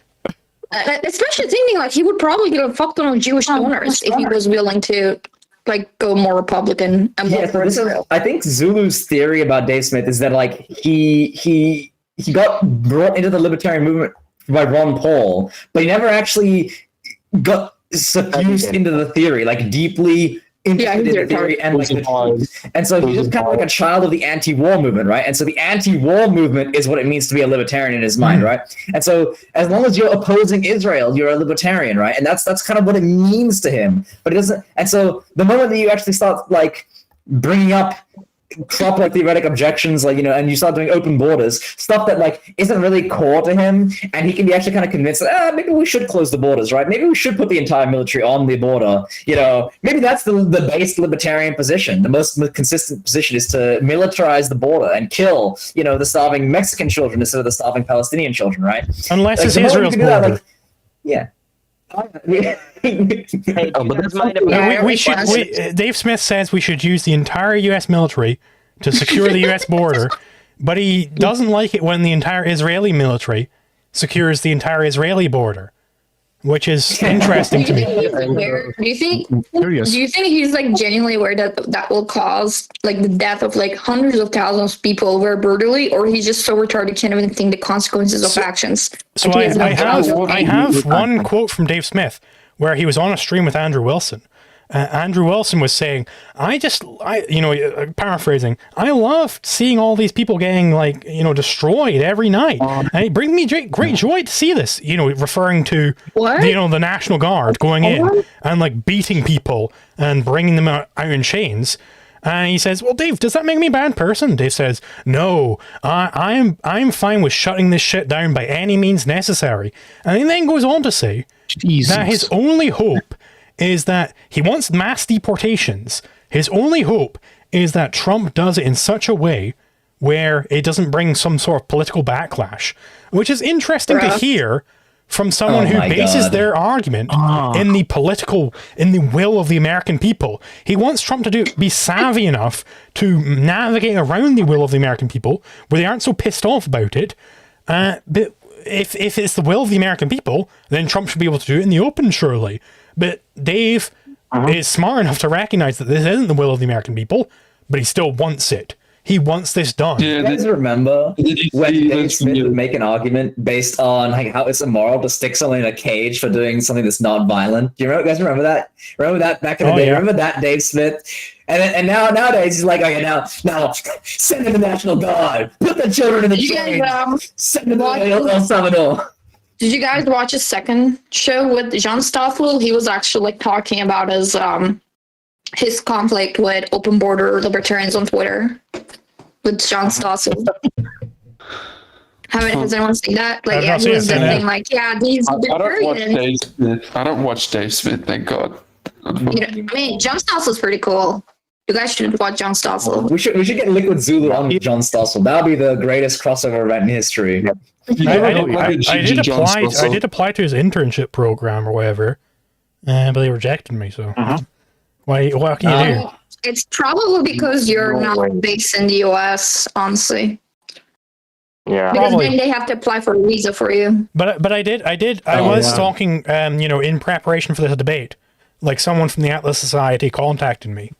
Especially thinking like he would probably get a fuck ton of Jewish donors if he was willing to go more Republican. And more so this is, I think Zulu's theory about Dave Smith is that like he got brought into the libertarian movement by Ron Paul, but he never actually got suffused into the theory, like deeply into the theory and so he's just kind of like a child of the anti-war movement, right? And so the anti-war movement is what it means to be a libertarian in his mind, right? And so as long as you're opposing Israel, you're a libertarian, right? And that's kind of what it means to him. But it doesn't. And so the moment that you actually start like bringing up proper theoretic objections, and you start doing open borders, stuff that like isn't really core to him, and he can be actually kind of convinced that maybe we should close the borders, right? Maybe we should put the entire military on the border. Maybe that's the base libertarian position. The most consistent position is to militarize the border and kill, the starving Mexican children instead of the starving Palestinian children, right? Unless it's Israel's border. Yeah. Dave Smith says we should use the entire U.S. military to secure the U.S. border, but he doesn't like it when the entire Israeli military secures the entire Israeli border, which is interesting to me. Do you think he's genuinely aware that will cause the death of hundreds of thousands of people very brutally, or he's just so retarded can't even think the consequences of actions? So I have one quote from Dave Smith where he was on a stream with Andrew Wilson. Andrew Wilson was saying, paraphrasing, I love seeing all these people getting destroyed every night. And it brings me great joy to see this, referring to, the National Guard going in and beating people and bringing them out in chains. And he says, well, Dave, does that make me a bad person? Dave says, no, I'm fine with shutting this shit down by any means necessary. And he then goes on to say that his only hope is that he wants mass deportations. His only hope is that Trump does it in such a way where it doesn't bring some sort of political backlash, which is interesting to hear from someone who bases their argument in the will of the American people. He wants Trump to be savvy enough to navigate around the will of the American people where they aren't so pissed off about it. But if it's the will of the American people, then Trump should be able to do it in the open, surely. But Dave is smart enough to recognize that this isn't the will of the American people, but he still wants it. He wants this done. Yeah, you guys remember when Dave Smith would make an argument based on how it's immoral to stick someone in a cage for doing something that's not violent? Do you guys remember that? Remember that back in the day? Yeah. Remember that, Dave Smith? And nowadays he's like, okay, now send in the National Guard, put the children in the chains, send them to El Salvador. Did you guys watch his second show with John Stossel? He was actually talking about his conflict with open border libertarians on Twitter with John Stossel. Has anyone seen that? He was saying these libertarians. I don't watch Dave Smith, thank God. John Stossel's pretty cool. You guys should watch John Stossel. We should get Liquid Zulu on with John Stossel. That'll be the greatest crossover event in history. I did apply to his internship program or whatever, but they rejected me. So what can you do? It's probably because you're not based in the U.S. Honestly. Yeah. Because then they have to apply for a visa for you. But I did. I was talking, in preparation for this debate, someone from the Atlas Society contacted me,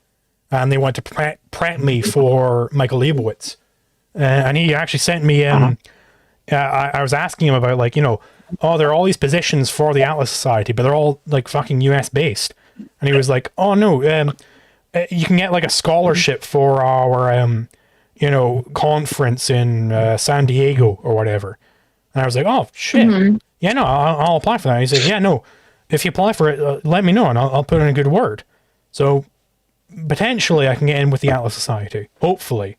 and they wanted to prep me for Michael Liebowitz, and he actually sent me. I was asking him about there are all these positions for the Atlas Society, but they're all fucking US based, and he was like, oh no, you can get a scholarship for our conference in San Diego or whatever. And I was like, oh shit. yeah, no, I'll apply for that. He said, yeah, no, if you apply for it, let me know and I'll put in a good word. So potentially I can get in with the Atlas Society. Hopefully.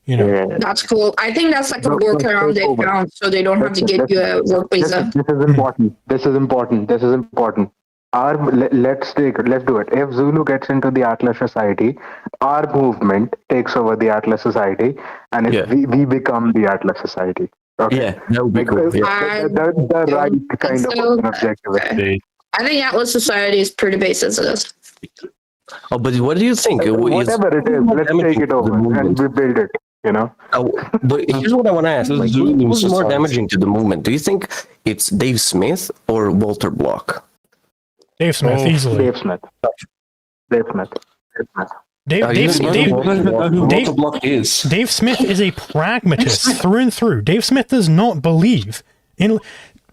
You know. That's cool. I think that's like a workaround they found so they don't have to get you a work visa. This is important. This is important. This is important. Let's do it. If Zulu gets into the Atlas Society, our movement takes over the Atlas Society, and if we become the Atlas Society. Okay. Yeah, that would be cool. The right kind of an objective. Okay. I think Atlas Society is pretty basic to this. Oh, but what do you think? Whatever it is, let's take it over and rebuild it. You know. But here's what I want to ask: like, who's more damaging to the movement? Do you think it's Dave Smith or Walter Block? Dave Smith, easily. Dave Smith. Dave Smith is a pragmatist through and through. Dave Smith does not believe in,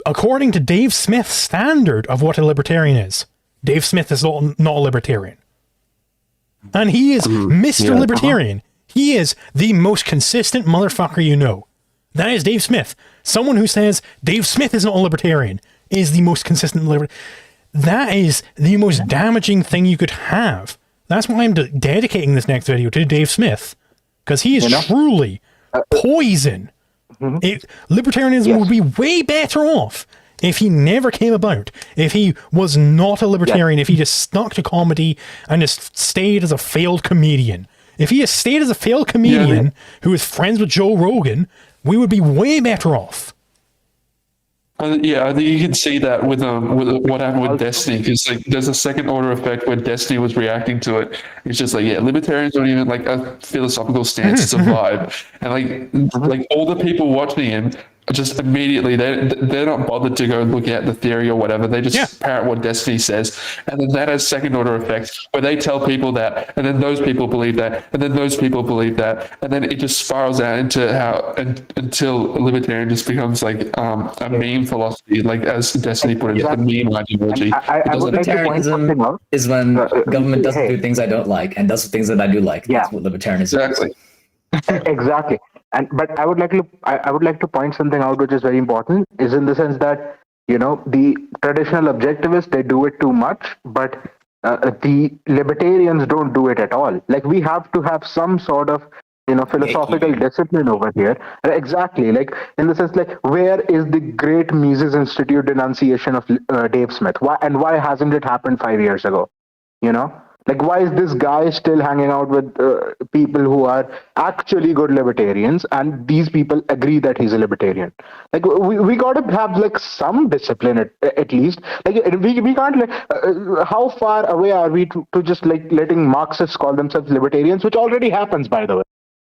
according to Dave Smith's standard of what a libertarian is. Dave Smith is not a libertarian. And he is Mr. Libertarian. He is the most consistent motherfucker you know. That is Dave Smith. Someone who says Dave Smith is not a libertarian is the most consistent libertarian. That is the most damaging thing you could have. That's why I'm dedicating this next video to Dave Smith. Because he is truly poison. Libertarianism would be way better off if he never came about. If he was not a libertarian, if he just stuck to comedy and just stayed as a failed comedian. If he just stayed as a failed comedian who is friends with Joe Rogan, we would be way better off. I think you can see that with what happened with Destiny, because like there's a second order effect where Destiny was reacting to it. It's just like, libertarians don't even like a philosophical stance, it's a vibe, and like all the people watching him just immediately they're not bothered to go look at the theory or whatever. They just parrot what Destiny says, and then that has second order effects where they tell people that, and then those people believe that, and then those people believe that, and then it just spirals out into until a libertarian just becomes like a meme philosophy, like as Destiny put it, a meme ideology. Libertarianism is when government doesn't do things I don't like and does things that I do like. That's what libertarianism is. Exactly. But I would like to point something out which is very important, is in the sense that, you know, the traditional objectivists, they do it too much, but the libertarians don't do it at all. Like, we have to have some sort of, you know, philosophical discipline over here. Exactly. Like, in the sense, like, where is the great Mises Institute denunciation of Dave Smith? Why hasn't it happened 5 years ago? You know? Like, why is this guy still hanging out with people who are actually good libertarians, and these people agree that he's a libertarian? Like, we got to have like some discipline at least. Like, we can't like, how far away are we to just like letting Marxists call themselves libertarians, which already happens, by the way,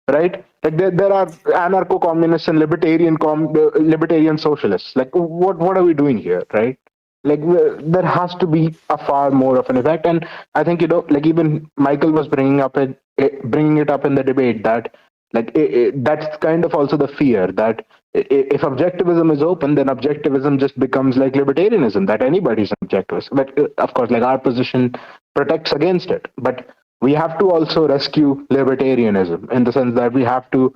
right? Like, there are anarcho-communists and libertarian socialists. Like, what are we doing here, right? Like, there has to be a far more of an effect, and I think, you know, like even Michael was bringing it up in the debate that like that's kind of also the fear that if objectivism is open, then objectivism just becomes like libertarianism, that anybody's an objectivist. But of course, like, our position protects against it, but we have to also rescue libertarianism in the sense that we have to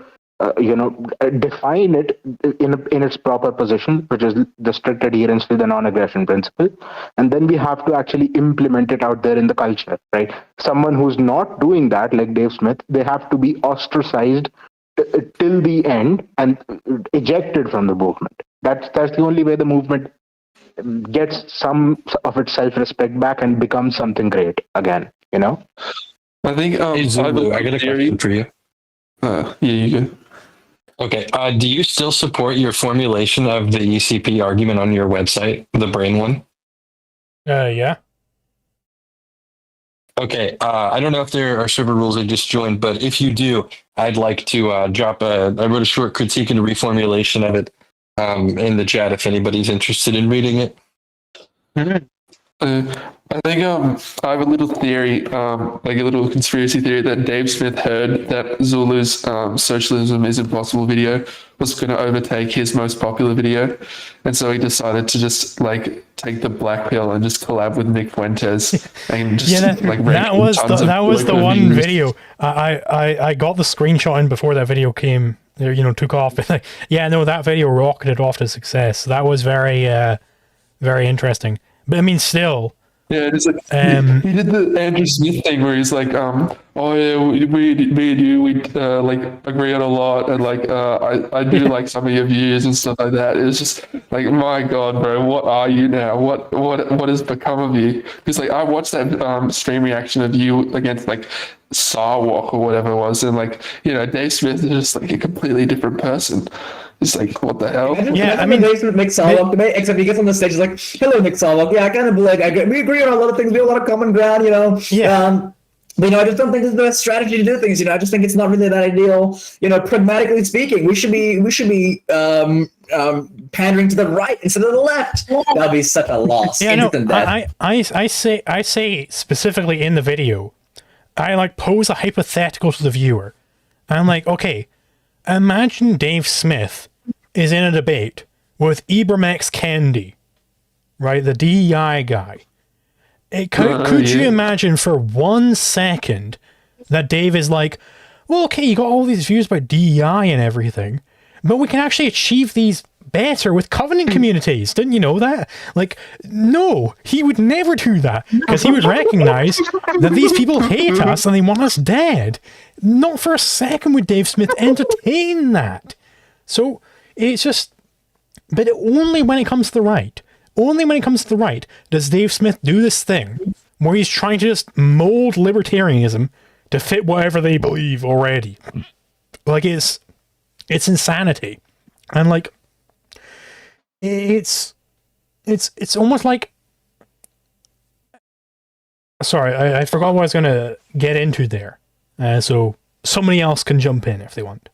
define it in its proper position, which is the strict adherence to the non-aggression principle, and then we have to actually implement it out there in the culture, right? Someone who's not doing that, like Dave Smith, they have to be ostracized till the end and ejected from the movement. That's the only way the movement gets some of its self-respect back and becomes something great again, you know? I think I got a question for you. You go. Okay. Do you still support your formulation of the ECP argument on your website, the brain one? Yeah. Okay. I don't know if there are server rules I just joined, but if you do, I'd like to drop I wrote a short critique and a reformulation of it in the chat if anybody's interested in reading it. I think I have a little theory, like a little conspiracy theory, that Dave Smith heard that Zulu's Socialism is Impossible video was going to overtake his most popular video, and so he decided to just like take the black pill and just collab with Nick Fuentes and just that was the one video. I got the screenshot in before that video came took off. Yeah, no, that video rocketed off to success. That was very, very interesting. But I mean, still. Yeah, it's like he did the Andrew Smith thing where he's like, oh yeah, me and you, we like agree on a lot, and like I do like some of your views and stuff like that. It's just like, my God, bro, what are you now? What has become of you? Because like I watched that stream reaction of you against like Sarwalk or whatever it was, and like Dave Smith is just like a completely different person. It's like, what the hell? I mean, Nick Sarwalk debate, except he gets on the stage, he's like, hello, Nick Sarwalk. Yeah, I kind of we agree on a lot of things. We have a lot of common ground, Yeah. But I just don't think this is the best strategy to do things. I just think it's not really that ideal. Pragmatically speaking, we should be pandering to the right instead of the left. That'd be such a loss. Yeah, no, I say specifically in the video, I like pose a hypothetical to the viewer. I'm like, okay, imagine Dave Smith is in a debate with Ibram X. Kendi, right? The DEI guy. Could you imagine for 1 second that Dave is like, well, okay, you got all these views about DEI and everything, but we can actually achieve these better with covenant communities. Didn't you know that? Like, no, he would never do that, because he would recognize that these people hate us and they want us dead. Not for a second would Dave Smith entertain that. So it's just, but only when it comes to the right. Only when it comes to the right does Dave Smith do this thing where he's trying to just mold libertarianism to fit whatever they believe already. Like, it's insanity. And like, it's almost like, sorry, I forgot what I was going to get into there. So somebody else can jump in if they want.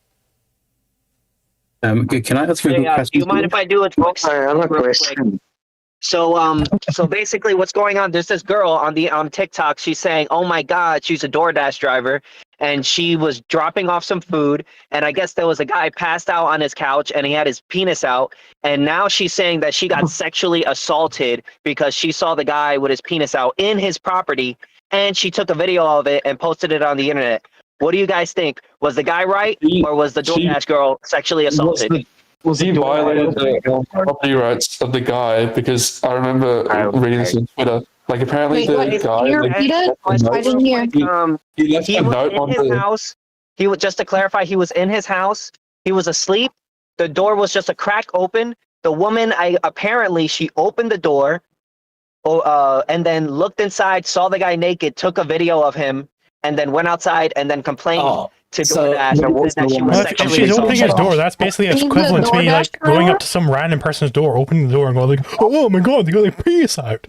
Can I ask you a quick question? Do you mind if I do it? Real quick? So basically what's going on, there's this girl on TikTok, she's saying, oh my God, she's a DoorDash driver, and she was dropping off some food, and I guess there was a guy passed out on his couch and he had his penis out, and now she's saying that she got sexually assaulted because she saw the guy with his penis out in his property, and she took a video of it and posted it on the internet. What do you guys think? Was the guy right, or was the DoorDash girl sexually assaulted? He violated the property rights of the guy, because I remember reading this on Twitter. Like, apparently the guy, he left a note on his house. He was, just to clarify, he was in his house. He was asleep. The door was just a crack open. The woman, apparently she opened the door, and then looked inside, saw the guy naked, took a video of him, and then went outside and then complained. She's opening his door. That's basically equivalent to me like going up to some random person's door, opening the door, and going like, "Oh my God, they got their penis out."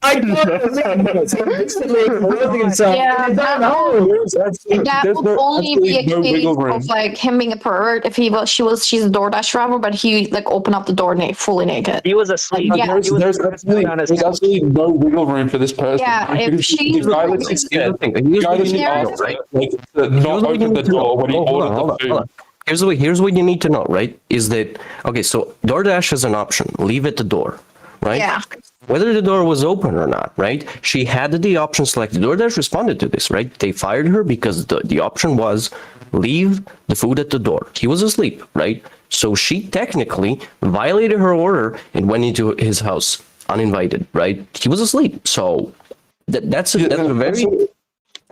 Yeah, that would only be a case of like him being a pervert if she's a DoorDash driver, but he like opened up the door fully naked. He was asleep. Yeah. There's absolutely no wiggle room for this person. Yeah, if she's not open the door when he ordered the food. Here's what you need to know, right? Is that okay? So DoorDash is an option. Leave at the door, right? Yeah. Whether the door was open or not, right? She had the option selected. DoorDash responded to this, right? They fired her because the option was leave the food at the door. He was asleep, right? So she technically violated her order and went into his house uninvited, right? He was asleep. So that's a very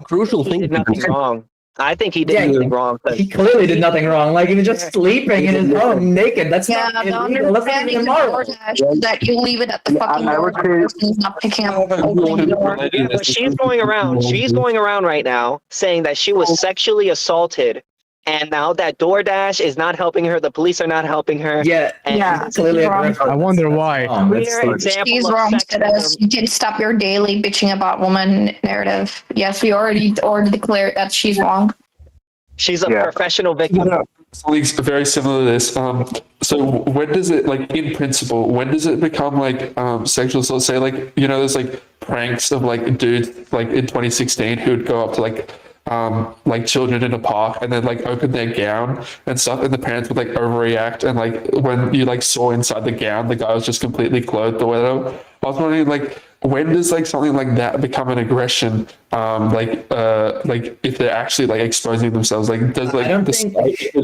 crucial thing. He did nothing wrong. I think he did anything wrong. He clearly did nothing wrong. Like, he was just sleeping in his home naked. That's not illegal. That's not even immoral. That you leave it at the fucking door. The person's not picking up. But she's going around right now saying that she was sexually assaulted, and now that DoorDash is not helping her, the police are not helping her. Clearly. I wonder why. She's wrong. You can stop your daily bitching about woman narrative. Yes, we already declared that she's wrong. She's a professional victim. It's very similar to this. So when does it, like, in principle, when does it become like sexual assault? Say, like, there's like pranks of like dudes like in 2016 who would go up to like children in a park and then like open their gown and stuff, and the parents would like overreact, and like when you like saw inside the gown, the guy was just completely clothed or whatever. I was wondering, like, when does like something like that become an aggression? Like if they're actually like exposing themselves, like does like I don't the think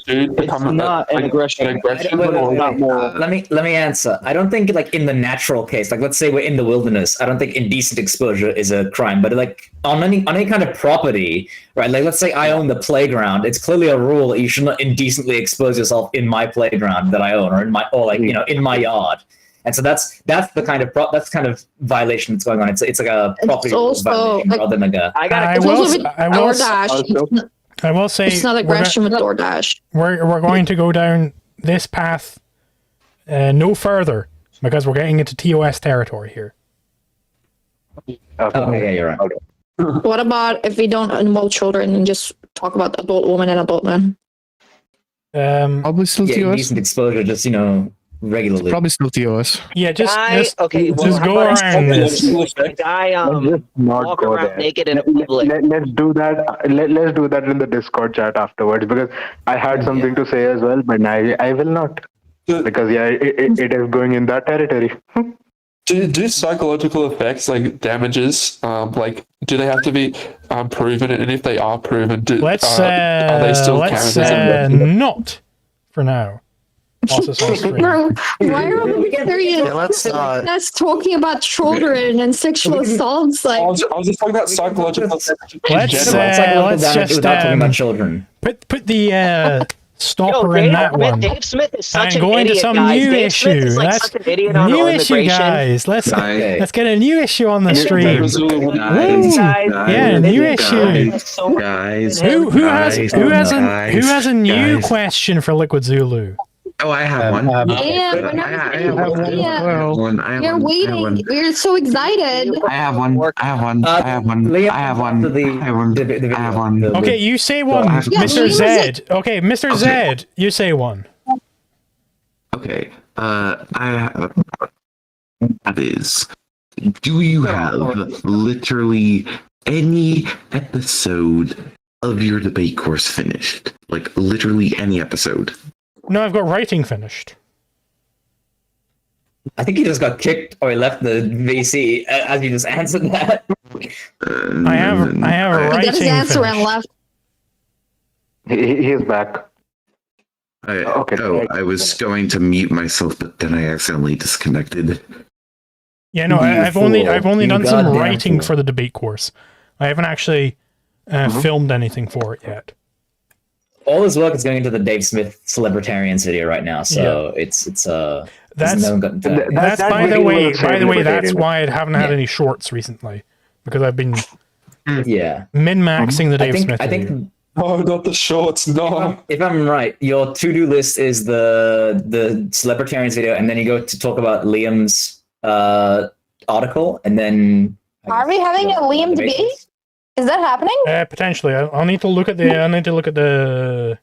dude become not an aggression. An aggression Wait, or wait. Let me answer. I don't think like in the natural case, like let's say we're in the wilderness. I don't think indecent exposure is a crime, but like on any kind of property, right? Like let's say I own the playground. It's clearly a rule that you should not indecently expose yourself in my playground that I own, or in my in my yard. And so that's the kind of violation that's going on. It's like a property violation rather than like a. I will say it's not aggression with DoorDash. We're going to go down this path no further because we're getting into TOS territory here. Okay, yeah, you're right. What about if we don't involve children and just talk about adult women and adult men? Probably still TOS. Indecent exposure, just regularly. Probably still TOS. Yeah, just okay. Well, just go around this. The guy walk around naked in public. Let's do that. Let's do that in the Discord chat afterwards because I had something to say as well, but I will not because it is going in that territory. Do psychological effects like damages like do they have to be proven, and if they are proven, are they still counted as not for now. Bro, why are we that's talking about children and sexual assaults? Like, I was just talking about psychological effects. Let's just without talking about children. Put the stopper in that one. Dave Smith is such and an go idiot, into some guys. new Dave Smith issue. is like such an idiot on new issue, immigration. guys. Let's get a new issue on the stream. New issue. Guys, who has a new question for Liquid Zulu? Oh, I have one. You're waiting. We're so excited. I have one. Okay, you say one, Mr. Zed. Okay, Mr. Zed, you say one. Okay. That is, do you have literally any episode of your debate course finished? Like literally any episode? No, I've got writing finished. I think he just got kicked or he left the VC as you just answered that. I have a writing He got his answer finished. and left. He is back. I was going to mute myself, but then I accidentally disconnected. Yeah, no, I've only done some writing for the debate course. I haven't actually filmed anything for it yet. All his work is going into the Dave Smith Celebritarians video right now, so it's that's by the way that's why I haven't had any shorts recently because I've been min-maxing the Dave Smith video. Oh, not the shorts, no. If I'm right, your to-do list is the Celebritarians video, and then you go to talk about Liam's article, and then Are we having a Liam debate? Is that happening? Potentially. I'll need to look at the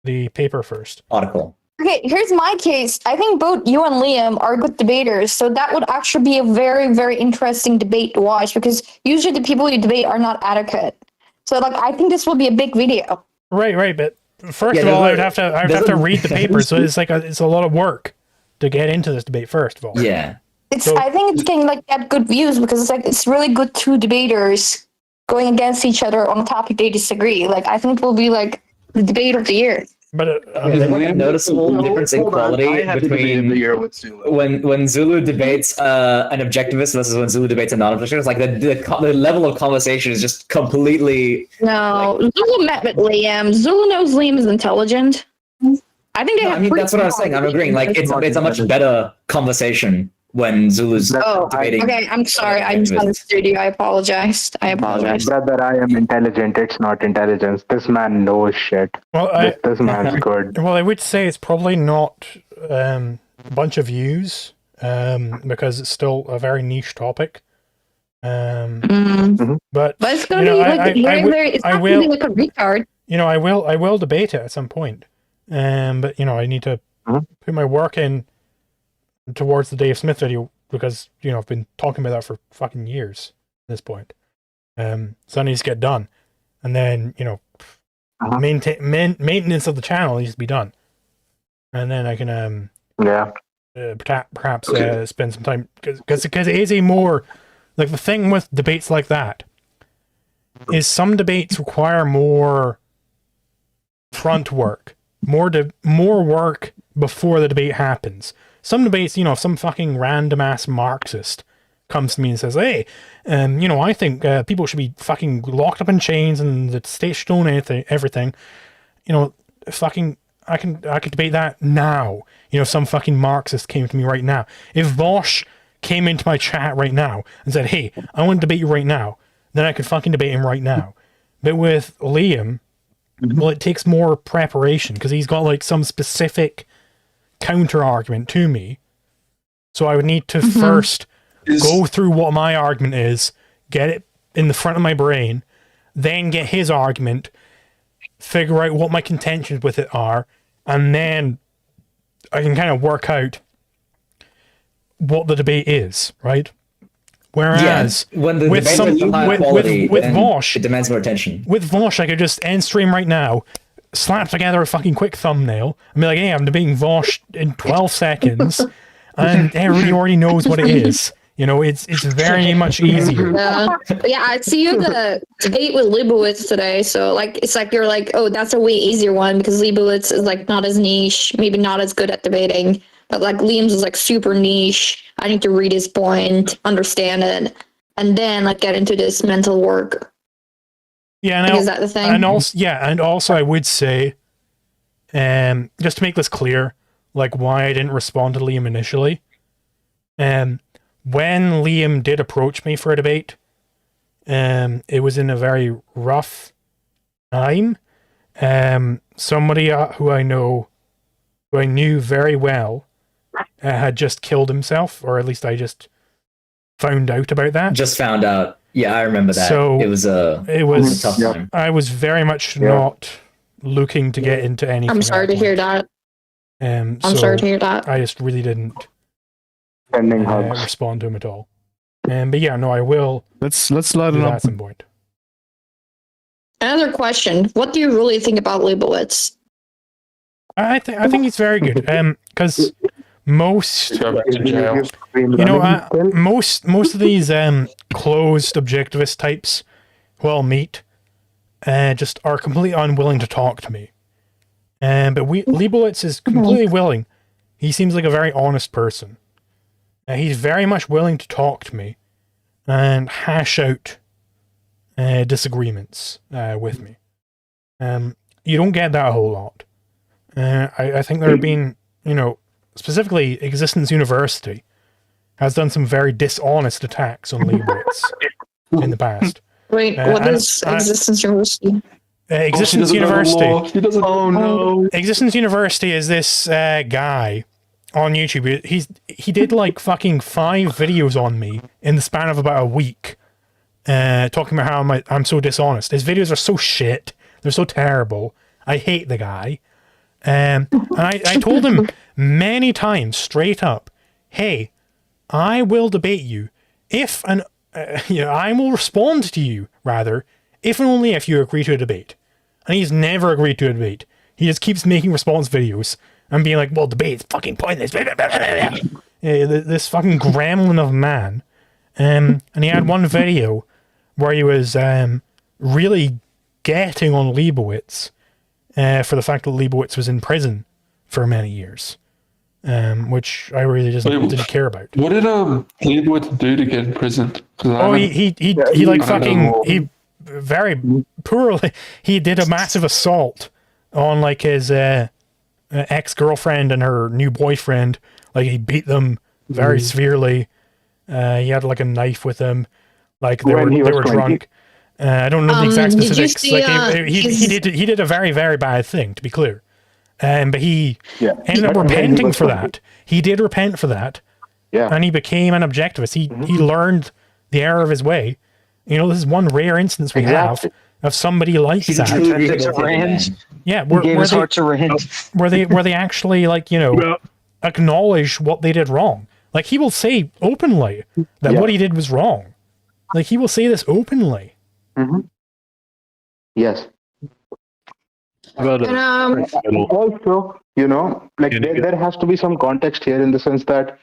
paper first. Article. Okay, here's my case. I think both you and Liam are good debaters, so that would actually be a very, very interesting debate to watch because usually the people you debate are not adequate. So, I think this will be a big video. Right. But first of all, I would have to read the paper, so it's it's a lot of work to get into this debate. First of all, yeah. I think it's getting get good views because it's really good two debaters going against each other on a topic they disagree. I think it will be the debate of the year. But there's a noticeable difference in quality between when Zulu debates an objectivist versus when Zulu debates a non-objectivist. The level of conversation is just completely. No, Zulu met with Liam. Zulu knows Liam is intelligent. I think that's what I was saying. I'm agreeing. It's a much better conversation when Zulu's debating. Okay, I'm sorry. I misunderstood you. I apologize. Brother, I am intelligent. It's not intelligence. This man knows shit. Well, this man's good. Well, I would say it's probably not a bunch of views because it's still a very niche topic. But it's going to be it's not going to be like a retard. I will debate it at some point. But I need to put my work in towards the Dave Smith video because I've been talking about that for fucking years at this point. So that needs to get done, and then maintenance of the channel needs to be done, and then I can perhaps spend some time because it is a more Like, the thing with debates like that is some debates require more front work, more work before the debate happens. Some debates, you know, if some fucking random ass Marxist comes to me and says, hey, you know, I think people should be fucking locked up in chains and the state should own everything. You know, fucking, I could debate that now. You know, some fucking Marxist came to me right now. If Vosh came into my chat right now and said, hey, I want to debate you right now, then I could fucking debate him right now. But with Liam, well, it takes more preparation because he's got like some specific counter argument to me. So I would need to first go through what my argument is, get it in the front of my brain, then get his argument, figure out what my contentions with it are, and then I can kind of work out what the debate is, right? Whereas when the with debate is high quality, with then Vosh, it demands more attention. with Vosh, I could just end stream right now, slap together a fucking quick thumbnail, and be like, hey, I'm debating Vosh in 12 seconds, and everybody already knows what it is. You know, it's very much easier. Yeah, I see you the debate with Liebowitz today, so like it's like you're like, oh, that's a way easier one because Liebowitz is like not as niche, maybe not as good at debating, but like Liam's is like super niche. I need to read his point, understand it, and then like get into this mental work. Yeah, Like, is that the thing? And also I would say, just to make this clear, like why I didn't respond to Liam initially. When Liam did approach me for a debate, it was in a very rough time. Somebody who I knew very well, had just killed himself, or at least I just found out about that. Just found out. Yeah, I remember that. So it was a tough time. I was very much not looking to get into anything. I'm sorry to hear that. I'm sorry to hear that. I just really didn't respond to him at all. But yeah, no, I will. Let's let it up at some point. Another question: what do you really think about Liebowitz? I think he's very good. Because most of these closed objectivist types who I'll meet just are completely unwilling to talk to me. But Liebowitz is completely willing. He seems like a very honest person. He's very much willing to talk to me and hash out disagreements with me. You don't get that a whole lot. I think there have been, specifically Existence University has done some very dishonest attacks on Leibowitz in the past. Wait, what is Existence University? Existence University. Existence University is this guy on YouTube. He did like fucking 5 videos on me in the span of about a week, talking about how I'm so dishonest. His videos are so shit. They're so terrible. I hate the guy. And I told him many times straight up, hey, I will debate you if I will respond to you rather if and only if you agree to a debate. And he's never agreed to a debate. He just keeps making response videos and being like, well, debate's fucking pointless. This fucking gremlin of a man. And he had one video where he was really getting on Liebowitz for the fact that Liebowitz was in prison for many years, which I really just didn't care about. What did Liebowitz do to get in prison? He very poorly. He did a massive assault on like his ex-girlfriend and her new boyfriend. Like he beat them very severely. He had like a knife with him. Like they were drunk. I don't know the exact specifics. He did a very, very bad thing, to be clear. But he ended up repenting for that. He did repent for that. Yeah. And he became an objectivist. He learned the error of his way. This is one rare instance we have of somebody like that. Yeah, where they actually acknowledge what they did wrong. Like he will say openly that what he did was wrong. Like he will say this openly. Mm-hmm. Yes. And, also, there has to be some context here in the sense that,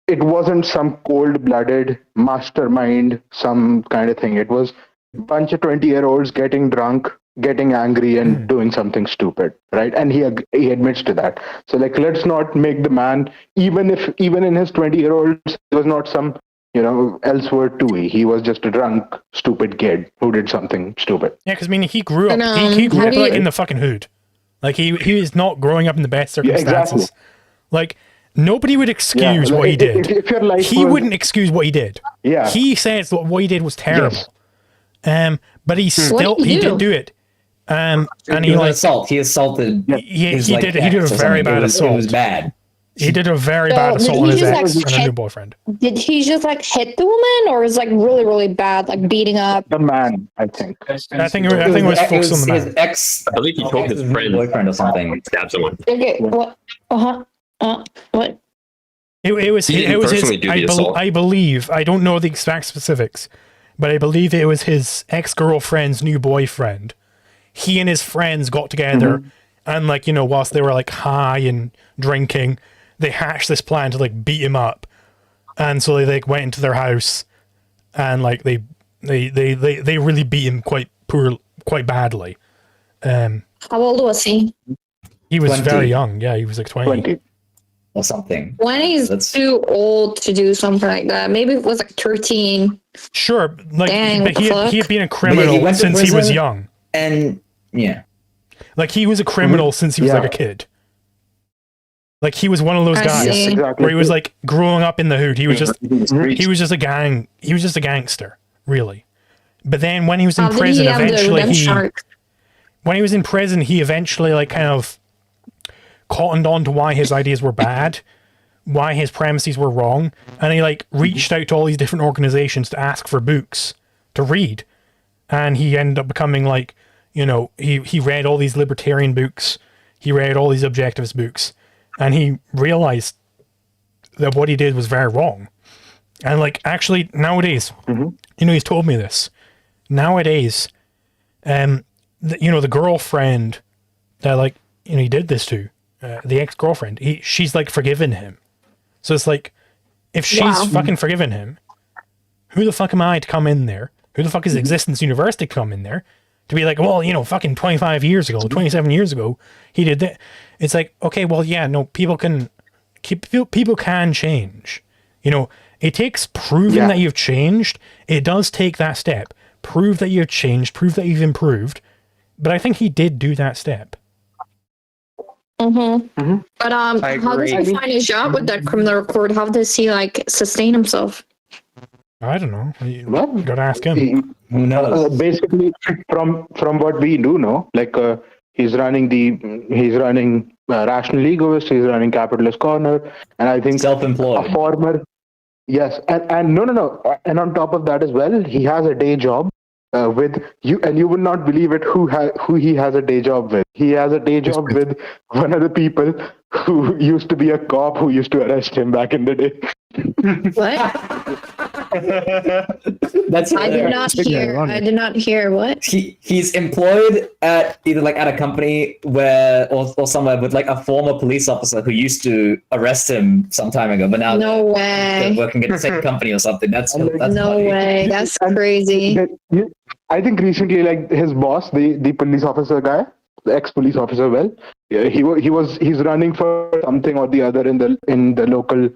it wasn't some cold-blooded mastermind, some kind of thing. It was a bunch of 20-year-olds getting drunk, getting angry, and doing something stupid, right? And he admits to that. So like, let's not make the man, even in his 20-year-olds, he was not some elsewhere Tui. He was just a drunk, stupid kid who did something stupid. Yeah, because I mean, he grew up. He grew up like in the fucking hood. Like he is not growing up in the best circumstances. Exactly. Like nobody would excuse what he did. If your life He was- wouldn't excuse what he did. Yeah. He says that what he did was terrible. Yes. But he What still did he do? did do it. And It he was an like assault. He assaulted. he his, did like, a very ex or something. bad It was assault. bad. He did a very So, bad did assault he on his just, ex like, and a new hit- boyfriend. Did he just like hit the woman, or is like really really bad, like beating up? The man, I think. I think it was focused on the man. His ex. I believe he told his friend boyfriend or something. Stab someone. Okay, what? What? It was He didn't it was his. personally do the assault. I believe. I don't know the exact specifics, but I believe it was his ex-girlfriend's new boyfriend. He and his friends got together, and like whilst they were like high and drinking, they hatched this plan to like beat him up, and so they like went into their house, and like they really beat him quite badly. How old was he? He was 20. very young. Yeah, he was like 20. Or something. When he's too old to do something like that. Maybe it was like 13. Sure, like Dang, but what the fuck? he had been a But yeah, criminal went to since he was prison, young. And yeah. Like he was a criminal since he was Yeah. like a kid. Like he was one of those I guys see. where he was like growing up in the hood. He was just Streets. he was just a gangster, really. But then when he was in How did prison, he have the eventually redemption arc? when he was in prison, he eventually like kind of cottoned on to why his ideas were bad, why his premises were wrong, and he like reached out to all these different organizations to ask for books to read. And he ended up becoming like, he read all these libertarian books, he read all these objectivist books, and he realized that what he did was very wrong. And like actually nowadays, he's told me this. Nowadays, the girlfriend that like he did this to, the ex-girlfriend, she's like forgiven him. So it's like, if she's fucking forgiven him, who the fuck am I to come in there? Who the fuck is Existence University to come in there to be like, well, fucking 25 years ago, 27 years ago, he did that. It's like, okay, well, yeah, no, people can change. It takes proving that you've changed. It does take that step. Prove that you've changed, prove that you've improved. But I think he did do that step. Mm-hmm. But I how does agree. he find a job with that criminal record? How does he like sustain himself? I don't know. You Well, gotta ask him. Who knows? Basically, from what we do know, like he's running Rational Egoist, he's running Capitalist Corner, and I think Self-employed. a former. Yes, and no, and on top of that as well, he has a day job with you, and you would not believe it who he has a day job with. He has a day job with one of the people who used to be a cop who used to arrest him back in the day. What? That's I did not hilarious. hear. I did not hear what. He's employed at either like at a company where or somewhere with like a former police officer who used to arrest him some time ago, but now No they're way. working at the same company or something. That's No funny. way. That's crazy. I think recently, like his boss, the police officer guy, the ex-police officer, he's running for something or the other in the local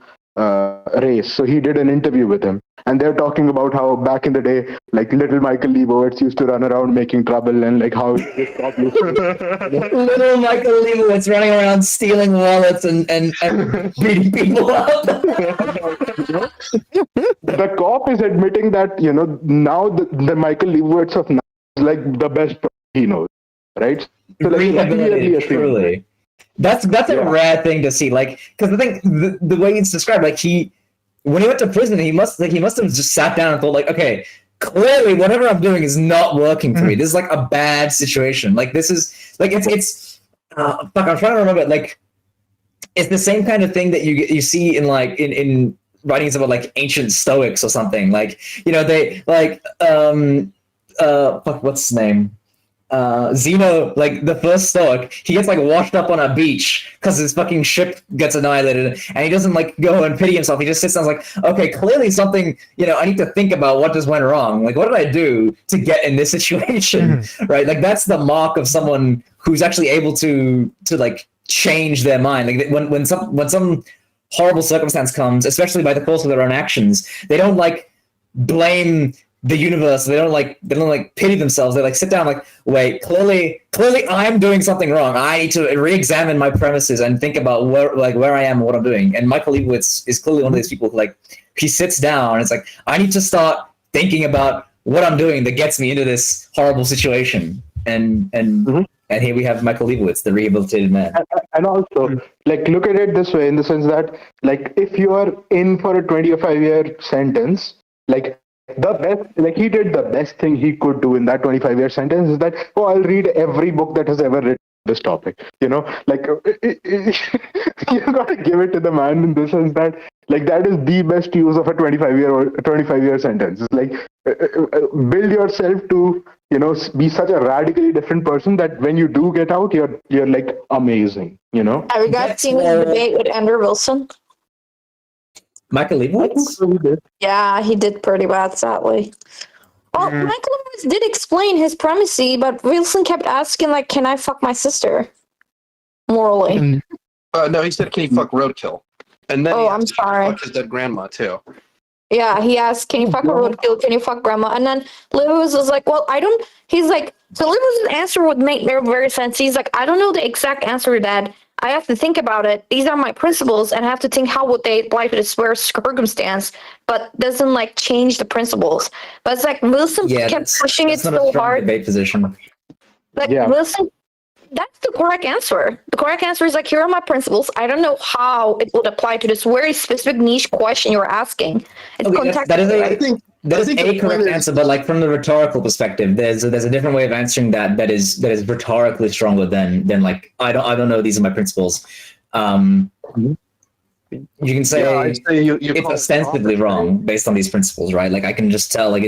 race. So he did an interview with him, and they're talking about how back in the day, like little Michael Liebowitz used to run around making trouble, and like how this cop used to- Little Michael Liebowitz running around stealing wallets and beating people up. The cop is admitting that now the Michael Liebowitz of now is like the best he knows, right? So like Rehabilitated, truly. That's a rare thing to see. Like, because I think the way it's described, like when he went to prison, he must have just sat down and thought, like, okay, clearly whatever I'm doing is not working for me. This is like a bad situation. Like this is like it's fuck. I'm trying to remember. Like, it's the same kind of thing that you see in like in writings about like ancient Stoics or something. Like they like fuck, what's his name? Zeno, like the first Stoic, he gets like washed up on a beach because his fucking ship gets annihilated, and he doesn't like go and pity himself. He just sits down and is like, okay, clearly something, I need to think about what just went wrong. Like, what did I do to get in this situation? Right? Like, that's the mark of someone who's actually able to like change their mind. Like when some horrible circumstance comes, especially by the force of their own actions, they don't like blame the universe. They don't like pity themselves. They like sit down like, wait, clearly I'm doing something wrong. I need to re-examine my premises and think about where I am and what I'm doing. And Michael Liebowitz is clearly one of these people who, like, he sits down and it's like, I need to start thinking about what I'm doing that gets me into this horrible situation. And here we have Michael Liebowitz, the rehabilitated man. And also, like, look at it this way, in the sense that, like, if you are in for a 25-year sentence, like, the best, like, he did the best thing he could do in that 25-year sentence is that, I'll read every book that has ever written this topic. You gotta give it to the man in the sense that, like, that is the best use of a 25-year sentence. It's like, build yourself to, be such a radically different person that when you do get out, you're like amazing. Have you guys seen his debate with Andrew Wilson? Michael Liebowitz? Yeah, he did pretty bad, sadly. Well, Michael Liebowitz did explain his primacy, but Wilson kept asking, like, can I fuck my sister? Morally. No, he said, can you fuck roadkill? And then I'm sorry. Fuck his dead grandma, too. Yeah, he asked, can you fuck a roadkill? Can you fuck grandma? And then Liebowitz was like, well, I don't... He's like... So Liebowitz's answer would make very sense. He's like, I don't know the exact answer to that. I have to think about it. These are my principles, and I have to think how would they apply to this circumstance, but doesn't like change the principles. But it's like Wilson kept pushing it so hard. Debate position. Like Wilson, that's the correct answer. The correct answer is like, here are my principles. I don't know how it would apply to this very specific niche question you're asking. It's that is a correct answer, but like from the rhetorical perspective, there's a different way of answering that is rhetorically stronger than like I don't know, these are my principles. You can say it's ostensibly wrong based on these principles, right? Like I can just tell, like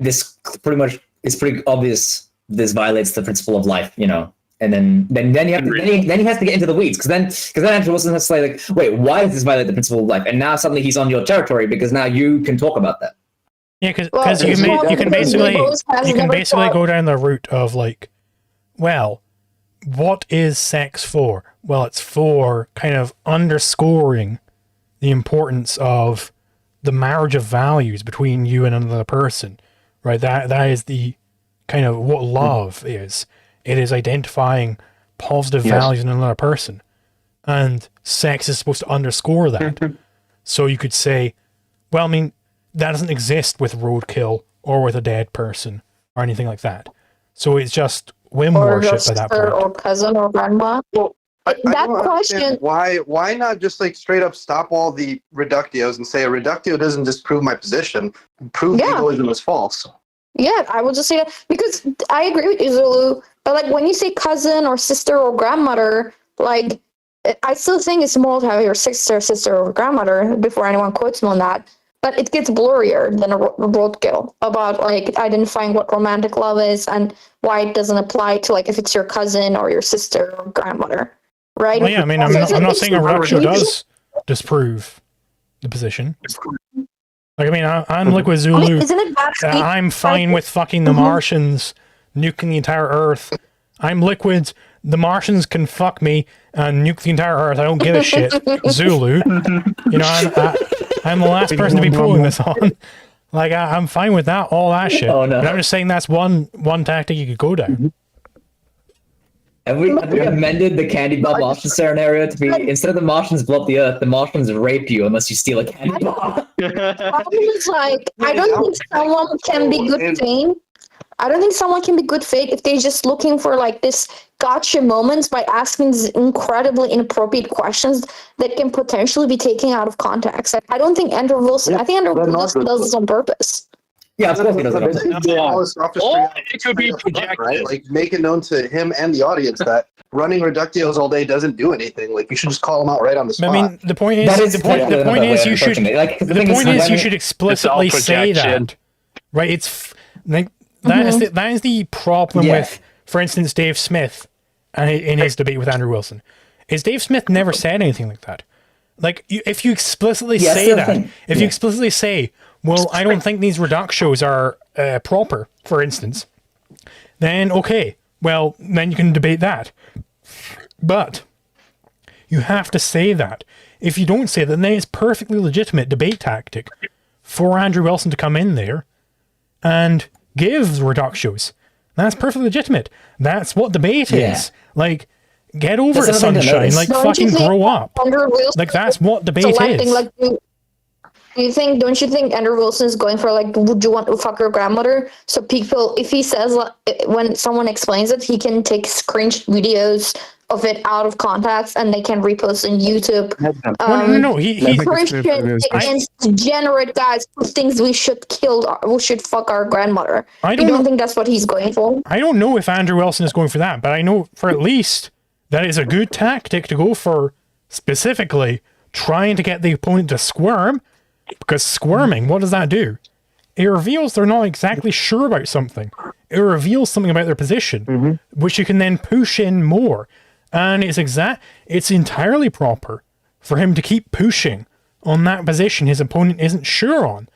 this pretty much is pretty obvious. This violates the principle of life, And then he has to get into the weeds because then Andrew Wilson has to say like, wait, why does this violate the principle of life? And now suddenly he's on your territory because now you can talk about that. Yeah, because you can basically go down the route of like, well, what is sex for? Well, it's for kind of underscoring the importance of the marriage of values between you and another person, right? That is the kind of what love is. It is identifying positive values in another person. And sex is supposed to underscore that. So you could say, well, I mean, that doesn't exist with roadkill or with a dead person or anything like that. So it's just whim worship at that point. Or cousin or grandma. Well, I don't question. Understand why not just like straight up stop all the reductios and say a reductio doesn't just prove my position, prove egoism is false. Yeah, I will just say that because I agree with you, Zulu. But like when you say cousin or sister or grandmother, like I still think it's more to have your sister or grandmother before anyone quotes me on that. But it gets blurrier than a roadkill about like identifying what romantic love is and why it doesn't apply to like if it's your cousin or your sister or grandmother, right? Well, yeah, I mean, I'm not saying a reductio does disprove the position. Like, I mean, I'm Liquid Zulu. I mean, isn't it bad? I'm fine with fucking the Martians, nuking the entire Earth. I'm Liquid. The Martians can fuck me and nuke the entire Earth. I don't give a shit. Zulu. I'm the last person to be pulling this on. Like, I'm fine with that, all that shit. Oh, no. But I'm just saying that's one tactic you could go down. Have we amended the candy bar Martian scenario to be, instead of the Martians blow up the Earth, the Martians rape you unless you steal a candy bar? Problem is like, I don't think someone can be good fate. I don't think someone can be good fate if they're just looking for like this gotcha moments by asking these incredibly inappropriate questions that can potentially be taken out of context. Like, I don't think Andrew Wilson, I think Andrew Wilson does this on purpose. Yeah, of course he does it. Or it could be projected, right? Like make it known to him and the audience that running reductios all day doesn't do anything. Like you should just call them out right on the spot. I mean, the point is you should explicitly say that, right? It's like that is the problem with, for instance, Dave Smith in his debate with Andrew Wilson. Is Dave Smith never said anything like that? Like, if you explicitly say that, if you explicitly say, well, I don't think these reductios are proper, for instance, then okay, well, then you can debate that. But you have to say that. If you don't say that, then it's perfectly legitimate debate tactic for Andrew Wilson to come in there and give reductios. That's perfectly legitimate. That's what debate is. Like, get over it, sunshine. Like, fucking grow up. Like, that's what debate is. Like, don't you think Andrew Wilson is going for, like, would you want to fuck your grandmother? So people, if he says, when someone explains it, he can take screenshot videos of it out of context and they can repost on YouTube. No, he's Christian against degenerate guys who thinks we should fuck our grandmother. I don't think that's what he's going for. I don't know if Andrew Wilson is going for that, but I know for at least that is a good tactic to go for, specifically trying to get the opponent to squirm, because squirming, what does that do? It reveals they're not exactly sure about something. It reveals something about their position, which you can then push in more. And it's entirely proper for him to keep pushing on that position his opponent isn't sure on.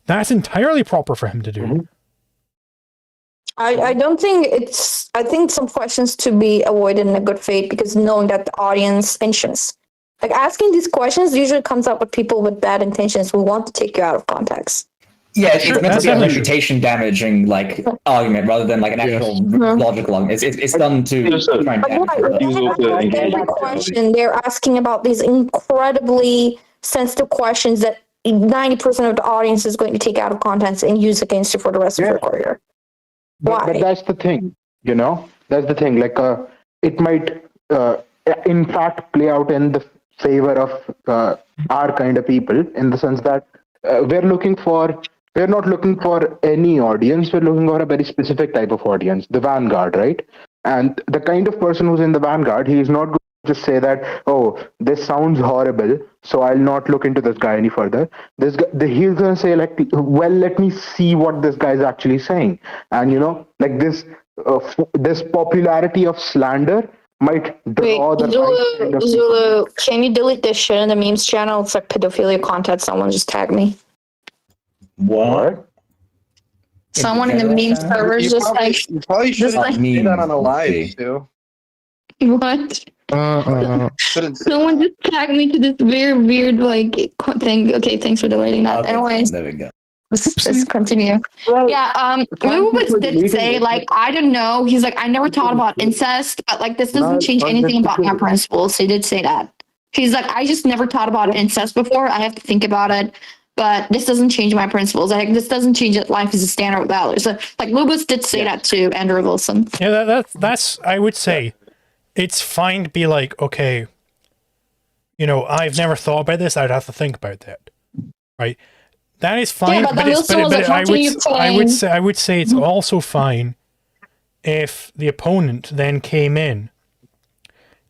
That's entirely proper for him to do. I don't think I think some questions to be avoided in a good faith, because knowing that the audience intentions, like asking these questions usually comes up with people with bad intentions who want to take you out of context. Yeah, it's meant to be a reputation damaging like argument rather than like an actual logical argument. It's done to try and damage. Every question they're asking about these incredibly sensitive questions that 90% of the audience is going to take out of context and use against you for the rest of your career. Why? But that's the thing, you know? That's the thing. Like, it might, in fact, play out in the favor of our kind of people, in the sense that we're not looking for any audience. We're looking for a very specific type of audience, the vanguard, right? And the kind of person who's in the vanguard, he is not going to just say that, oh, this sounds horrible, so I'll not look into this guy any further. He's going to say, like, well, let me see what this guy's actually saying. And, you know, like this popularity of slander might draw Zulu, can you delete this shit in the memes channel? It's like pedophilia content. Someone just tagged me. What? Someone in the meme server You probably should say that on a live too. What? Someone just tagged me to this very weird like thing. Okay, thanks for deleting that. Okay, Anyways, there we go. let's continue. Liebowitz did say, like, I don't know. He's like, I never thought about incest, but like this doesn't change anything about my principles. So he did say that. He's like, I just never thought about incest before. I have to think about it. But this doesn't change my principles. Like, this doesn't change that life is a standard of value. So, like, Liebowitz did say that to Andrew Wilson. Yeah, that's I would say it's fine to be like, okay, you know, I've never thought about this. I'd have to think about that, right? That is fine. Yeah, but I would say it's also fine if the opponent then came in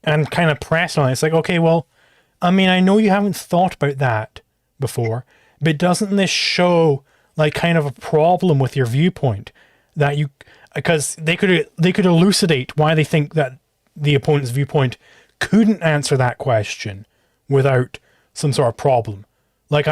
and kind of pressed on it. It's like, okay, well, I mean, I know you haven't thought about that before. But doesn't this show like kind of a problem with your viewpoint that you, because they could elucidate why they think that the opponent's viewpoint couldn't answer that question without some sort of problem. Like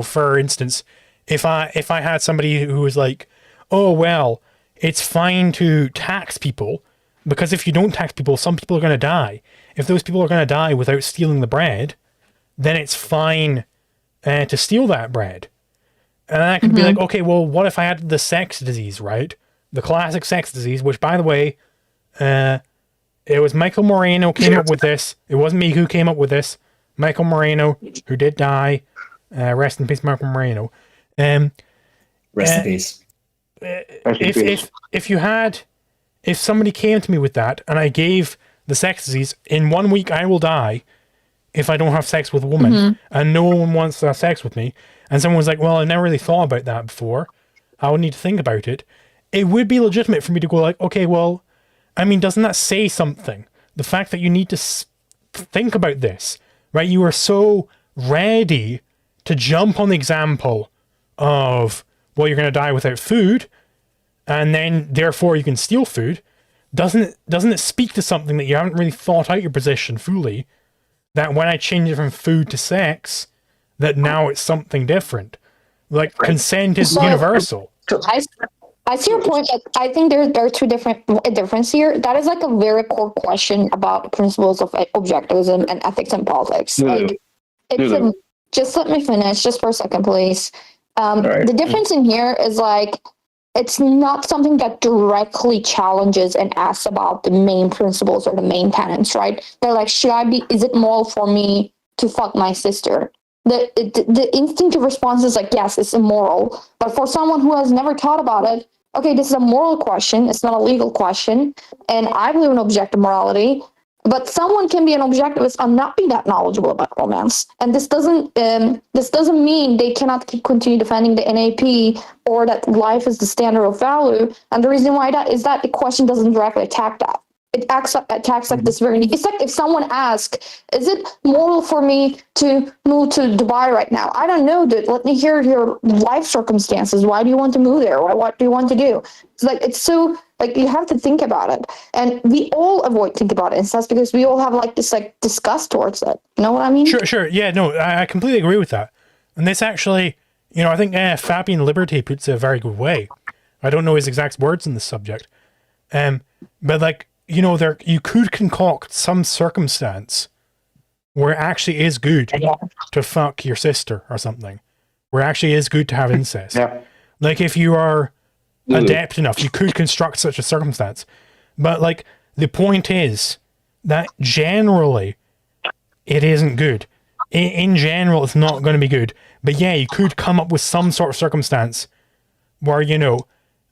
for instance, if I had somebody who was like, oh well, it's fine to tax people because if you don't tax people, some people are going to die. If those people are going to die without stealing the bread, then it's fine to steal that bread. And I could be like, okay, well, what if I had the sex disease, right? The classic sex disease, which, by the way, it was Michael Moreno came up with this. It wasn't me who came up with this. Michael Moreno, who did die. Rest in peace, Michael Moreno. Rest in peace. If somebody came to me with that and I gave the sex disease, in 1 week I will die if I don't have sex with a woman, and no one wants to have sex with me, and someone was like, well, I never really thought about that before, I would need to think about it, it would be legitimate for me to go like, okay, well, I mean, doesn't that say something? The fact that you need to think about this, right? You are so ready to jump on the example of, well, you're going to die without food, and then therefore you can steal food, doesn't it speak to something that you haven't really thought out your position fully, that when I change it from food to sex, that now it's something different? Like, consent is universal. I see your point. I think there are two difference here. That is like a very core question about principles of objectivism and ethics and politics. Like, it's just let me finish just for a second, please. The difference in here is like, it's not something that directly challenges and asks about the main principles or the main tenets, right? They're like, is it moral for me to fuck my sister? The instinctive response is like, yes, it's immoral. But for someone who has never thought about it, okay, this is a moral question. It's not a legal question. And I believe in objective morality. But someone can be an objectivist and not be that knowledgeable about romance. And this doesn't mean they cannot continue defending the NAP or that life is the standard of value. And the reason why that is that the question doesn't directly attack that. It attacks like this very. It's like if someone asks, "Is it moral for me to move to Dubai right now?" I don't know, dude. Let me hear your life circumstances. Why do you want to move there? What do you want to do? It's so like you have to think about it, and we all avoid think about it. And that's because we all have like this like disgust towards it. You know what I mean? Sure. Yeah, no, I completely agree with that. And this actually, I think Fabian Liberty puts it a very good way. I don't know his exact words in this subject, but like. You could concoct some circumstance where it actually is good to fuck your sister or something, where it actually is good to have incest. Yeah. Like if you are adept enough, you could construct such a circumstance. But like the point is that generally it isn't good. In general, it's not going to be good. But yeah, you could come up with some sort of circumstance where,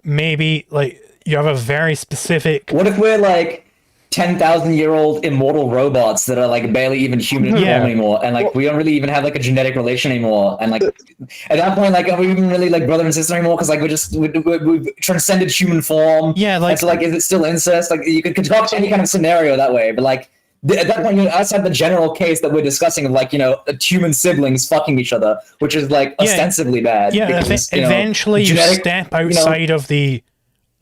maybe like you have a very specific. What if we're like 10,000-year-old immortal robots that are like barely even human in form anymore, and like we don't really even have like a genetic relation anymore, and like at that point, like are we even really like brother and sister anymore? Because like we've transcended human form. Yeah, like and so like is it still incest? Like you could concoct any kind of scenario that way, but like at that point, outside the general case that we're discussing of like human siblings fucking each other, which is like ostensibly bad. Yeah, because, eventually you step outside of the.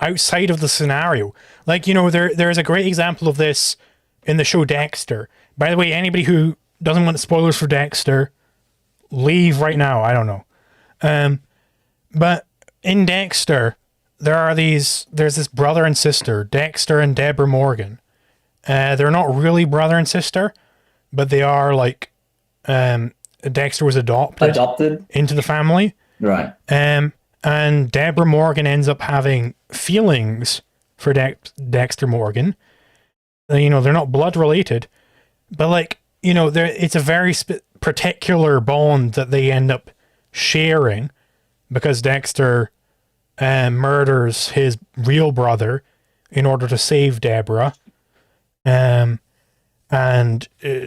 Outside of the scenario. Like, there's a great example of this in the show Dexter. By the way, anybody who doesn't want spoilers for Dexter, leave right now. I don't know. But in Dexter, there's this brother and sister, Dexter and Deborah Morgan. They're not really brother and sister, but they are like, Dexter was adopted into the family. Right. And Deborah Morgan ends up having feelings for Dexter Morgan. They're not blood related, but like, it's a very particular bond that they end up sharing because Dexter murders his real brother in order to save Deborah. And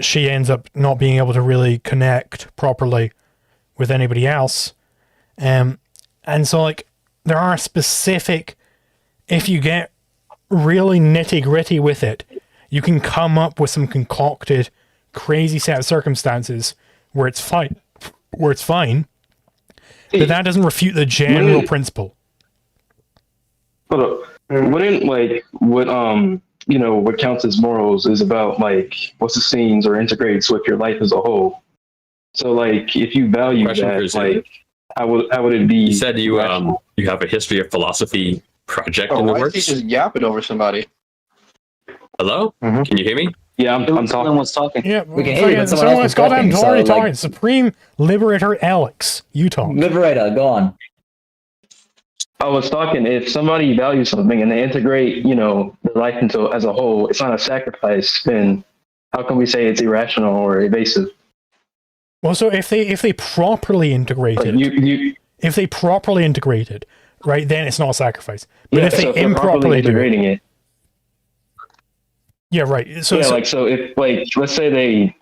she ends up not being able to really connect properly with anybody else. And so, like, there are specific, if you get really nitty gritty with it, you can come up with some concocted, crazy set of circumstances where it's fine, but that doesn't refute the general principle. Hold up. Wouldn't like what counts as morals is about like what sustains or integrates with your life as a whole. So like if you value that, like. How would it be? You said you have a history of philosophy project in the works. Why is he just yapping over somebody? Hello? Mm-hmm. Can you hear me? Yeah, I'm talking. Someone's talking. Yeah, we can hear you, but someone else is talking. talking. Supreme Liberator Alex, you talk. Liberator, go on. I was talking. If somebody values something and they integrate, their life into as a whole, it's not a sacrifice. Then how can we say it's irrational or evasive? Well, so if they properly integrate it, if they properly integrate it, right, then it's not a sacrifice. But if they improperly integrating it, yeah, right. So if like let's say they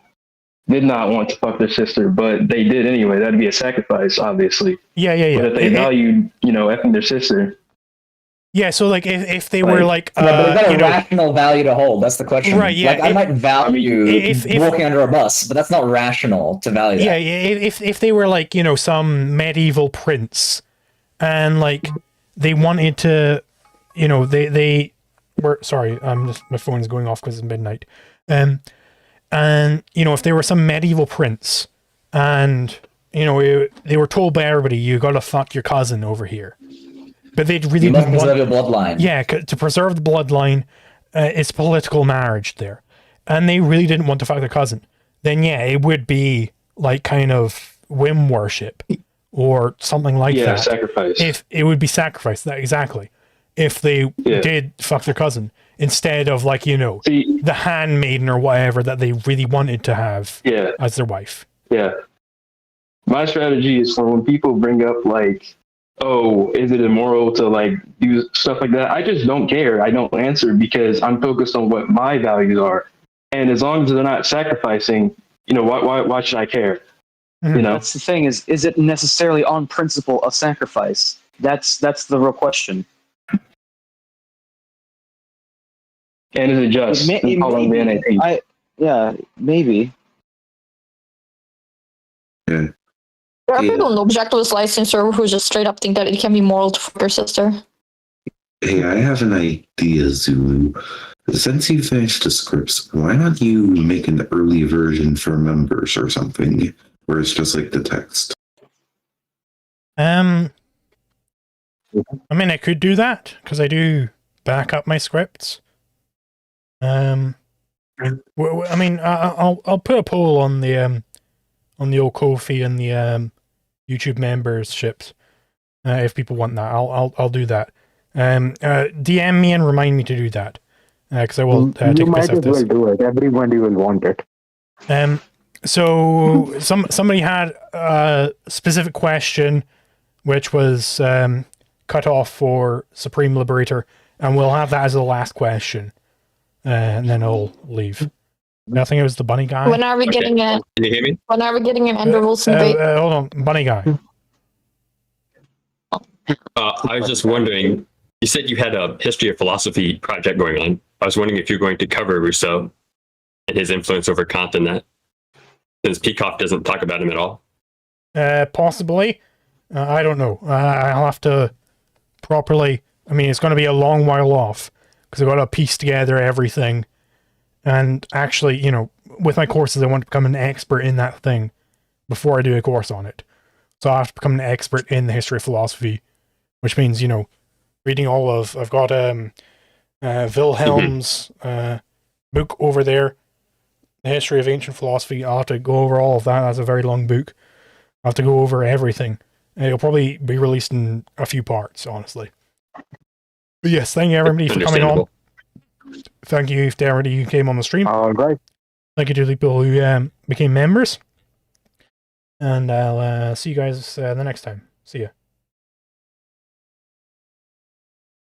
did not want to fuck their sister, but they did anyway, that'd be a sacrifice, obviously. Yeah. But if they valued, effing their sister. Yeah, so like if they were like but they've got a rational value to hold. That's the question. Right. Yeah. Like I might value walking under a bus, but that's not rational to value. Yeah. If they were like some medieval prince, and like they wanted to you know, they were, sorry, my phone is going off because it's midnight. And, you know, if they were some medieval prince and, you know, they were told by everybody, you got to fuck your cousin over here. But they really must didn't preserve your bloodline. Yeah, to preserve the bloodline, it's political marriage there. And they really didn't want to fuck their cousin. Then, yeah, it would be like kind of whim worship or something like that. Yeah, sacrifice. If it would be sacrifice, that exactly. If they did fuck their cousin instead of like, you know, the handmaiden or whatever that they really wanted to have as their wife. Yeah. My strategy is for when people bring up like, oh, is it immoral to like do stuff like that? I just don't care. I don't answer because I'm focused on what my values are. And as long as they're not sacrificing, you know, why should I care? You know, that's the thing is it necessarily on principle a sacrifice? That's the real question. And is it just? Maybe. There are people in the objectivist license server who just straight up think that it can be moral to fuck your sister. Hey, I have an idea, Zulu. Since you finished the scripts, why not you make an early version for members or something, where it's just like the text? I mean, I could do that because I do back up my scripts. I mean, I'll put a poll on the old Ko-fi and the YouTube memberships if people want that. I'll do that. DM me and remind me to do that because I will take you a piss might out as well this. do it. Everybody will want it. So somebody had a specific question, which was cut off for Supreme Liberator, and we'll have that as the last question, and then I'll leave. I think it was the bunny guy. When are we getting a? Can you hear me? When are we getting an Ender Wilson debate? Hold on, bunny guy. I was just wondering, you said you had a history of philosophy project going on. I was wondering if you're going to cover Rousseau and his influence over Kant and that, since Peacock doesn't talk about him at all. Possibly. I don't know. I'll have to properly... I mean, it's going to be a long while off, because I've got to piece together everything. And actually, you know, with my courses, I want to become an expert in that thing before I do a course on it. So I have to become an expert in the history of philosophy, which means, you know, reading all of... I've got Wilhelm's book over there, The History of Ancient Philosophy. I'll have to go over all of that. That's a very long book. I'll have to go over everything. And it'll probably be released in a few parts, honestly. But yes, thank you everybody for coming on. Thank you to everybody who came on the stream. All right. Thank you to the people who became members. And I'll see you guys the next time. See ya.